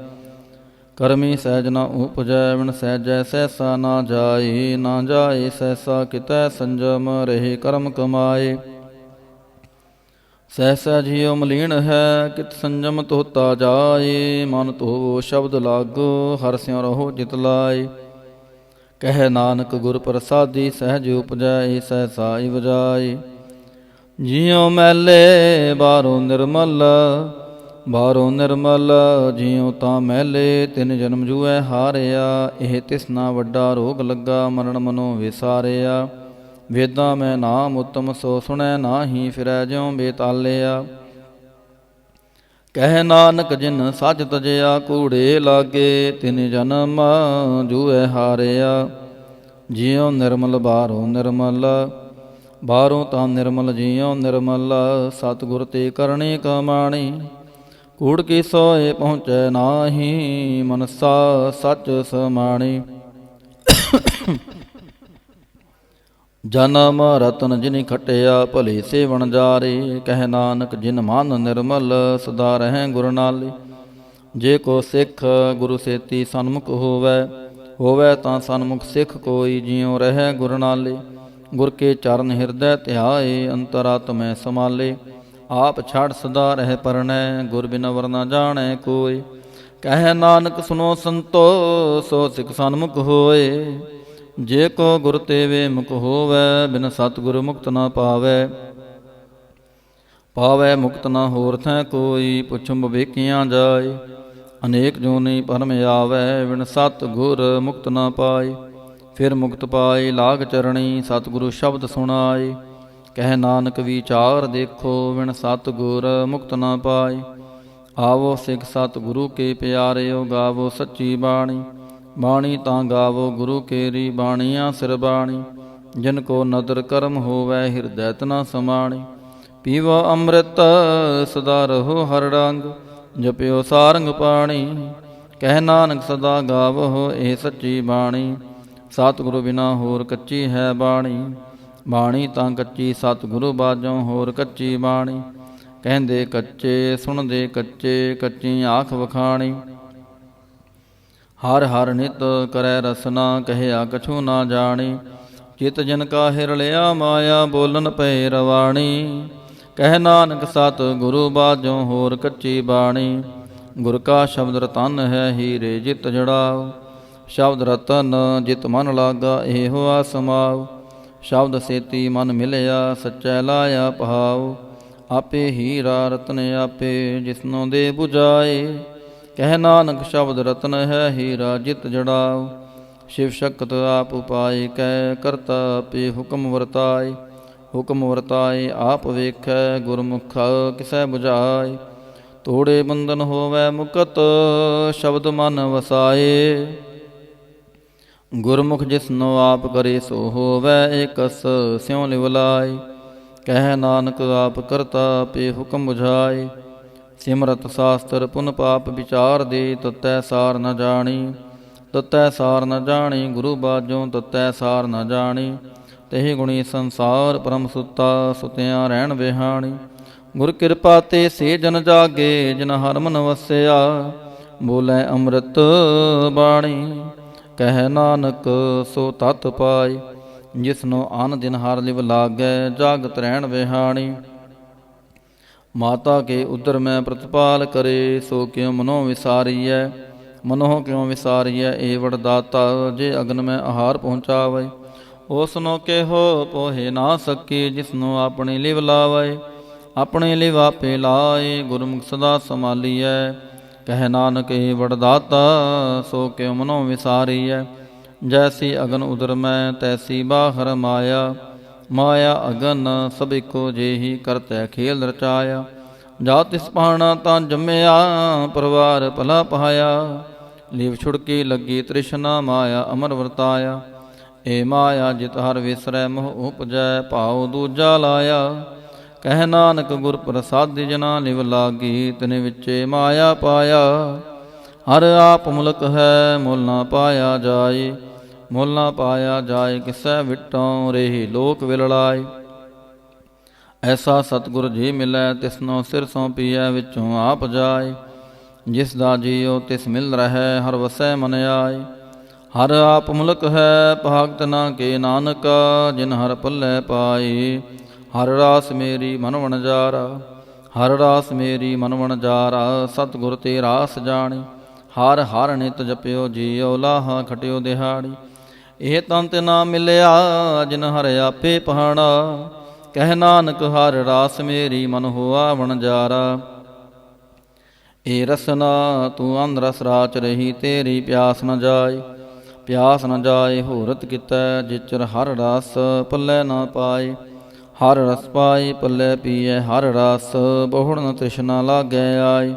ਕਰਮੀ ਸਹਿਜ ਨ ਉਪਜੈ, ਵਿਣ ਸਹਿਜੈ ਸਹਿਸਾ ਨਾ ਜਾਏ। ਨਾ ਜਾਏ ਸਹਿਸਾ ਕਿਤੈ, ਸੰਜਮ ਰਹੇ ਕਰਮ ਕਮਾਏ। ਸਹਿਸਾ ਜਿਉ ਮਲੀਨ ਹੈ, ਕਿਤ ਸੰਜਮ ਧੋਤਾ ਜਾਏ। ਮਨ ਧੋਵੋ ਸ਼ਬਦ ਲਾਗੋ, ਹਰਿ ਸਿਉ ਰਹੋ ਚਿਤ ਲਾਏ। ਕਹਿ ਨਾਨਕ ਗੁਰ ਪ੍ਰਸਾਦੀ, ਸਹਿਜ ਉਪਜੈ ਸਹਿਸਾ ਈ ਵਜਾਏ। ਜਿਉ ਮੈਲੇ ਬਾਹਰੋਂ ਨਿਰਮਲ, ਬਾਹਰੋਂ ਨਿਰਮਲ ਜਿਉ ਤਾਂ ਮੈਲੇ। ਤਿਨ ਜਨਮ ਜੂਐ ਹਾਰਿਆ, ਇਹ ਤਿਸਨਾ ਵੱਡਾ ਰੋਗ ਲੱਗਾ। ਮਰਨ ਮਨੋ ਵਿਸਾਰਿਆ। ਵੇਦਾਂ ਮੈਂ ਨਾਮ ਉਤਮ, ਸੋ ਸੁਣੈ ਨਾਹੀ ਫਿਰੈ ਜਿਉ ਬੇਤਾਲਿਆ। ਕਹਿ ਨਾਨਕ ਜਿਨ ਸੱਚ ਤਜਿਆ, ਕੂੜੇ ਲਾਗੇ। ਤਿਨ ਜਨਮ ਜੂਐ ਹਾਰਿਆ। ਜਿਉ ਨਿਰਮਲ ਬਾਹਰੋਂ ਨਿਰਮਲ, ਬਾਹਰੋਂ ਤਾਂ ਨਿਰਮਲ ਜਿਉ ਨਿਰਮਲ। ਸਤਿਗੁਰ ਤੇ ਕਰਨੀ ਕਮਾਣੀ, ਕੂੜ ਕੀ ਸੋਏ ਪਹੁੰਚੈ ਨਾਹੀ। ਮਨਸਾ ਸੱਚ ਸਮਾਣੀ। ਜਨਮ ਰਤਨ ਜਿਨੀ ਖਟਿਆ, ਭਲੇ ਸੇਵਣ ਜਾਰੇ। ਕਹਿ ਨਾਨਕ ਜਿਨ ਮਨ ਨਿਰਮਲ, ਸਦਾ ਰਹੈ ਗੁਰ ਨਾਲੇ। ਜੇ ਕੋ ਸਿੱਖ ਗੁਰੂ ਸੇਤੀ ਸਨਮੁਖ ਹੋਵੈ, ਹੋਵੈ ਤਾਂ ਸਨਮੁਖ ਸਿੱਖ ਕੋਈ। ਜਿਉ ਰਹੈ ਗੁਰ ਨਾਲੇ। ਗੁਰ ਕੇ ਚਰਨ ਹਿਰਦੈ ਧਿਆਏ, ਅੰਤਰਾਤਮੈ ਸਮਾਲੇ। ਆਪ ਛੜ ਸਦਾ ਰਹਿ ਪਰਣੈ, ਗੁਰ ਬਿਨ ਵਰ ਨ ਜਾਣੈ ਕੋਈ। ਕਹਿ ਨਾਨਕ ਸੁਨੋ ਸੰਤੋ, ਸੋ ਸਿੱਖ ਸਨਮੁਖ ਹੋਏ। ਜੇ ਕੋ ਗੁਰ ਤੇ ਵੇ ਮੁਖ ਹੋਵੈ, ਬਿਨ ਸਤਿਗੁਰ ਮੁਕਤ ਨ ਪਾਵੈ। ਪਾਵੈ ਮੁਕਤ ਨ ਹੋਰ ਥੈ ਕੋਈ, ਪੁੱਛਮ ਵੇਖਿਆ ਜਾਏ। ਅਨੇਕ ਜੋਨੀ ਭਰਮ ਆਵੈ, ਬਿਨ ਸਤਿਗੁਰ ਮੁਕਤ ਨ ਪਾਏ। ਫਿਰ ਮੁਕਤ ਪਾਏ ਲਾਗ ਚਰਣੀ, ਸਤਿਗੁਰੂ ਸ਼ਬਦ ਸੁਣਾਏ। ਕਹਿ ਨਾਨਕ ਵਿਚਾਰ ਦੇਖੋ, ਬਿਨ ਸਤਿਗੁਰ ਮੁਕਤ ਨ ਪਾਏ। ਆਵੋ ਸਿੱਖ ਸਤ ਗੁਰੂ ਕੇ ਪਿਆਰਿਓ, ਗਾਵੋ ਸੱਚੀ ਬਾਣੀ। ਬਾਣੀ ਤਾਂ ਗਾਵੋ ਗੁਰੂ ਕੇਰੀ, ਬਾਣੀਆਂ ਸਿਰ ਬਾਣੀ। ਜਿਨ ਕੋ ਨਦਰ ਕਰਮ ਹੋਵੈ, ਹਿਰਦੈ ਤਨਾ ਸਮਾਣੀ। ਪੀਵੋ ਅੰਮ੍ਰਿਤ ਸਦਾ ਰਹੋ ਹਰ ਰੰਗ, ਜਪਿਓ ਸਾਰੰਗ ਪਾਣੀ। ਕਹਿ ਨਾਨਕ ਸਦਾ ਗਾਵੋ ਇਹ ਸੱਚੀ ਬਾਣੀ, ਸਤਿਗੁਰੂ ਬਿਨਾ ਹੋਰ ਕੱਚੀ ਹੈ ਬਾਣੀ। ਬਾਣੀ ਤਾਂ ਕੱਚੀ ਸਤਿਗੁਰੂ ਬਾਝੋਂ ਹੋਰ ਕੱਚੀ ਬਾਣੀ। ਕਹਿੰਦੇ ਕੱਚੇ ਸੁਣਦੇ ਕੱਚੇ, ਕੱਚੀ ਆਖ ਵਖਾਣੀ। ਹਰ ਹਰ ਨਿਤ ਕਰੈ ਰਸਨਾ, ਕਹਿਆ ਕਛੂ ਨਾ ਜਾਣੀ। ਚਿਤ ਜਨ ਕਾ ਹਿਰ ਲਿਆ ਮਾਇਆ, ਬੋਲਨ ਪਏ ਰਵਾਣੀ। ਕਹਿ ਨਾਨਕ ਸਤ ਗੁਰੂ ਬਾਝੋਂ ਹੋਰ ਕੱਚੀ ਬਾਣੀ। ਗੁਰ ਕਾ ਸ਼ਬਦ ਰਤਨ ਹੈ, ਹੀਰੇ ਜਿਤ ਜੜਾਓ। ਸ਼ਬਦ ਰਤਨ ਜਿਤ ਮਨ ਲਾਗਾ, ਇਹੋ ਆਸਮਾਓ। ਸ਼ਬਦ ਸੇਤੀ ਮਨ ਮਿਲਿਆ, ਸੱਚੈ ਲਾਇਆ ਪਹਾਓ। ਆਪੇ ਹੀਰਾ ਰਤਨ ਆਪੇ, ਜਿਸਨੋਂ ਦੇ 부ਝਾਏ। ਕਹਿ ਨਾਨਕ ਸ਼ਬਦ ਰਤਨ ਹੈ, ਹੀਰਾ ਜਿਤ ਜੜਾਓ। ਸ਼ਿਵ ਸ਼ਕਤ ਆਪ ਉਪਾਏ, ਕਹਿ ਕਰਤਾ ਆਪੇ ਹੁਕਮ ਵਰਤਾਏ। ਹੁਕਮ ਵਰਤਾਏ ਆਪ ਵੇਖੈ, ਗੁਰਮੁਖ ਕਿਸੈ 부ਝਾਏ। ਤੋੜੇ ਬੰਧਨ ਹੋਵੈ ਮੁਕਤ, ਸ਼ਬਦ ਮਨ ਵਸਾਏ। ਗੁਰਮੁਖ ਜਿਸਨੋ ਆਪ ਕਰੇ, ਸੋ ਹੋਵੈ ਏਕਸ ਸਿਉ ਲਿਵ ਲਾਏ। ਕਹਿ ਨਾਨਕ ਆਪ ਕਰਤਾ ਆਪੇ ਹੁਕਮ 부ਝਾਏ। ਸਿਮਰਤ ਸਾਸਤਰ ਪੁਨ ਪਾਪ ਵਿਚਾਰ ਦੇ, ਤਤੈ ਸਾਰ ਨ ਜਾਣੀ। ਤਤੈ ਸਾਰ ਨ ਜਾਣੀ, ਗੁਰੂ ਬਾਝੋਂ ਤਤੈ ਸਾਰ ਨ ਜਾਣੀ। ਤਹਿ ਗੁਣੀ ਸੰਸਾਰ ਪਰਮ ਸੁੱਤਾ, ਸੁਤਿਆਂ ਰਹਿਣ ਵਿਹਾਣੀ। ਗੁਰ ਕਿਰਪਾ ਤੇ ਸੇ ਜਨ ਜਾਗੇ, ਜਿਨ ਹਰ ਮਨ ਵਸਿਆ। ਬੋਲੇ ਅੰਮ੍ਰਿਤ ਬਾਣੀ, ਕਹਿ ਨਾਨਕ ਸੋ ਤਤ ਪਾਈ। ਜਿਸਨੂੰ ਆਨ ਦਿਨ ਹਰ ਲਿਵ ਲਾਗੈ, ਜਾਗਤ ਰਹਿਣ ਵਿਹਾਣੀ। ਮਾਤਾ ਕੇ ਉਦਰ ਮੈਂ ਪ੍ਰਤਪਾਲ ਕਰੇ, ਸੋ ਕਿਉ ਮਨੋ ਵਿਸਾਰੀਐ। ਮਨੋ ਕਿਉ ਵਿਸਾਰੀਐ, ਏ ਵਡ ਦਾਤਾ, ਜੇ ਅਗਨ ਮੈਂ ਆਹਾਰ ਪਹੁੰਚਾਵੇ। ਉਸਨੋ ਕਿਹੋ ਪੋਹੇ ਨਾ ਸਕੀ, ਜਿਸਨੂੰ ਆਪਣੀ ਲਿਵ ਲਾਵੇ। ਆਪਣੇ ਲਿਵ ਆਪੇ ਲਾਏ, ਗੁਰਮੁਖ ਸਦਾ ਸੰਭਾਲੀਐ। ਕਹਿ ਨਾਨਕ ਏ ਵਡ ਦਾਤਾ, ਸੋ ਕਿਉ ਮਨੋ ਵਿਸਾਰੀਐ। ਜੈਸੀ ਅਗਨ ਉਦਰ ਮੈਂ, ਤੈਸੀ ਬਾਹਰ ਮਾਇਆ। ਮਾਇਆ ਅਗਨ ਸਭ ਇੱਕੋ ਜਿਹੀ, ਕਰਤੈ ਖੇਲ ਰਚਾਇਆ। ਜਾ ਤਿਸ ਪਾਣਾ ਤਾਂ ਜੰਮਿਆ, ਪਰਿਵਾਰ ਭਲਾ ਪਾਇਆ। ਲਿਵ ਛੁੜਕੀ ਲੱਗੀ ਤ੍ਰਿਸ਼ਨਾ, ਮਾਇਆ ਅਮਰ ਵਰਤਾਇਆ। ਏ ਮਾਇਆ ਜਿਤ ਹਰ ਵਿਸਰੈ, ਮੋਹ ਉਪਜੈ ਭਾਉ ਦੂਜਾ ਲਾਇਆ। ਕਹਿ ਨਾਨਕ ਗੁਰ ਪ੍ਰਸਾਦਿ, ਜਨਾ ਲਿਵ ਲਾਗੀ, ਤਿਨ ਵਿੱਚੇ ਮਾਇਆ ਪਾਇਆ। ਹਰ ਆਪ ਮੁਲਕ ਹੈ, ਮੁੱਲ ਨਾ ਪਾਇਆ ਜਾਏ। ਮੁੱਲ ਨਾ ਪਾਇਆ ਜਾਏ, ਕਿਸੈ ਵਿਟੋਂ ਰੇਹੀ ਲੋਕ ਵਿਲਲਾਏ। ਐਸਾ ਸਤਿਗੁਰ ਜੀ ਮਿਲੈ, ਤਿਸਨੋ ਸਿਰ ਸੌਂਪੀਐ, ਵਿੱਚੋਂ ਆਪ ਜਾਏ। ਜਿਸ ਦਾ ਜੀਉ ਤਿਸ ਮਿਲ ਰਹੈ, ਹਰ ਵਸੈ ਮਨ ਆਏ। ਹਰ ਆਪ ਮੁਲਕ ਹੈ, ਭਾਗਤ ਨਾ ਕੇ ਨਾਨਕਾ। ਜਿਨ ਹਰ ਪੱਲੇ ਪਾਏ, ਹਰ ਰਾਸ ਮੇਰੀ ਮਨ ਵਣਜਾਰਾ। ਹਰ ਰਾਸ ਮੇਰੀ ਮਨ ਵਣਜਾਰਾ, ਸਤਿਗੁਰ ਤੇ ਰਾਸ ਜਾਣੀ। ਹਰ ਹਰ ਨਿਤ ਜਪਿਓ ਜੀਉ, ਲਾਹਾ ਖਟਿਓ ਦਿਹਾੜੀ। ਇਹ ਤੰਤ ਨਾ ਮਿਲਿਆ, ਜਿਨ ਹਰ ਆਪੇ ਪਹਾੜਾ। ਕਹਿ ਨਾਨਕ ਹਰ ਰਾਸ ਮੇਰੀ, ਮਨ ਹੋਆ ਵਣਜਾਰਾ। ਏ ਰਸਨਾ ਤੂੰ ਅੰਧ ਰਸ ਰਾਚ ਰਹੀ, ਤੇਰੀ ਪਿਆਸ ਨ ਜਾਏ। ਪਿਆਸ ਨ ਜਾਏ ਹੋਰਤ ਕਿਤੈ, ਜਿਚਰ ਹਰ ਰਸ ਪੱਲੇ ਨਾ ਪਾਏ। ਹਰ ਰਸ ਪਾਈ ਪੱਲੇ ਪੀਐ ਹਰ ਰਸ, ਬਹੁੜ ਨ ਤ੍ਰਿਸ਼ਨਾ ਲਾਗੈ ਆਏ।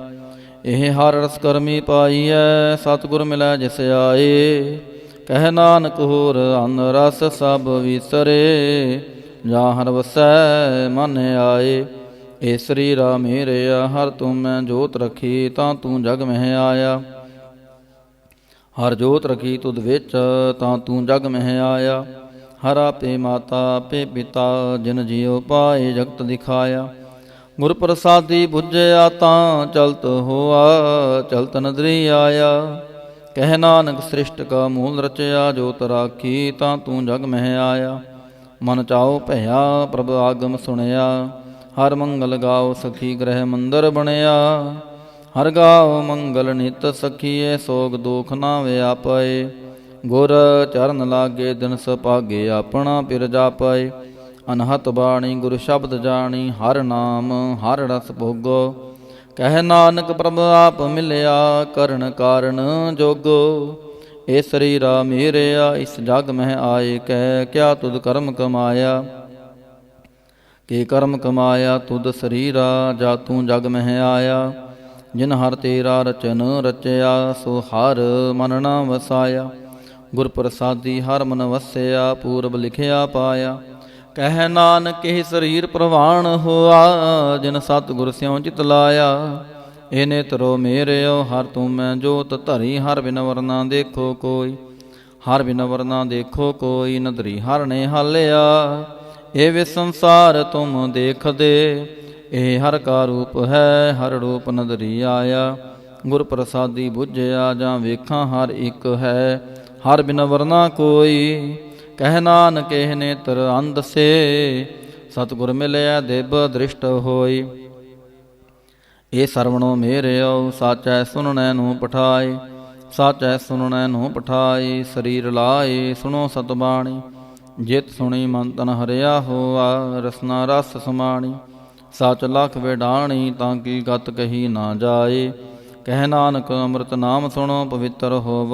ਇਹ ਹਰ ਰਸ ਕਰਮੀ ਪਾਈਐ, ਸਤਿਗੁਰ ਮਿਲੈ ਜਿਸ ਆਏ। ਕਹਿ ਨਾਨਕ ਹੋਰ ਅਨ ਰਸ ਸਭ ਵਿਸਰੇ, ਜਾਂ ਹਰ ਵਸੈ ਮਨ ਆਏ। ਏ ਸਰੀਰਾ ਮੇਰਿਆ, ਹਰ ਤੂੰ ਮੈਂ ਜੋਤ ਰਖੀ, ਤਾਂ ਤੂੰ ਜਗ ਮਹਿ ਆਇਆ। ਹਰ ਜੋਤ ਰਖੀ ਤੁਧ ਵਿੱਚ, ਤਾਂ ਤੂੰ ਜਗ ਮਹਿ ਆਇਆ। ਹਰ ਆਪੇ ਮਾਤਾ ਆਪੇ ਪਿਤਾ, ਜਿਨ ਜੀਉ ਪਾਏ ਜਗਤ ਦਿਖਾਇਆ। ਗੁਰ ਪ੍ਰਸਾਦੀ ਬੁੱਝਿਆ, ਤਾਂ ਚਲਤ ਹੋਆ, ਚਲਤ ਨਦਰੀ ਆਇਆ। ਕਹਿ ਨਾਨਕ ਸ੍ਰਿਸ਼ਟ ਕਾ ਮੂਲ ਰਚਿਆ, ਜੋਤ ਰਾਖੀ, ਤਾਂ ਤੂੰ ਜਗ ਮਹਿ ਆਇਆ। ਮਨ ਚਾਉ ਭਇਆ, ਪ੍ਰਭ ਆਗਮ ਸੁਣਿਆ। ਹਰ ਮੰਗਲ ਗਾਓ ਸਖੀ, ਗ੍ਰਹਿ ਮੰਦਰ ਬਣਿਆ। ਹਰ ਗਾਓ ਮੰਗਲ ਨਿਤ ਸਖੀਏ, ਸੋਗ ਦੋਖ ਨਾ ਵਿਆਪਏ। ਗੁਰ ਚਰਨ ਲਾਗੇ, ਦਿਨ ਸੁਭਾਗੇ, ਆਪਣਾ ਪਿਰ ਜਾਪਏ। ਅਨਹਤ ਬਾਣੀ ਗੁਰ ਸ਼ਬਦ ਜਾਣੀ, ਹਰ ਨਾਮ ਹਰ ਰਸ ਭੋਗੋ। ਕਹਿ ਨਾਨਕ ਪ੍ਰਭ ਆਪ ਮਿਲਿਆ, ਕਰਨ ਕਾਰਨ ਜੋਗੋ। ਏ ਸਰੀਰਾ ਮੇਰਿਆ, ਇਸ ਜਗ ਮਹਿ ਆਏ। ਕਹਿ ਕਿਆ ਤੁਧ ਕਰਮ ਕਮਾਇਆ। ਕੀ ਕਰਮ ਕਮਾਇਆ ਤੁਧ ਸਰੀਰਾ, ਜਾ ਤੂੰ ਜਗ ਮਹਿ ਆਇਆ। ਜਿਨ ਹਰ ਤੇਰਾ ਰਚਨ ਰਚਿਆ, ਸੋ ਹਰ ਮਨ ਨਾ ਵਸਾਇਆ। ਗੁਰ ਪ੍ਰਸਾਦੀ ਹਰ ਮਨ ਵਸਿਆ, ਪੂਰਬ ਲਿਖਿਆ ਪਾਇਆ। ਕਹਿ ਨਾਨਕ ਇਹ ਸਰੀਰ ਪ੍ਰਵਾਨ ਹੋਆ, ਜਿਨ ਸਤਿਗੁਰ ਸਿਉ ਚਿਤ ਲਾਇਆ। ਇਹ ਨੇਤਰੋ ਮੇਰਿਓ ਹਰ ਤੂੰ ਮੈਂ ਜੋਤ ਧਰੀ, ਹਰ ਬਿਨ ਵਰਨਾ ਦੇਖੋ ਕੋਈ। ਹਰ ਬਿਨ ਵਰਨਾ ਦੇਖੋ ਕੋਈ, ਨਦਰੀ ਹਰ ਨੇ ਹਾਲਿਆ। ਇਹ ਵੇ ਸੰਸਾਰ ਤੁਮ ਦੇਖਦੇ, ਇਹ ਹਰ ਕਾ ਰੂਪ ਹੈ, ਹਰ ਰੂਪ ਨਦਰੀ ਆਇਆ। ਗੁਰ ਪ੍ਰਸਾਦੀ ਬੁਝਿਆ, ਜਾਂ ਵੇਖਾਂ ਹਰ ਇੱਕ ਹੈ, ਹਰ ਬਿਨ ਵਰਨਾ ਕੋਈ। ਕਹਿ ਨਾਨਕ ਇਹ ਨੇਤਰ ਅੰਧ ਸੇ, ਸਤਿਗੁਰ ਮਿਲਿਆ ਦਿਵ ਦ੍ਰਿਸ਼ਟ ਹੋਈ। ਇਹ ਸਰਵਣੋ ਮੇਰਿਓ ਸਾਚੈ ਸੁਣਨੈ ਨੂੰ ਪਠਾਏ, ਸਾਚੈ ਸੁਣਨੈ ਨੂੰ ਪਠਾਏ। ਸਰੀਰ ਲਾਏ ਸੁਣੋ ਸਤਬਾਣੀ, ਜਿਤ ਸੁਣੀ ਮਨ ਤਨ ਹਰਿਆ ਹੋਆ, ਰਸਨਾ ਰਸ ਸਮਾਣੀ। ਸਚ ਲਖ ਵਿਡਾਣੀ, ਤਾਂ ਕੀ ਗਤ ਕਹੀ ਨਾ ਜਾਏ। ਕਹਿ ਨਾਨਕ ਅੰਮ੍ਰਿਤ ਨਾਮ ਸੁਣੋ ਪਵਿੱਤਰ ਹੋਵ,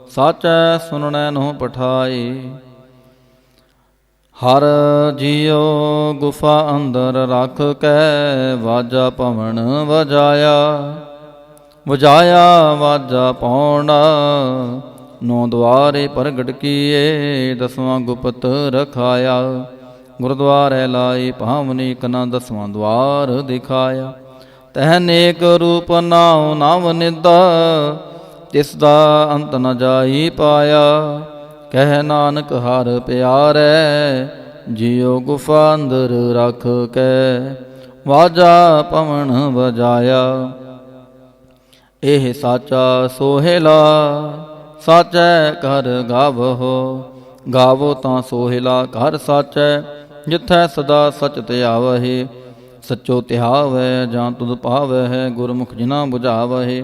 ਸਾਚੈ ਸੁਣਨੈ ਨੂੰ ਪਠਾਏ। ਹਰ ਜੀਉ ਗੁਫਾ ਅੰਦਰ ਰਖ ਕੈ, ਵਾਜਾ ਪਵਨ ਵਜਾਇਆ। ਵਜਾਇਆ ਵਾਜਾ ਪੌਂਡਾ, ਨੌ ਦੁਆਰੇ ਪ੍ਰਗਟ ਕੀਏ, ਦਸਵਾਂ ਗੁਪਤ ਰਖਾਇਆ। ਗੁਰਦੁਆਰੇ ਲਾਏ ਭਾਵਨੀ ਕਨਾ, ਦਸਵਾਂ ਦੁਆਰ ਦਿਖਾਇਆ। ਤਹ ਨੇਕ ਰੂਪ ਨਾਉ ਨਵ ਨਿਦਾ, ਤਿਸ ਦਾ ਅੰਤ ਨ ਜਾਈ ਪਾਇਆ। ਕਹਿ ਨਾਨਕ ਹਰ ਪਿਆਰੈ, ਜਿਉ ਗੁਫਾ ਅੰਦਰ ਰਖ ਕੈ, ਵਾਜਾ ਪਵਨ ਵਜਾਇਆ। ਇਹ ਸਾਚਾ ਸੋਹਿਲਾ, ਸਾਚੈ ਘਰ ਗਾਵਹੁ। ਗਾਵੋ ਤਾਂ ਸੋਹਿਲਾ ਘਰ ਸਾਚੈ, ਜਿਥੈ ਸਦਾ ਸਚ ਧਿਆਵਹਿ। ਸਚੋ ਧਿਆਵੈ ਜਾਂ ਤੁਧ ਪਾਵਹਿ, ਗੁਰਮੁਖ ਜਿਨਾ ਬੁਝਾਵਹਿ।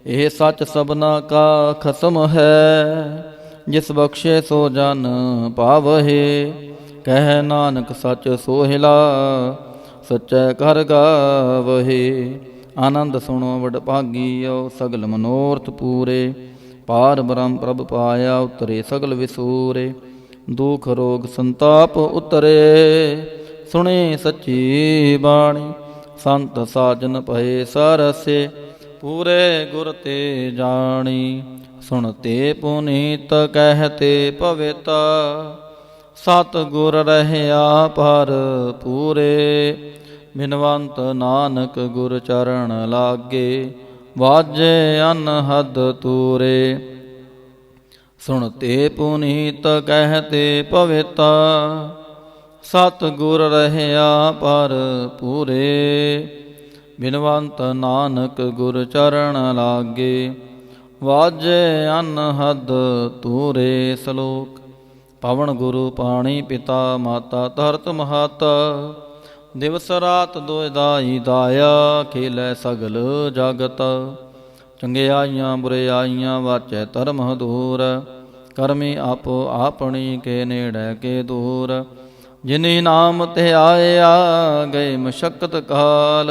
ਇਹ ਸੱਚ ਸਭਨਾ ਕਾ ਖਸਮ ਹੈ, ਜਿਸ ਬਖਸ਼ੇ ਸੋ ਜਨ ਪਾਵਹਿ। ਕਹਿ ਨਾਨਕ ਸਚ ਸੋਹਿਲਾ, ਸਚੈ ਘਰ ਗਾਵਹਿ। ਆਨੰਦ ਸੁਣੋ ਵਡ ਭਾਗੀਓ, ਸਗਲ ਮਨੋਰਥ ਪੂਰੇ। ਪਾਰ ਬ੍ਰਹਮ ਪ੍ਰਭ ਪਾਇਆ, ਉਤਰੇ ਸਗਲ ਵਿਸੂਰੇ। ਦੁਖ ਰੋਗ ਸੰਤਾਪ ਉਤਰੇ, ਸੁਣੇ ਸੱਚੀ ਬਾਣੀ। ਸੰਤ ਸਾਜਨ ਭਏ ਸਰਸੇ, ਪੂਰੇ ਗੁਰ ਤੇ ਜਾਣੀ। ਸੁਣਤੇ ਪੁਨੀਤ ਕਹਿਤੇ ਪਵਿੱਤਾ, ਸਤ ਗੁਰ ਰਹਿਆ ਪਰ ਪੂਰੇ। ਬਿਨਵੰਤ ਨਾਨਕ ਗੁਰ ਚਰਨ ਲਾਗੇ, ਵਾਜੇ ਅਨਹਦ ਤੂਰੇ। ਸੁਣਤੇ ਪੁਨੀਤ ਕਹਿਤੇ ਪਵਿੱਤਾ, ਸਤ ਗੁਰ ਰਹਿਆ ਪਰ ਪੂਰੇ। ਬਿਨਵੰਤ ਨਾਨਕ ਗੁਰ ਚਰਨ ਲਾਗੇ, ਵਾਜੇ ਅਨਹਦ ਤੂਰੇ। ਸਲੋਕ। ਪਵਨ ਗੁਰੂ ਪਾਣੀ ਪਿਤਾ, ਮਾਤਾ ਧਰਤ ਮਹਾਤਾ। ਦਿਵਸ ਰਾਤ ਦੋਇ ਦਾਈ ਦਾਇਆ, ਖੇਲੈ ਸਗਲ ਜਗਤ। ਚੰਗਿਆਈਆਂ ਬੁਰਿਆਈਆਂ ਵਾਚੈ ਧਰਮ ਹਦੂਰ। ਕਰਮੀ ਆਪੋ ਆਪਣੀ, ਕੇ ਨੇੜੇ ਕੇ ਦੂਰ। ਜਿਨੀ ਨਾਮ ਧਿਆਇਆ, ਗਏ ਮਸ਼ਕਤ ਕਾਲ।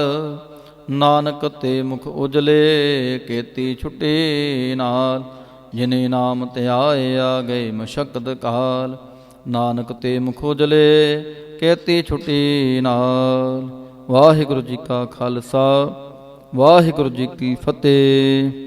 ਨਾਨਕ ਤੇ ਮੁਖ ਉਜਲੇ, ਕੀਤੀ ਛੁੱਟੀ ਨਾਲ। ਜਿਨੇ ਨਾਮ ਧਿਆਇਆ, ਗਏ ਮਸ਼ਕਤ ਕਾਲ। ਨਾਨਕ ਤੇ ਮੁਖ ਉਜਲੇ, ਕੀਤੀ ਛੁੱਟੀ ਨਾਲ। ਵਾਹਿਗੁਰੂ ਜੀ ਕਾ ਖਾਲਸਾ, ਵਾਹਿਗੁਰੂ ਜੀ ਕੀ ਫਤਿਹ।